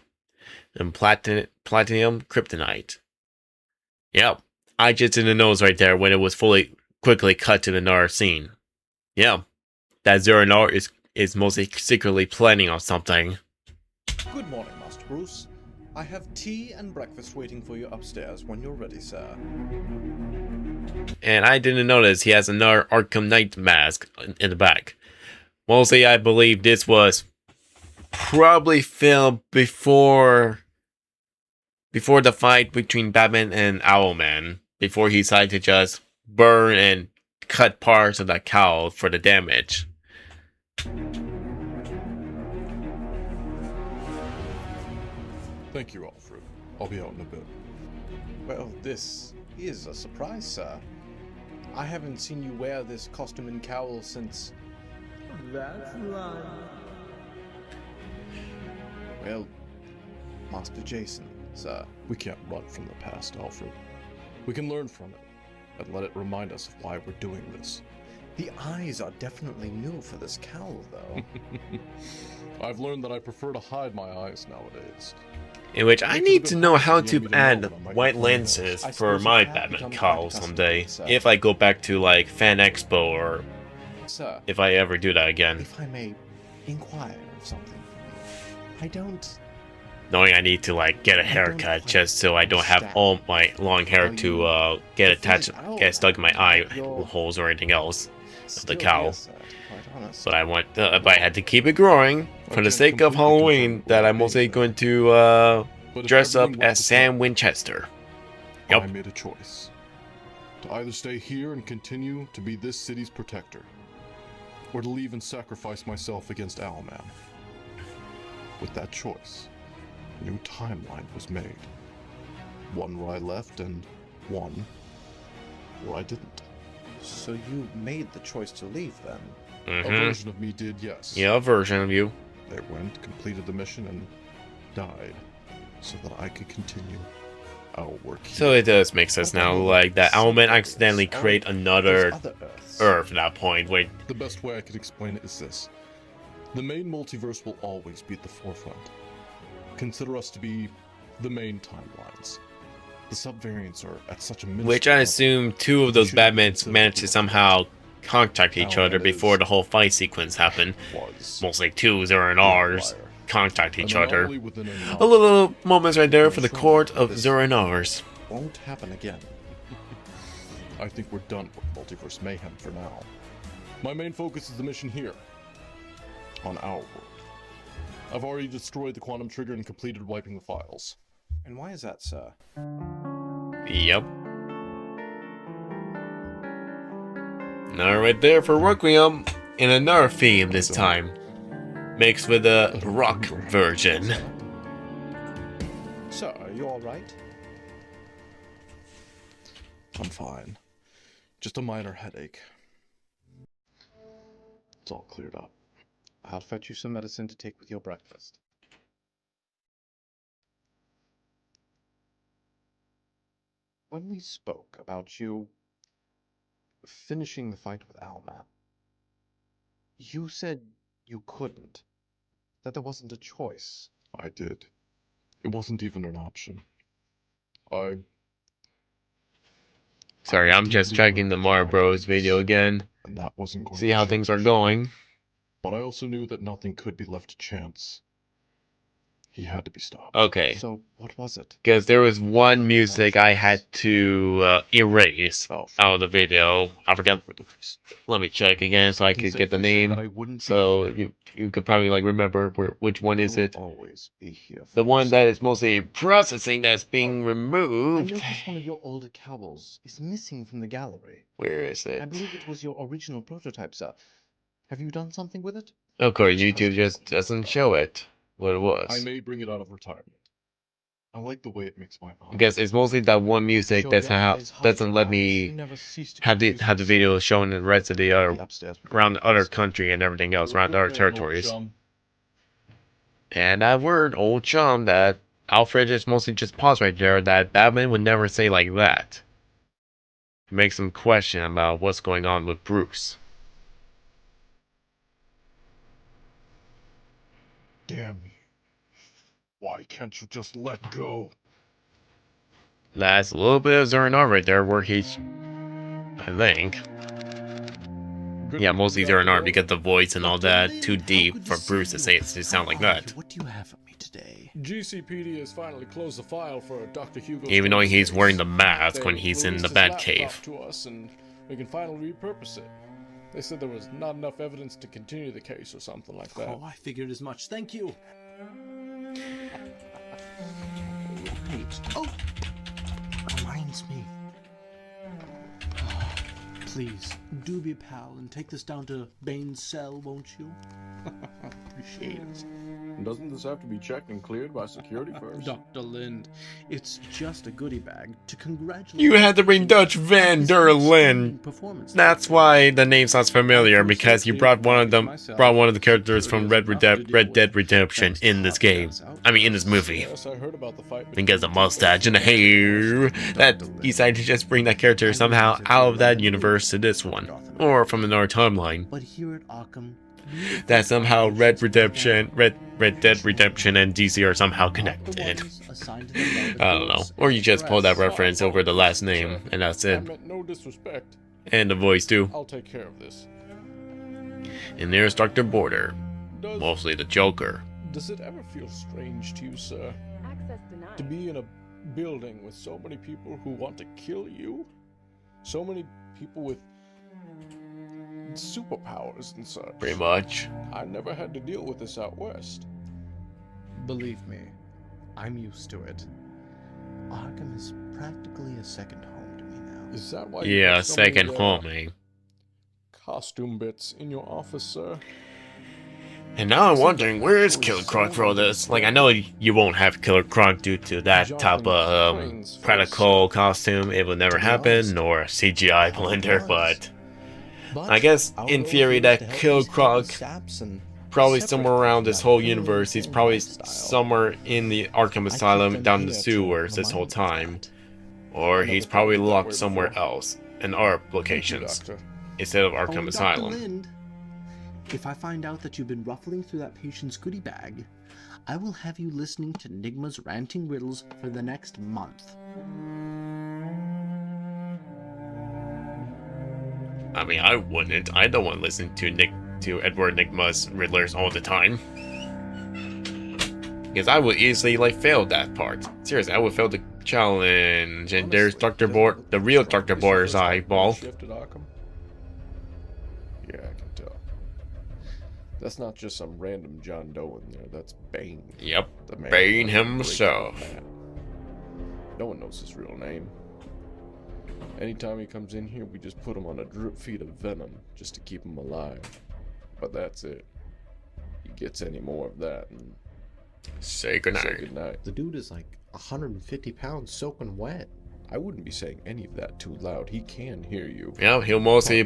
And platinum kryptonite. Yep, I just did the nose right there when it was quickly cut to another scene. Yeah, that Zero Nar is mostly secretly planning on something. Good morning, Master Bruce. I have tea and breakfast waiting for you upstairs when you're ready, sir. And I didn't notice he has another Arkham Knight mask in the back. Mostly, I believe this was probably filmed before the fight between Batman and Owlman, before he decided to just burn and cut parts of that cowl for the damage. Thank you, Alfred. I'll be out in a bit. Well, this is a surprise, sir. I haven't seen you wear this costume and cowl since... That's right. Well, Master Jason, sir. We can't run from the past, Alfred. We can learn from it, and let it remind us of why we're doing this. The eyes are definitely new for this cowl, though. I've learned that I prefer to hide my eyes nowadays. In which I need to know how to add white lenses for my Batman cowl someday. If I go back to like Fan Expo, or Sir, if I ever do that again. if I may inquire of something from you, I don't... Knowing I need to like get a haircut just so I don't have all my long hair to get attached, get stuck in my eye holes or anything else of the cowl. But I want, but I had to keep it growing for the sake of Halloween. That I'm mostly going to dress up as Sam Winchester. Yep. I made a choice to either stay here and continue to be this city's protector, or to leave and sacrifice myself against Owlman. With that choice, a new timeline was made. One where I left and one where I didn't. So you made the choice to leave, then? A version of me did, yes. Yeah, a version of you. They went, completed the mission, and died, so that I could continue our work here. So it does make sense now, like that Owlman accidentally create another Earth at that point. Wait. The best way I could explain it is this. The main multiverse will always be at the forefront. Consider us to be the main timelines. The subvariants are at such a minuscule Which I assume two of those Batmans managed to somehow contact each other before the whole fight sequence happened. Mostly two Zero and R's contact each other. A little moments right there for the court of Zero and R's. Won't happen again. I think we're done with multiverse mayhem for now. My main focus is the mission here, on our world. I've already destroyed the quantum trigger and completed wiping the files. And why is that, sir? Yep. Now right there for Requiem, in another theme this time, mixed with a rock version. Sir, are you alright? I'm fine. Just a minor headache. It's all cleared up. I'll fetch you some medicine to take with your breakfast. When we spoke about you finishing the fight with Owlman, you said you couldn't. That there wasn't a choice. I did. It wasn't even an option. Sorry, I'm just checking the Mario Bros video again. And that wasn't going See how things are going. But I also knew that nothing could be left to chance. He had to be stopped. Okay. So, what was it? Because there was one music I had to erase out of the video. I forgot. Let me check again so I could get the name. So you could probably like remember which one is it. Always be here. The one that is mostly processing that's being I removed. noticed one of your older cowls is missing from the gallery. Where is it? I believe it was your original prototype, sir. Have you done something with it? Of course, YouTube just doesn't show it what it was. I may bring it out of retirement. I like the way it makes my mind. Because it's mostly that one music that's how doesn't let me have the video showing the rest of the around the other country and everything else around the other territories. And that word, old chum, that Alfred just mostly just paused right there. That Batman would never say like that. It makes him question about what's going on with Bruce. Damn me. Why can't you just let go? That's a little bit of Zernar right there, where he's, I think. Yeah, mostly Zernar because the voice and all that too deep for Bruce to say it to sound like that. What do you have for me today? GCPD has finally closed the file for Dr. Hugo. Even though he's wearing the mask when he's in the Batcave. To us, and we can finally repurpose it. They said there was not enough evidence to continue the case or something like that. Oh, I figured as much. Thank you. Right. Oh! Reminds me. Please, do be a pal and take this down to Bane's cell, won't you? Appreciate it. Doesn't this have to be checked and cleared by security first? Dr. Lind, it's just a goodie bag to congratulate You had to bring Dutch Van der Linde. That's why the name sounds familiar, because you brought one of the characters from Red Dead Redemption in this game. I mean, in this movie. Yes, I heard about the fight. And gets a mustache and a hair. That he decided to just bring that character somehow out of that universe to this one, or from another timeline. But here at Arkham, that somehow Red Dead Redemption and DC are somehow connected. I don't know. Or you just pull that reference over the last name, and that's it. I meant no disrespect. And the voice too. I'll take care of this. And there's Dr. Border. Mostly the Joker. Does it ever feel strange to you, sir? Access denied. To be in a building with so many people who want to kill you? So many people with superpowers and such. Pretty much. I never had to deal with this out west. Believe me, I'm used to it. Arkham is practically a second home to me now. Is that why you have so second many, home, eh? Costume bits in your office, sir? And now I'm wondering, where is Killer Croc for all this? Like, I know you won't have Killer Croc due to that type of practical costume. It will never happen, nor CGI blender, but I guess in theory that Killer Croc probably somewhere around this whole universe. He's probably somewhere in the Arkham Asylum down in the sewers this whole time. Or he's probably locked somewhere else in our locations instead of Arkham Asylum. Dr. Lind, if I find out that you've been ruffling through that patient's goodie bag, I will have you listening to Nigma's ranting riddles for the next month. I mean, I wouldn't. I don't want to listen to Edward Nigma's riddlers all the time. Because I would easily, like, fail that part. Seriously, I would fail the challenge. And there's Dr. the real Dr. Border's eyeball. Yeah, I can tell. That's not just some random John Doe in there. That's Bane. Yep, the man Bane himself. No one knows his real name. Anytime he comes in here, we just put him on a drip feed of venom just to keep him alive. But that's it. He gets any more of that and say goodnight. Say goodnight. The dude is like 150 pounds soaking wet. I wouldn't be saying any of that too loud. He can hear you. Yeah, he'll mostly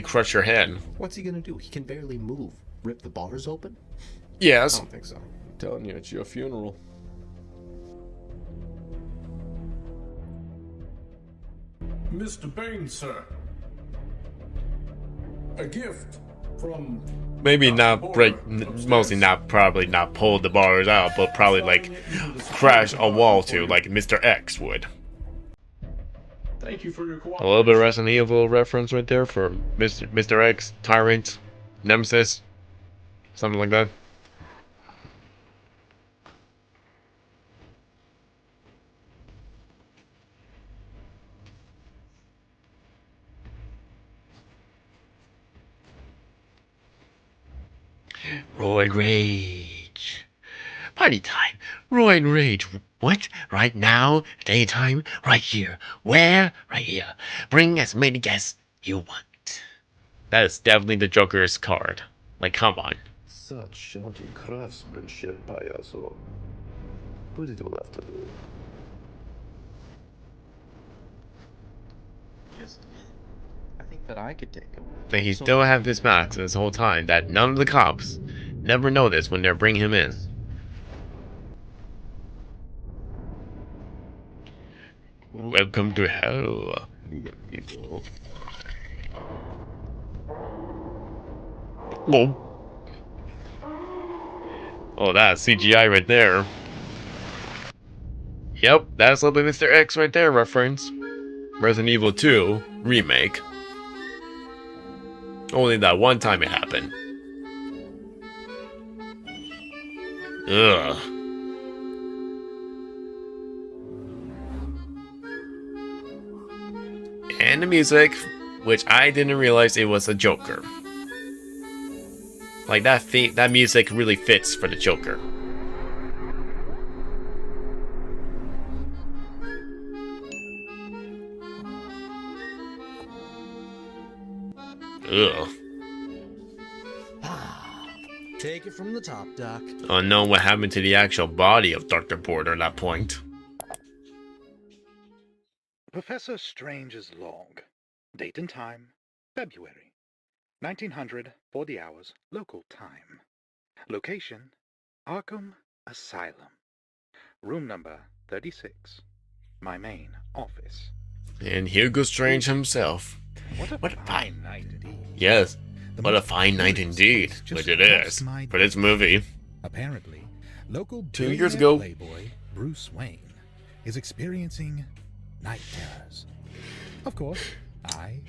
crush your head. What's he gonna do? He can barely move. Rip the bars open? Yes. I don't think so. I'm telling you, it's your funeral. Mr. Bane, sir. A gift from... Maybe not break, mostly not, probably not pull the bars out, but probably like crash a wall too, like Mr. X would. Thank you for your A little bit of Resident Evil reference right there for Mr. X, Tyrant, Nemesis, something like that. Roid Rage. Party time. Roid Rage. What? Right now? Daytime? Right here. Where? Right here. Bring as many guests you want. That is definitely the Joker's card. Like, come on. Such shouty craftsmanship, payaso. What did you have to do? Yes. I think that I could take him. That he still have this mask this whole time that none of the cops never notice when they're bringing him in. Welcome to hell. Whoa. Oh, that's CGI right there. Yep, that's a little bit Mr. X right there reference. Resident Evil 2 remake. Only that one time it happened. Ugh. And the music, which I didn't realize it was a Joker. Like that music really fits for the Joker. Ugh. Take it from the top, Doc. Unknown what happened to the actual body of Dr. Porter at that point. Professor Strange's log. Date and time, February. 1900, 40 hours, local time. Location, Arkham Asylum. Room number 36. My main office. And here goes Strange himself. What a fine night indeed. Yes, what a fine night indeed, which it is, for this movie. Apparently, local 2 years ago. Playboy Bruce Wayne is experiencing night terrors. Of course,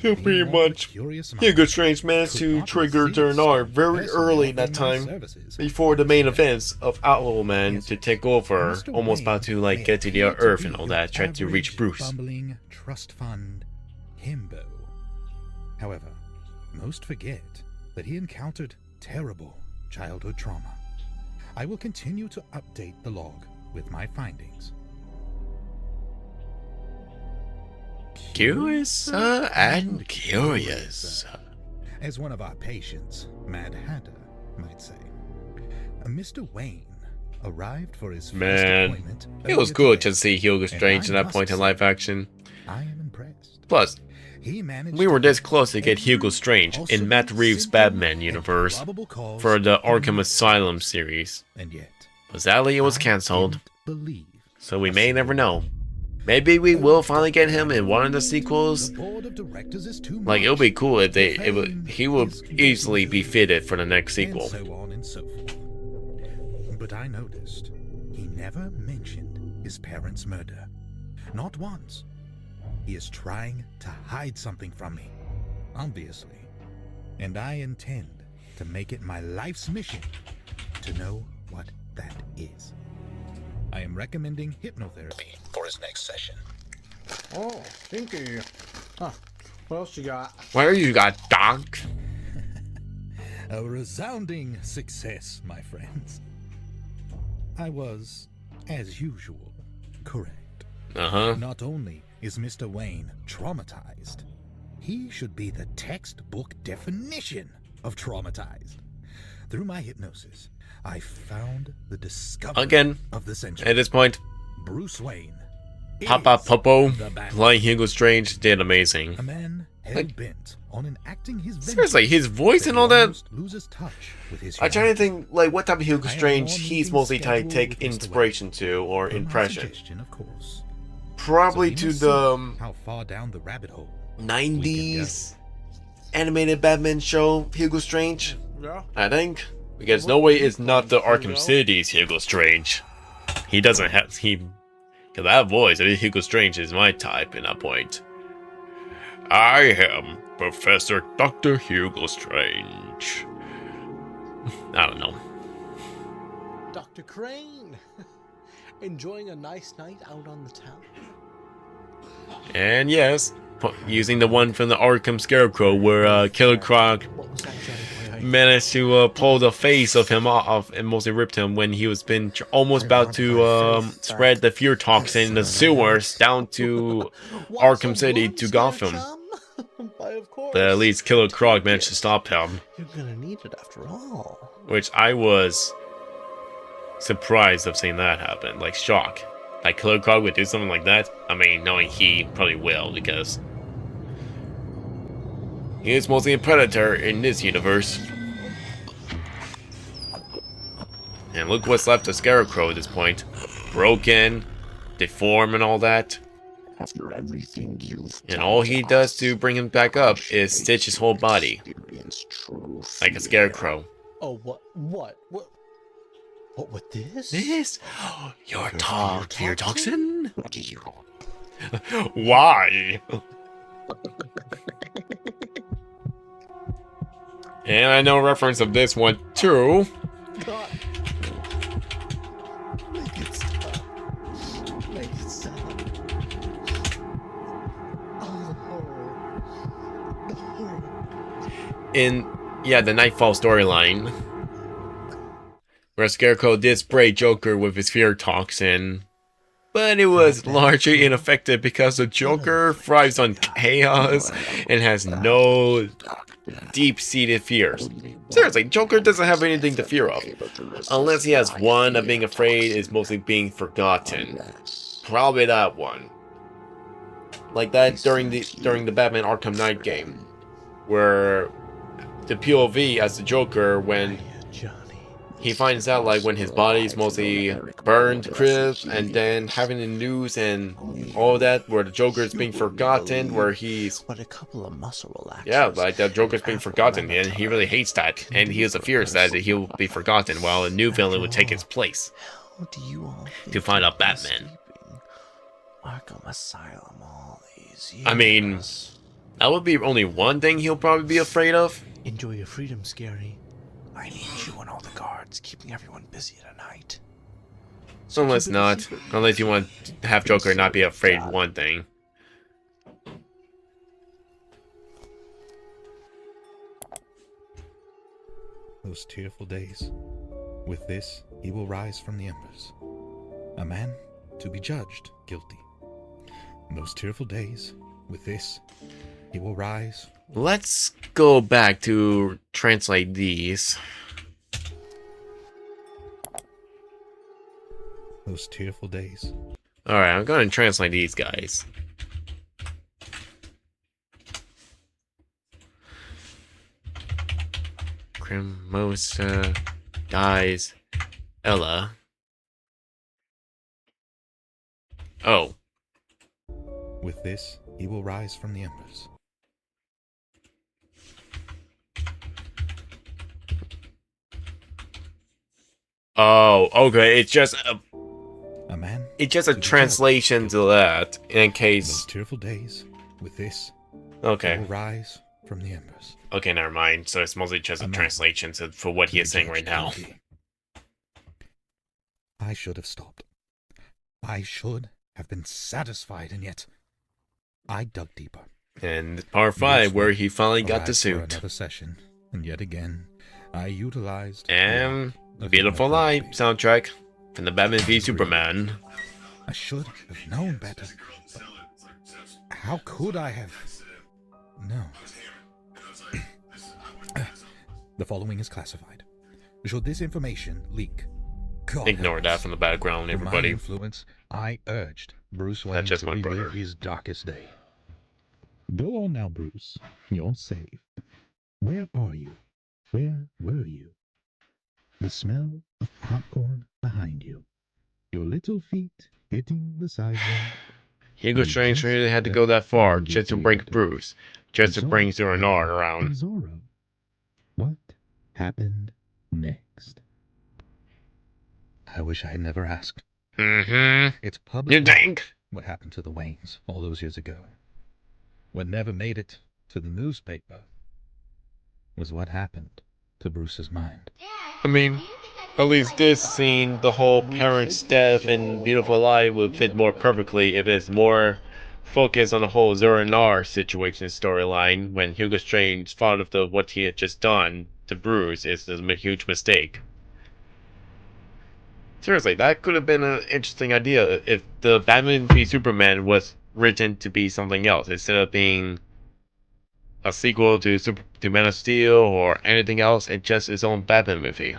So pretty much, Hugo Strange managed to trigger Dernar very early that time, before the main events of Outlaw Man to take over, almost about to like get to the Earth and all that, try to reach Bruce. Bumbling trust fund himbo. However, most forget that he encountered terrible childhood trauma. I will continue to update the log with my findings. Curious and curious. As one of our patients, Mad Hatter, might say, Mr. Wayne arrived for his first appointment. It was good to see Hugo Strange at that point in live action. I am impressed. Plus, we were this close to get Hugo Strange in Matt Reeves' Batman universe for the Arkham Asylum series. But sadly, it was cancelled, so we may never know. Maybe we will finally get him in one of the sequels. Like, it would be cool if he would easily be fitted for the next sequel. So on and so forth. But I noticed he never mentioned his parents' murder. Not once. He is trying to hide something from me, obviously. And I intend to make it my life's mission to know what that is. I am recommending hypnotherapy for his next session. Oh, Stinky. Huh. What else you got? Where you got, Doc? A resounding success, my friends. I was, as usual, correct. Not only is Mr. Wayne traumatized, he should be the textbook definition of traumatized. Through my hypnosis, I found the discovery of the century. At this point, Bruce Wayne, Papa Popo playing Hugo Strange did amazing. a man hell-bent on enacting his Seriously, his voice and all that. loses touch with his I'm trying to think, like, what type of Hugo Strange he's mostly trying to take inspiration to or impression. of course. Probably to the how far down the rabbit hole 90s animated Batman show Hugo Strange. Yeah. I think. Because no way it's not the Arkham City's Hugo Strange. He doesn't have cause that voice of Hugo Strange is my type in that point. I am Professor Dr. Hugo Strange. I don't know. Dr. Crane. Enjoying a nice night out on the town. And yes, using the one from the Arkham Scarecrow where Killer Croc managed to pull the face of him off and mostly ripped him when he was been almost about to spread the fear toxin in the sewers down to Arkham City to Gotham. Why, of course. But at least Killer Croc managed to stop him. You're gonna need it after all. Which I was surprised of seeing that happen. Like, shock. Like, Killer Croc would do something like that? I mean, knowing he probably will, because he is mostly a predator in this universe. And look what's left of Scarecrow at this point. Broken, deformed, and all that. After everything you've and all he does to bring him back up is stitch his whole body. Like a scarecrow. Oh, what with this? This? Your fear toxin? Why? And I know a reference of this one too. God. Make it stop. Make it stop. Oh, the horror. In, yeah, the Nightfall storyline, where Scarecrow did spray Joker with his fear toxin, but it was largely ineffective because the Joker thrives on chaos and has no deep-seated fears. Seriously, Joker doesn't have anything to fear of. Unless he has one of being afraid is mostly being forgotten. Probably that one. Like that during the Batman Arkham Knight game, where the POV as the Joker, when he finds out, like, when his body's mostly burned, crisp, and then having the news and all that, where the Joker's being forgotten, where he's... What a couple of muscle relaxers. Yeah, like, the Joker's being forgotten, and he really hates that, and he has a fear that he'll be forgotten, while a new villain would take his place. How do you all to find out Batman. Arkham Asylum all these years. I mean, that would be only one thing he'll probably be afraid of. Enjoy your freedom, Scary. I need you and all the guards keeping everyone busy tonight. Unless not. Unless you want to have Joker not be afraid of one thing. Those tearful days. With this, he will rise from the embers. A man to be judged guilty. Those tearful days. With this, he will rise. Let's go back to translate these. Those tearful days. Alright, I'm going to translate these guys. Cremosa dies Ella. Oh. With this, he will rise from the embers. Oh, okay. It's just a man. It's just a translation to that, in case. Those tearful days. With this, okay. He will rise from the embers. Okay, never mind. So it's mostly just a translation for what he is saying right now. I should have stopped. I should have been satisfied, and yet I dug deeper. And part 5, where he finally got the suit. Another session, and yet again, I utilized. And Beautiful Light soundtrack from the Batman v Superman. I should have known better. How could I have? No. The following is classified. Should this information leak? God ignore that from the background, everybody. My influence, I urged Bruce Wayne to relive his darkest day. Go on now, Bruce. You're safe. Where are you? Where were you? The smell of popcorn behind you. Your little feet hitting the sidewalk. Hugo Strange really had to go that far just to break Bruce, just to bring Zero Nard around. Zorro. What happened next? I wish I had never asked. It's public. You think? What happened to the Waynes all those years ago? What never made it to the newspaper was what happened to Bruce's mind. I mean, at least this scene, the whole parents' death and Beautiful Life would fit more perfectly if it's more focused on the whole Zero Nard situation storyline when Hugo Strange thought of what he had just done to Bruce is a huge mistake. Seriously, that could have been an interesting idea if the Batman v Superman was written to be something else instead of being a sequel to Man of Steel or anything else. It's just its own Batman movie.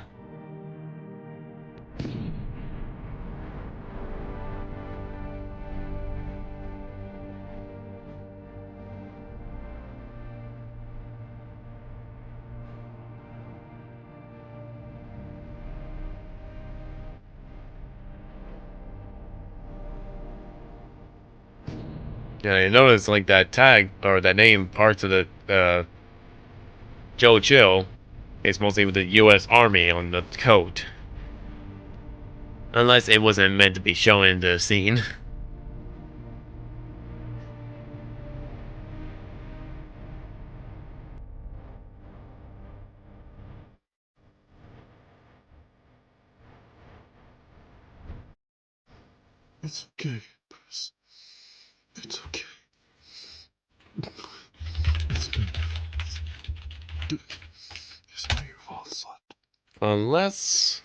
Yeah, you notice like that tag or that name parts of the Joe Chill is mostly with the U.S. Army on the coat. Unless it wasn't meant to be shown in the scene. It's okay, Bruce. It's okay. It's good. It's not your fault, son. Unless...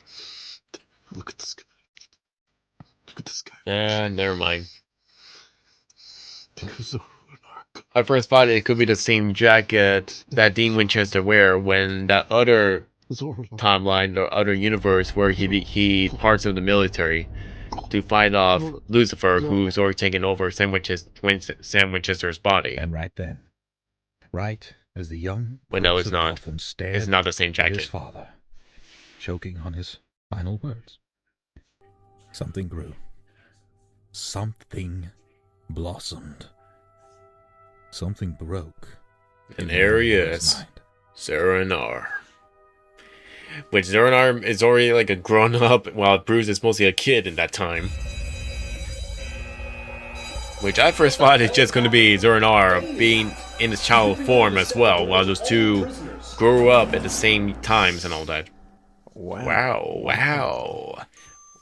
Look at this guy. Look at this guy. Yeah, never mind. Because of I first thought it could be the same jacket that Dean Winchester wear when that other timeline or other universe where he parts of the military to fight off Lucifer, who's already taken over Sam Winchester's body. And right then, right as the young But no, Bruce it's of not. Gotham stared It's not the same at jacket. his father, choking on his final words, something grew. Something blossomed. Something broke. And there he is, Zeranar. Which Zeranar is already like a grown-up, while Bruce is mostly a kid in that time. Which I first thought is just going to be Zeranar being in his child form as well, while those two grew up at the same times and all that. Wow.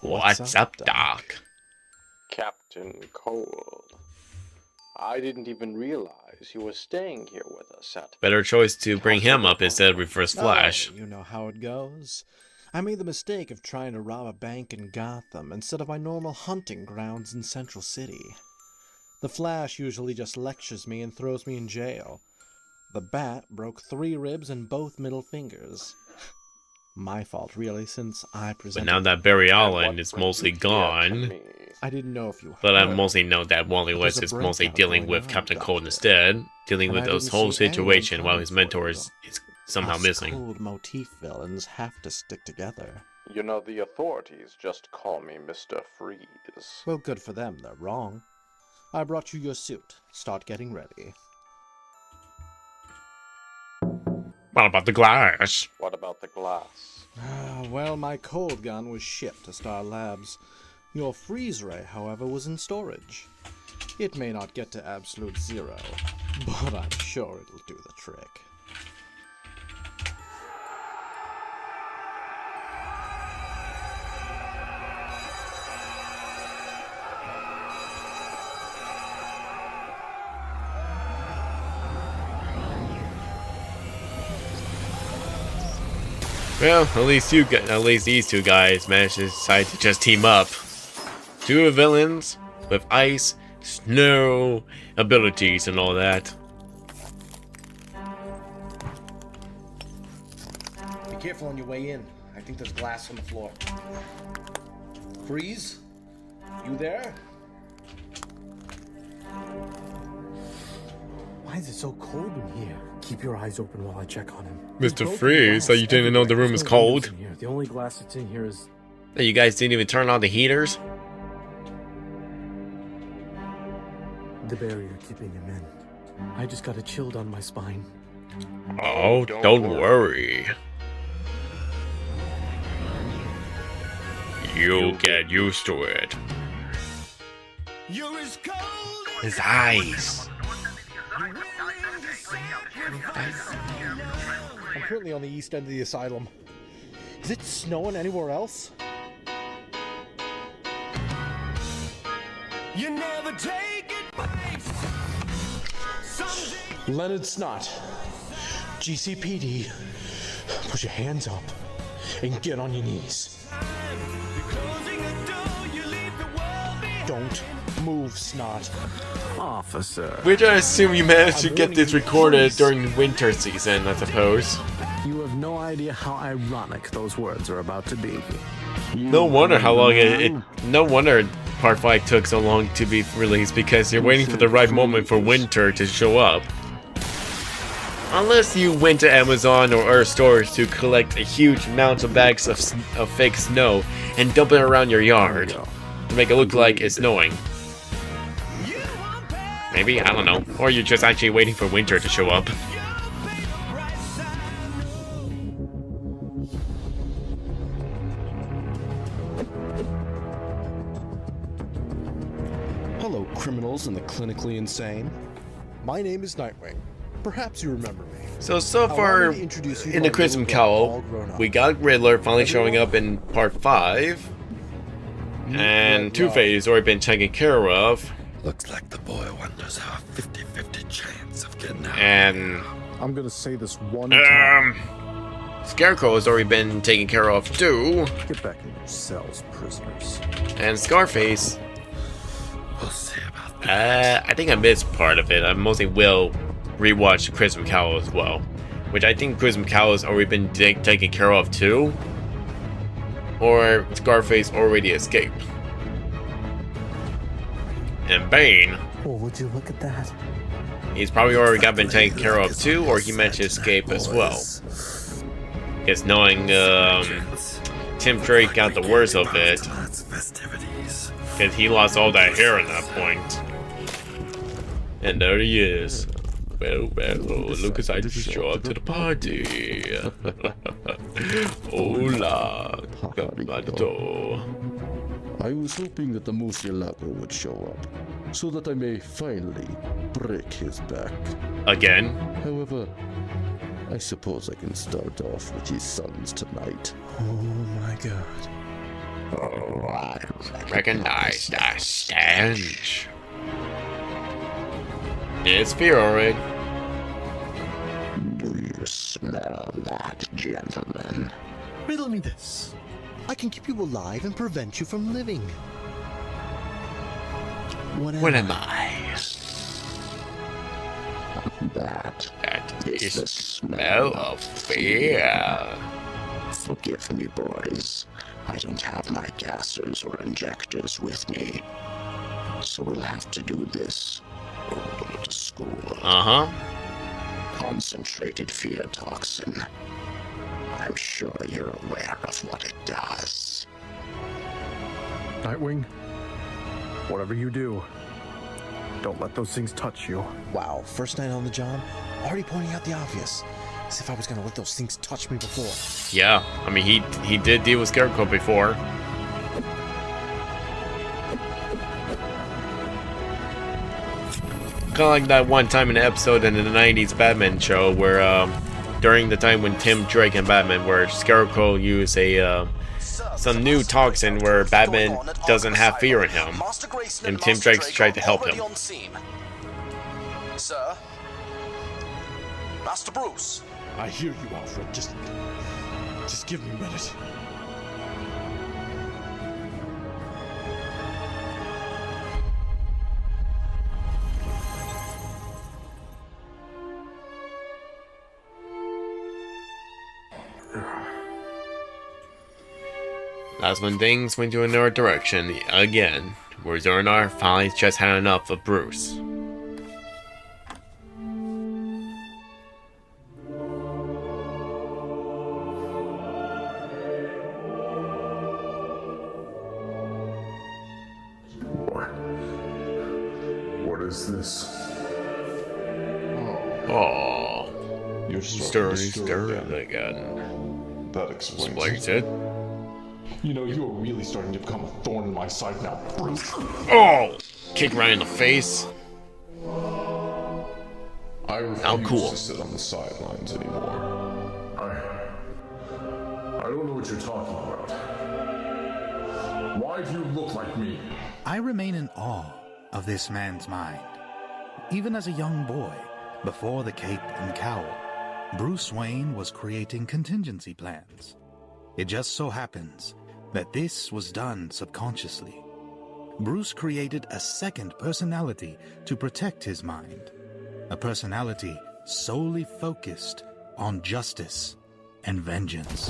What's up, Doc? Captain Cold. I didn't even realize you were staying here with us at... Better choice to bring him up instead of Reverse Flash. Oh, you know how it goes. I made the mistake of trying to rob a bank in Gotham instead of my normal hunting grounds in Central City. The Flash usually just lectures me and throws me in jail. The Bat broke 3 ribs and both middle fingers. My fault, really, since I presented... But now that Barry Allen is mostly gone... I didn't know if you But I mostly know that Wally West is mostly dealing with Captain Cold instead, dealing with this whole situation while his mentor is somehow missing. Cold motif villains have to stick together. You know, the authorities just call me Mr. Freeze. Well, good for them, they're wrong. I brought you your suit. Start getting ready. What about the glass? What about the glass? Well, my cold gun was shipped to Star Labs. Your freeze ray, however, was in storage. It may not get to absolute zero, but I'm sure it'll do the trick. Well, at least these two guys managed to decide to just team up. 2 villains with ice, snow, abilities and all that. Be careful on your way in. I think there's glass on the floor. Freeze? You there? Why is it so cold in here? Keep your eyes open while I check on him. Mr. Freeze, so you didn't know the room is cold? The only glass that's in here is... Hey, you guys didn't even turn on the heaters? the barrier keeping him in. I just got a chill down my spine. Oh, don't worry. You'll get used to it. His eyes. I'm currently on the east end of the asylum. Is it snowing anywhere else? You never take advice. Leonard Snot, GCPD, Put your hands up and get on your knees. Don't move, Snot. Officer. Which I assume you managed to get this recorded during winter season, I suppose. You have no idea how ironic those words are about to be. No wonder how long no wonder Part 5 took so long to be released, because you're waiting for the right moment for winter to show up. Unless you went to Amazon or other stores to collect a huge amount of bags of fake snow and dump it around your yard to make it look like it's snowing. Maybe, I don't know. Or you're just actually waiting for winter to show up. Hello, criminals and the clinically insane. My name is Nightwing. Perhaps you remember me. So far in the Crimson Cowl, we got Riddler finally showing up in Part 5. And Two-Face already been taken care of. Looks like the boy wonders how a 50-50 chance of getting out. And I'm gonna say this one time. Scarecrow has already been taken care of too. Get back in your cells, prisoners. And Scarface. We'll see about that. I think I missed part of it. I mostly will rewatch Crimson Cowl as well. Which I think Crimson Cowl has already been taken care of too. Or Scarface already escaped. And Bane. Oh, would you look at that? He's probably already been taken care of too, or he meant to escape as well. Because knowing Tim Drake got the worst of it, because he lost all that hair at that point. And there he is. Well, look as I just show up to the party. Hola, Gamato. I was hoping that the Murcielago would show up, so that I may finally break his back. Again? However, I suppose I can start off with his sons tonight. Oh my god. Oh, I recognize that stench. It's Fury. Do you smell that, gentlemen? Riddle me this. I can keep you alive and prevent you from living. What am I? That is the smell of fear. Forgive me, boys. I don't have my gassers or injectors with me. So we'll have to do this over to school. Concentrated fear toxin. I'm sure you're aware of what it does. Nightwing, whatever you do, don't let those things touch you. Wow, first night on the job, already pointing out the obvious. As if I was gonna let those things touch me before. Yeah, I mean, he did deal with Scarecrow before. Kind of like that one time in the episode in the 90s Batman show where, during the time when Tim Drake and Batman, where Scarecrow used a, some new toxin where Batman doesn't have fear in him, and Tim Drake tried to help him. Sir? Master Bruce? I hear you, Alfred. Just give me a minute. That's when things went to another direction again, where Zernar finally just had enough of Bruce. What is this? Oh, you're stirring again. That explains it. You know, you're really starting to become a thorn in my side now, Bruce. Oh! Kick right in the face. I refuse to sit on the sidelines anymore. I don't know what you're talking about. Why do you look like me? I remain in awe of this man's mind. Even as a young boy, before the cape and cowl, Bruce Wayne was creating contingency plans. It just so happens that this was done subconsciously. Bruce created a second personality to protect his mind, a personality solely focused on justice and vengeance.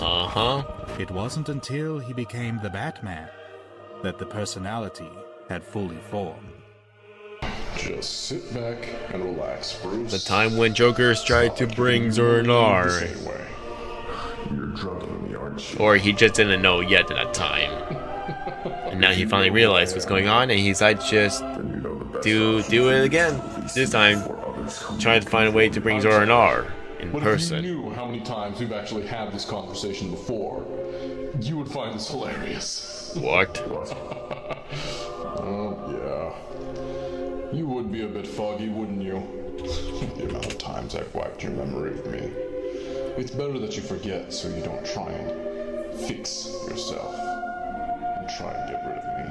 It wasn't until he became the Batman that the personality had fully formed. Just sit back and relax, Bruce. The time when Joker's tried to bring Zor-El-Nar. You're drunk on me, aren't you? Or he just didn't know yet at that time. And now he finally realized what's going on, and he's like, just do it again. This time, trying to find a way to bring Zor-El-Nar in person. If you knew how many times we've actually had this conversation before, you would find this hilarious. What? Oh, yeah. You would be a bit foggy, wouldn't you? The amount of times I've wiped your memory of me. It's better that you forget so you don't try and fix yourself and try and get rid of me.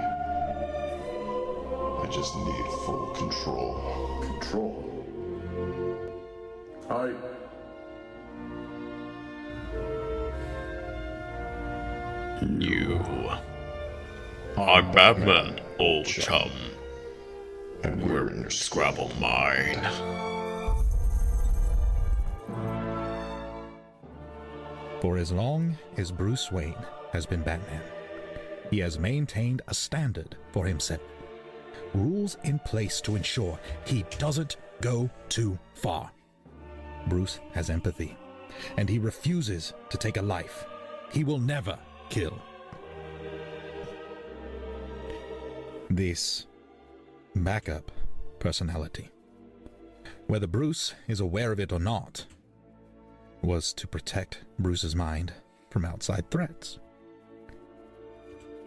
I just need full control. Control? You are Batman, old chum. And we're in your Scrabble mine. For as long as Bruce Wayne has been Batman, he has maintained a standard for himself. Rules in place to ensure he doesn't go too far. Bruce has empathy, and he refuses to take a life. He will never kill. This backup personality, whether Bruce is aware of it or not, was to protect Bruce's mind from outside threats.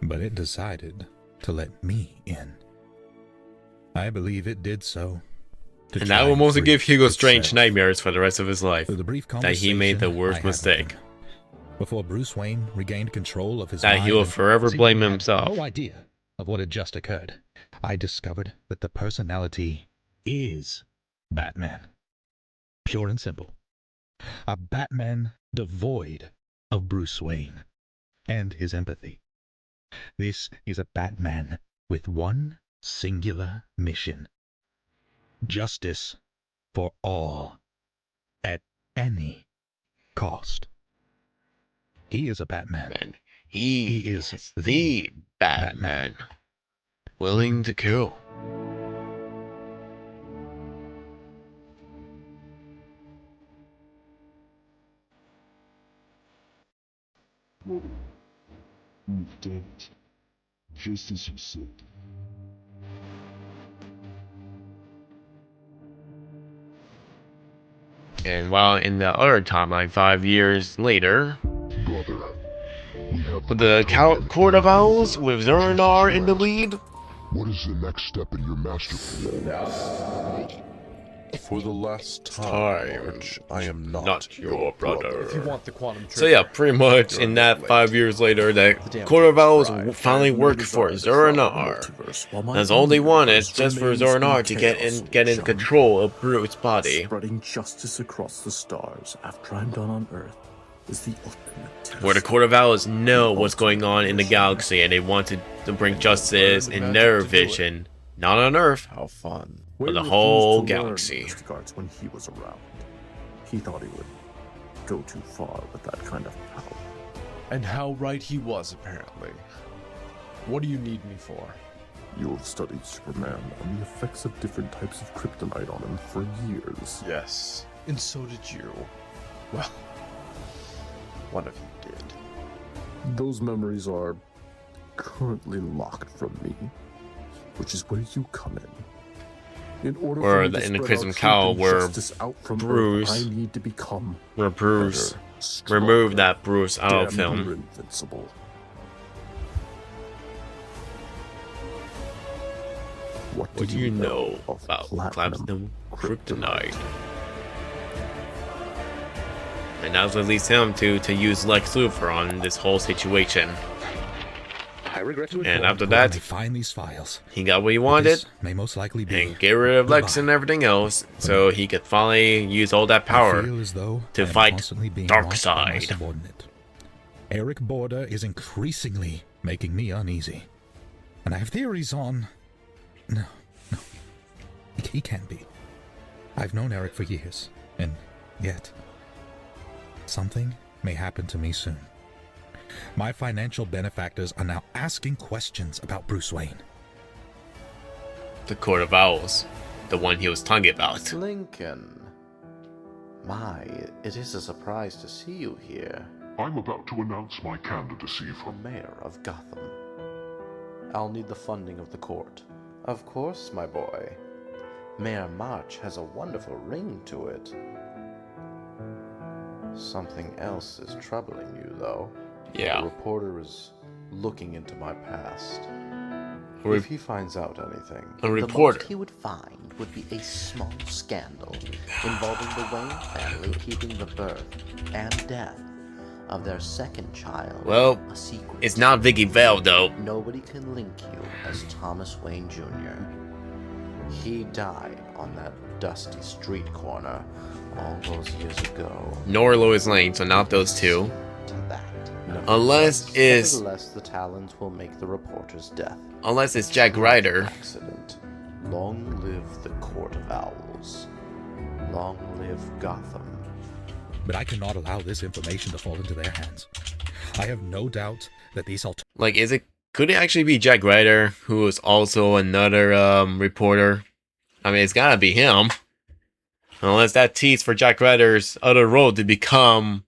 But it decided to let me in. I believe it did so. And that will mostly give Hugo Strange nightmares for the rest of his life. That he made the worst mistake. Before Bruce Wayne regained control of his that mind, he will forever blame himself. No idea of what had just occurred. I discovered that the personality is Batman. Pure and simple. A Batman devoid of Bruce Wayne and his empathy. This is a Batman with one singular mission. Justice for all, at any cost. He is a Batman. He is the Batman. Willing to kill. You did, just as you said. And while in the other timeline, 5 years later, with the Court of Owls with Zor-El-Nar in the lead. What is the next step in your master plan? For the last time, I am not your brother. If you want the quantum So yeah, pretty much in that 5 years later, the Court of Owls finally worked for Zor-El-Nar. As all they wanted, just for Zor-El-Nar to get in control of Bruce's body. Spreading justice across the stars after I'm done on Earth is the ultimate test. Where the Court of Owls know what's going on in the galaxy, and they wanted to bring justice in their vision, not on Earth. How fun. For the whole galaxy. When he was around, he thought he would go too far with that kind of power. And how right he was, apparently. What do you need me for? You have studied Superman and the effects of different types of kryptonite on him for years. Yes, and so did you. Well, one of you did. Those memories are currently locked from me, which is where you come in. In order or for me to in the spread Crimson out Cowl, truth and where justice out from Bruce, Earth, I need to become Bruce better, removed that Bruce out of damn film. near invincible. What do you know about platinum kryptonite? And that's what leads him to use Lex Luthor on this whole situation. I regret to And inform after you, that, when I find these files, he got what he but wanted this may most likely be and get rid of Lex goodbye. and everything else, so he could finally use all that I power feel as though I to am fight constantly being watched by my Darkseid. subordinate. Eric Border is increasingly making me uneasy, and I have theories on. No, he can't be. I've known Eric for years, and yet something may happen to me soon. My financial benefactors are now asking questions about Bruce Wayne. The Court of Owls, the one he was talking about. Lincoln. My, it is a surprise to see you here. I'm about to announce my candidacy for Mayor of Gotham. I'll need the funding of the court. Of course, my boy. Mayor March has a wonderful ring to it. Something else is troubling you, though. Yeah. The reporter is looking into my past. Re- If he finds out anything, A reporter. The most he would find would be a small scandal involving the Wayne family keeping the birth and death of their second child Well, a secret. it's not Vicky Vale though. Nobody can link you as Thomas Wayne Jr. He died on that dusty street corner all those years ago. Nor Lois Lane, so not those two. To that. Unless it's Nevertheless, the Talons will make the reporter's death. unless it's Jack Ryder. Accident. Long live the Court of Owls. Long live Gotham. But I cannot allow this information to fall into their hands. I have no doubt that these Like, could it actually be Jack Ryder, who is also another reporter? I mean, it's gotta be him. Unless that tease for Jack Ryder's other role to become,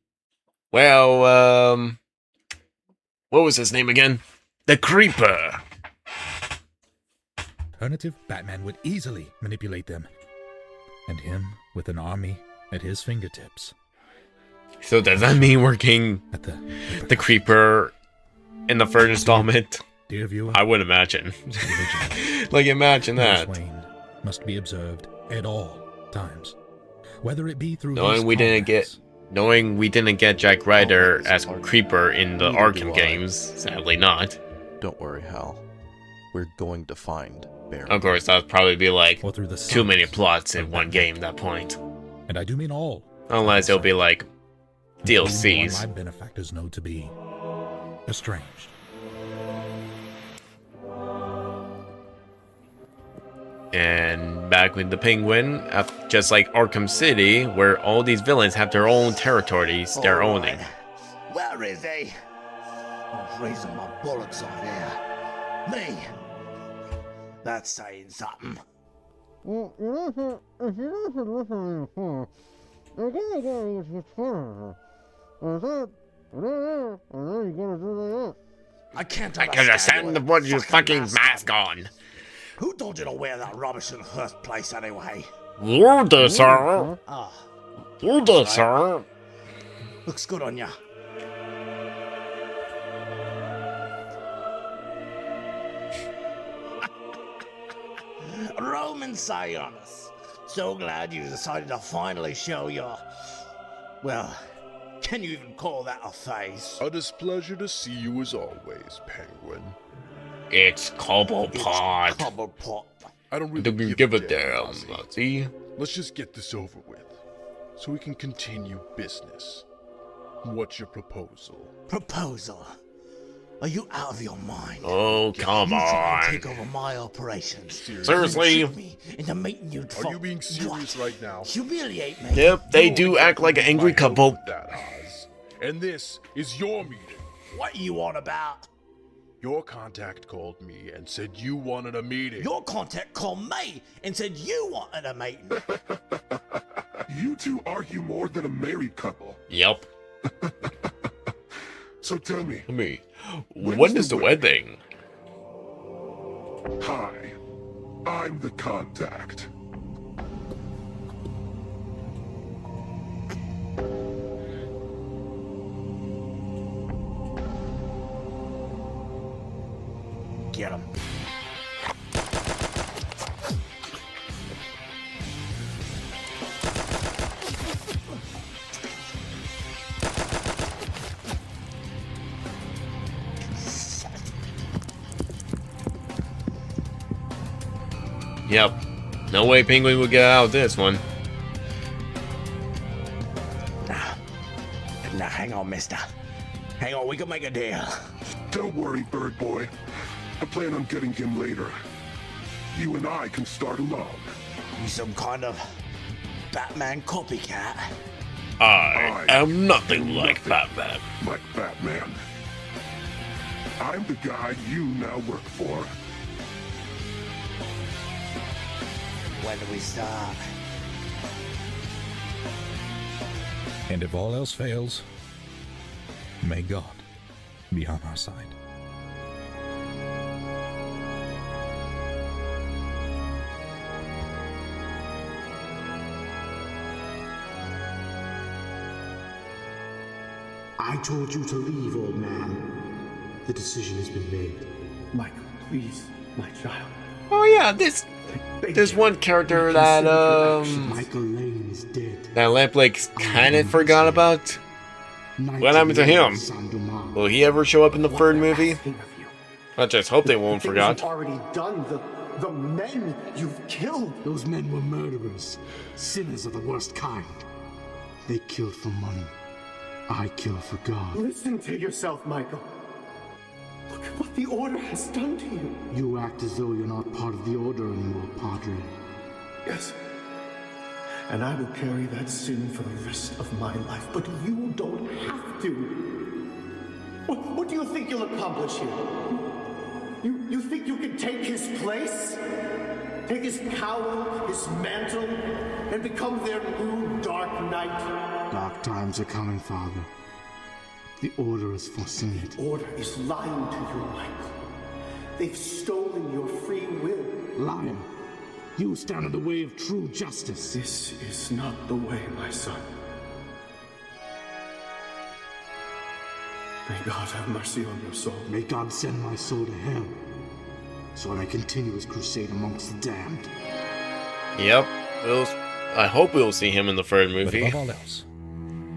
well, what was his name again? The Creeper. alternative, Batman would easily manipulate them. And him with an army at his fingertips. So does that mean working the Creeper in the first installment? Dear viewer, I would imagine. Like, imagine that. Bruce Wayne must be observed at all times, whether it be through Knowing we didn't get Jack Ryder as Creeper in the Arkham games, sadly not. Don't worry, Hal. We're going to find Barry. Of course, that would probably be like through the too many plots in one game at that point. And I do mean all. Unless it'll be like including the one DLCs. my benefactors know to be estranged. And back with the Penguin, just like Arkham City, where all these villains have their own territories they're owning. Where is he? I'm freezing my bullocks off here. Me? That's saying something. I can't understand what you fucking mask on. Who told you to wear that rubbish in the first place, anyway? You did, sir. Ah, You did, sir. looks good on ya. Roman Sionis. So glad you decided to finally show your... Well, can you even call that a face? A displeasure to see you as always, Penguin. It's Cobblepot. Cobblepot. I don't really give a damn, Muzzy. Let's just get this over with, so we can continue business. What's your proposal? Proposal? Are you out of your mind? Oh, come you try to on. take over my operations. Seriously? You trick me into making you Are you being serious right now? Humiliate me. Yep, they do act like an angry couple. That, Oz. And this is your meeting. What you on about? Your contact called me and said you wanted a meeting. Your contact called me and said you wanted a meeting. You two argue more than a married couple. Yep. So tell me. When is the wedding? Hi, I'm the contact. Get him. Yep. No way Penguin would get out of this one. Now, hang on, mister. Hang on, we can make a deal. Don't worry, Bird Boy. I plan on getting him later. You and I can start alone. You some kind of Batman copycat? I am nothing like Batman. Like Batman. I'm the guy you now work for. When do we start? And if all else fails, may God be on our side. I told you to leave, old man. The decision has been made. Michael, please, my child. Oh yeah, there's one character that Michael Lane is dead. that Lamplake kind of forgot about. What happened to him? Will he ever show up in the third movie? I just hope they won't forget. You've already done the men you've killed. Those men were murderers, sinners of the worst kind. They killed for money. I kill for God. Listen to yourself, Michael. Look at what the Order has done to you. You act as though you're not part of the Order anymore, Padre. Yes. And I will carry that sin for the rest of my life, but you don't have to. What do you think you'll accomplish here? You think you can take his place? Take his cowl, his mantle, and become their new Dark Knight? Dark times are coming, Father. The Order has foreseen it. The Order is lying to you, Michael. They've stolen your free will. Liar! You stand in the way of true justice. This is not the way, my son. May God have mercy on your soul. May God send my soul to hell, so I continue his crusade amongst the damned. Yep. I hope we'll see him in the third movie. But above all else,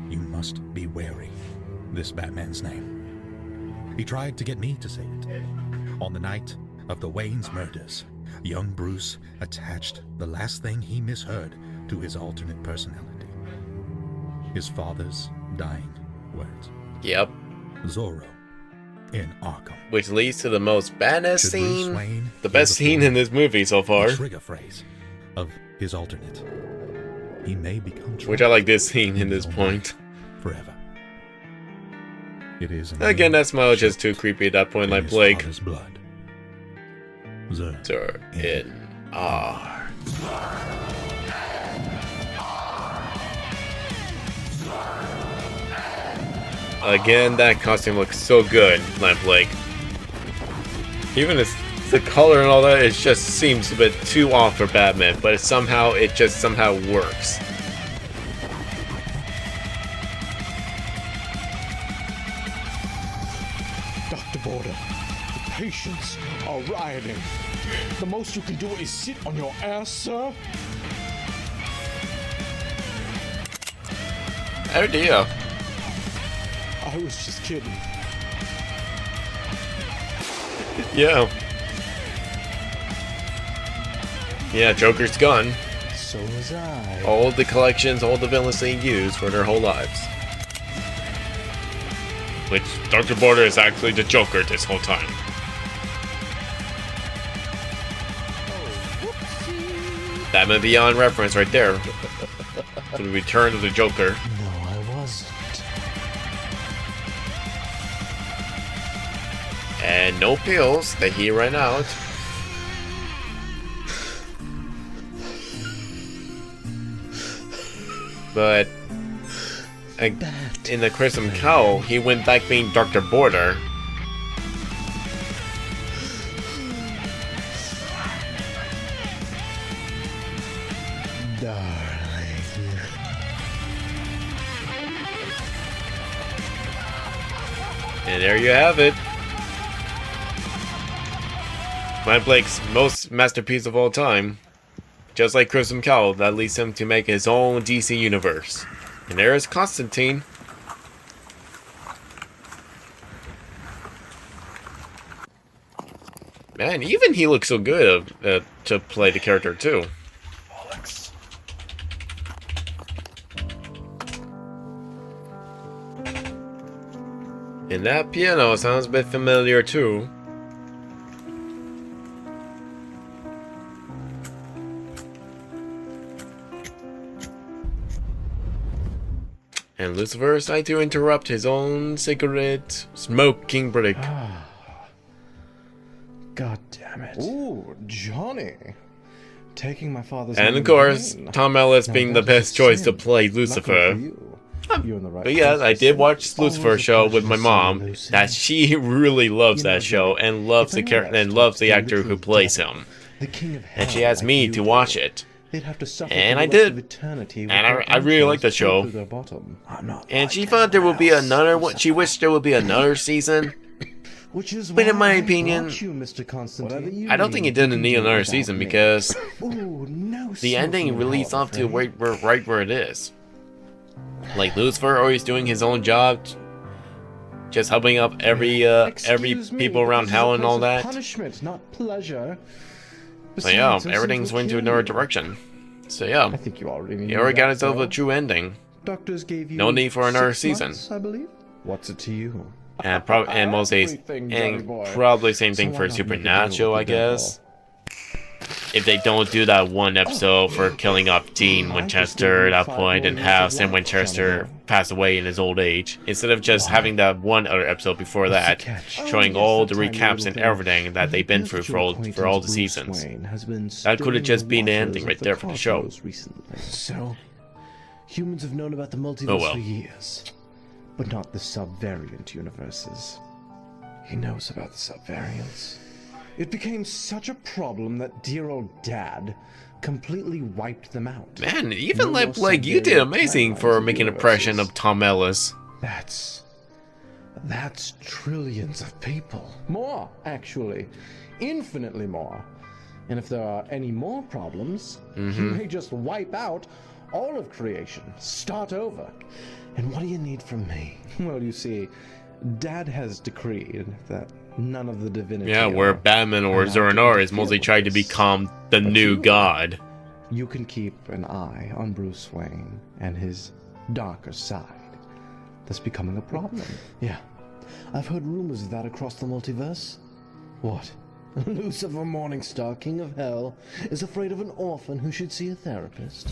you must be wary this Batman's name. He tried to get me to say it. On the night of the Wayne's murders, young Bruce attached the last thing he misheard to his alternate personality. His father's dying words. Yep. Zorro in Arkham. Which leads to the most badass Should scene, Bruce Wayne the best scene in this movie so far. The trigger phrase of his alternate. He may become Which I like this scene in this point. Forever. It is again, that smile is just too creepy at that point, like Blake. Blood. Sir in R. Again, that costume looks so good, Lamplake. Even the color and all that, it just seems a bit too off for Batman, but it somehow works. Dr. Border, the patients are rioting. The most you can do is sit on your ass, sir. Oh dear. I was just kidding. Yeah. Yeah, Joker's gone. So was I. All the collections, all the villains they used for their whole lives. Which, Dr. Border is actually the Joker this whole time. Batman Beyond reference right there. To the return of the Joker. No, I wasn't. And no pills that he ran out. But in the Crimson Cowl, he went back being Dr. Border. And there you have it. Blake's most masterpiece of all time. Just like Crimson Cowl, that leads him to make his own DC universe. And there is Constantine. Man, even he looks so good to play the character too. And that piano sounds a bit familiar too. And Lucifer decided to interrupt his own cigarette smoking break. God damn it. Ooh, Johnny. Taking my father's And name of course, in vain. Tom Ellis Now being the that is best a choice to sin. play Luckily Lucifer. for you, you're in the right But yeah, place, I did Lucy. watch Lucifer Always a show pleasure with to my see you, mom. Lucy. That she really loves You know, that show Johnny, and loves if the anyone character else and loves touched the the actor who literal plays devil, him. the king of And she hell asked like me you to do, watch it. they'd have to suffer And for I the rest did. of eternity with And their I really entrails liked the show. through their bottom. I'm not And she like thought there would be anyone else, another one. She wished there would be another season. Which is But in why my I opinion, brought you, Mr. Constantine. I don't think it didn't need another season because Ooh, no the ending smoking, really leads off to afraid. right where it is. Like Lucifer always doing his own job, just helping up every Excuse me, people but around this is a hell and place all of that. Punishment, not pleasure. So yeah, Besides, those everything's things will went to kill another you. direction. So yeah, I think you already knew he already got that, himself though. a true ending. Doctors gave you No need for another 6 season. months, I believe. What's it to you? And probably same thing So for why not make a deal Supernatural, with I the devil? guess. If they don't do that one episode for killing off Dean Winchester at that point and have Sam Winchester pass away in his old age, instead of just having that one other episode before that, showing all the recaps and everything that they've been through for all the seasons. That could have just been the ending right there for the show. So, humans have known about the multiverse Oh well. for years, but not the subvariant universes. He knows about the subvariants. It became such a problem that dear old Dad completely wiped them out. Man, even No like more you did subvariant amazing timelines for of making an universes. impression of Tom Ellis. That's trillions of people. More, actually. Infinitely more. And if there are any more problems, he may just wipe out all of creation. Start over. And what do you need from me? Well, you see, Dad has decreed that none of the divinity... Yeah, where Batman or Zoronar is mostly trying to become the new god. You can keep an eye on Bruce Wayne and his darker side. That's becoming a problem. Yeah. I've heard rumors of that across the multiverse. What? Lucifer Morningstar, King of Hell, is afraid of an orphan who should see a therapist.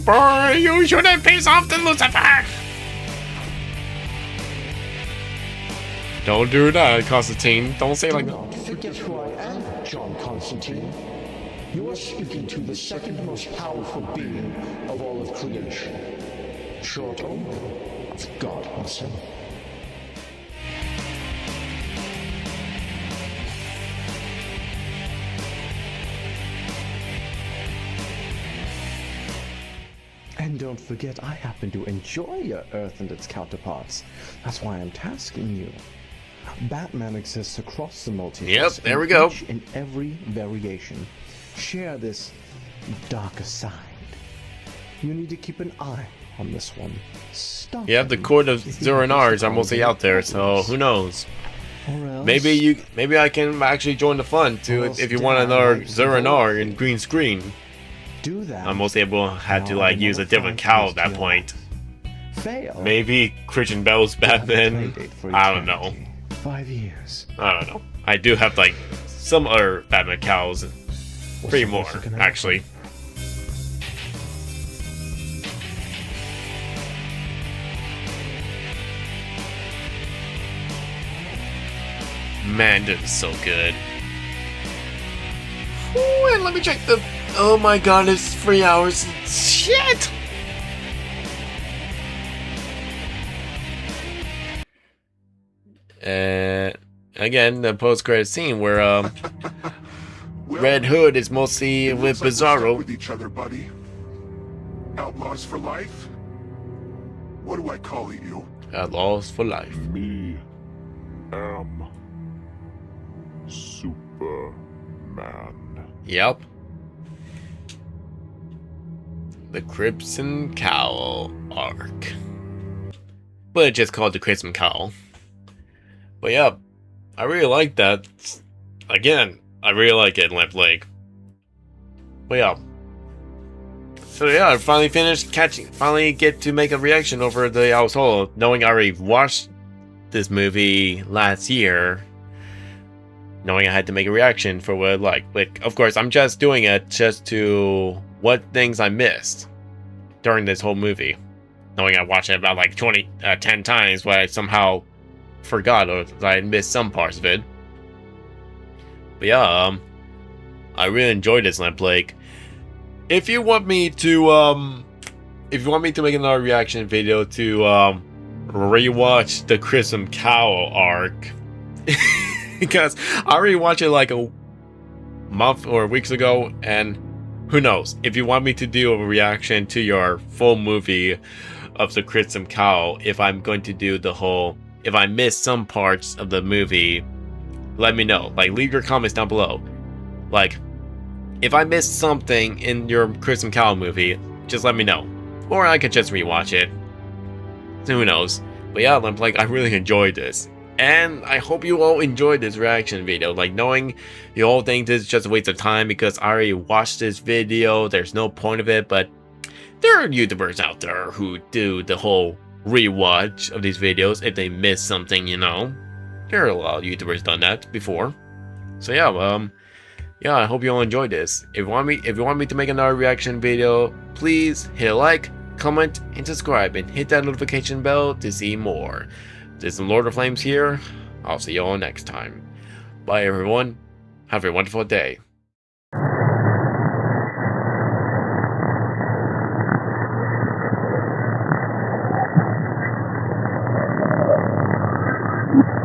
Boy, you shouldn't piss off the Lucifer! Don't do that, Constantine. Don't say like that. Don't forget who I am, John Constantine. You are speaking to the second most powerful being of all of creation. Short only of God himself. And don't forget, I happen to enjoy your Earth and its counterparts. That's why I'm tasking you. Batman exists across the multiverse. Yep, there we and go. each and every variation share this darker side. You need to keep an eye on this one. Stop Yeah, the court of Zoranars are mostly out there, so who knows? Maybe I can actually join the fun too if you want another Zoranar in green screen. Do that. I'm mostly able had to like use a different cowl at that point. Fail. Maybe Christian Bale's Batman. I don't know. 5 years. I don't know. I do have like some other Batman cowls. 3 more, actually. Man, this is so good. Ooh, and let me check the... Oh my god, it's 3 hours. Shit! Again, the post-credit scene where, Red Hood is mostly with Bizarro. With each other, buddy. Outlaws for life? What do I call you? Outlaws for life. Me am Superman. Yep. The Crimson Cowl arc. But it's just called the Crimson Cowl. But yeah, I really like that. Again, I really like it, Lamp Lake. But yeah. So yeah, I finally finally get to make a reaction over the Alice Hollow, knowing I already watched this movie last year, knowing I had to make a reaction for what I like. But of course, I'm just doing it just to what things I missed during this whole movie, knowing I watched it about like 10 times, but I somehow forgot or I missed some parts of it. But yeah, I really enjoyed this, Lamp Lake. If you want me to make another reaction video to rewatch the Crimson Cowl arc, because I already watched it like a month or weeks ago, and who knows, if you want me to do a reaction to your full movie of the Crimson Cowl, if I'm going to do the whole, if I miss some parts of the movie, let me know. Like, leave your comments down below. Like, if I missed something in your Crimson Cowl movie, just let me know. Or I could just rewatch it. So who knows. But yeah, like, I really enjoyed this. And I hope you all enjoyed this reaction video. Like, knowing you all think this is just a waste of time because I already watched this video, there's no point of it, but there are YouTubers out there who do the whole rewatch of these videos if they miss something, you know. There are a lot of YouTubers done that before. So yeah, yeah, I hope you all enjoyed this. If you want me to make another reaction video, please hit a like, comment, and subscribe, and hit that notification bell to see more. This is Lord of Flames here. I'll see you all next time. Bye everyone. Have a wonderful day. You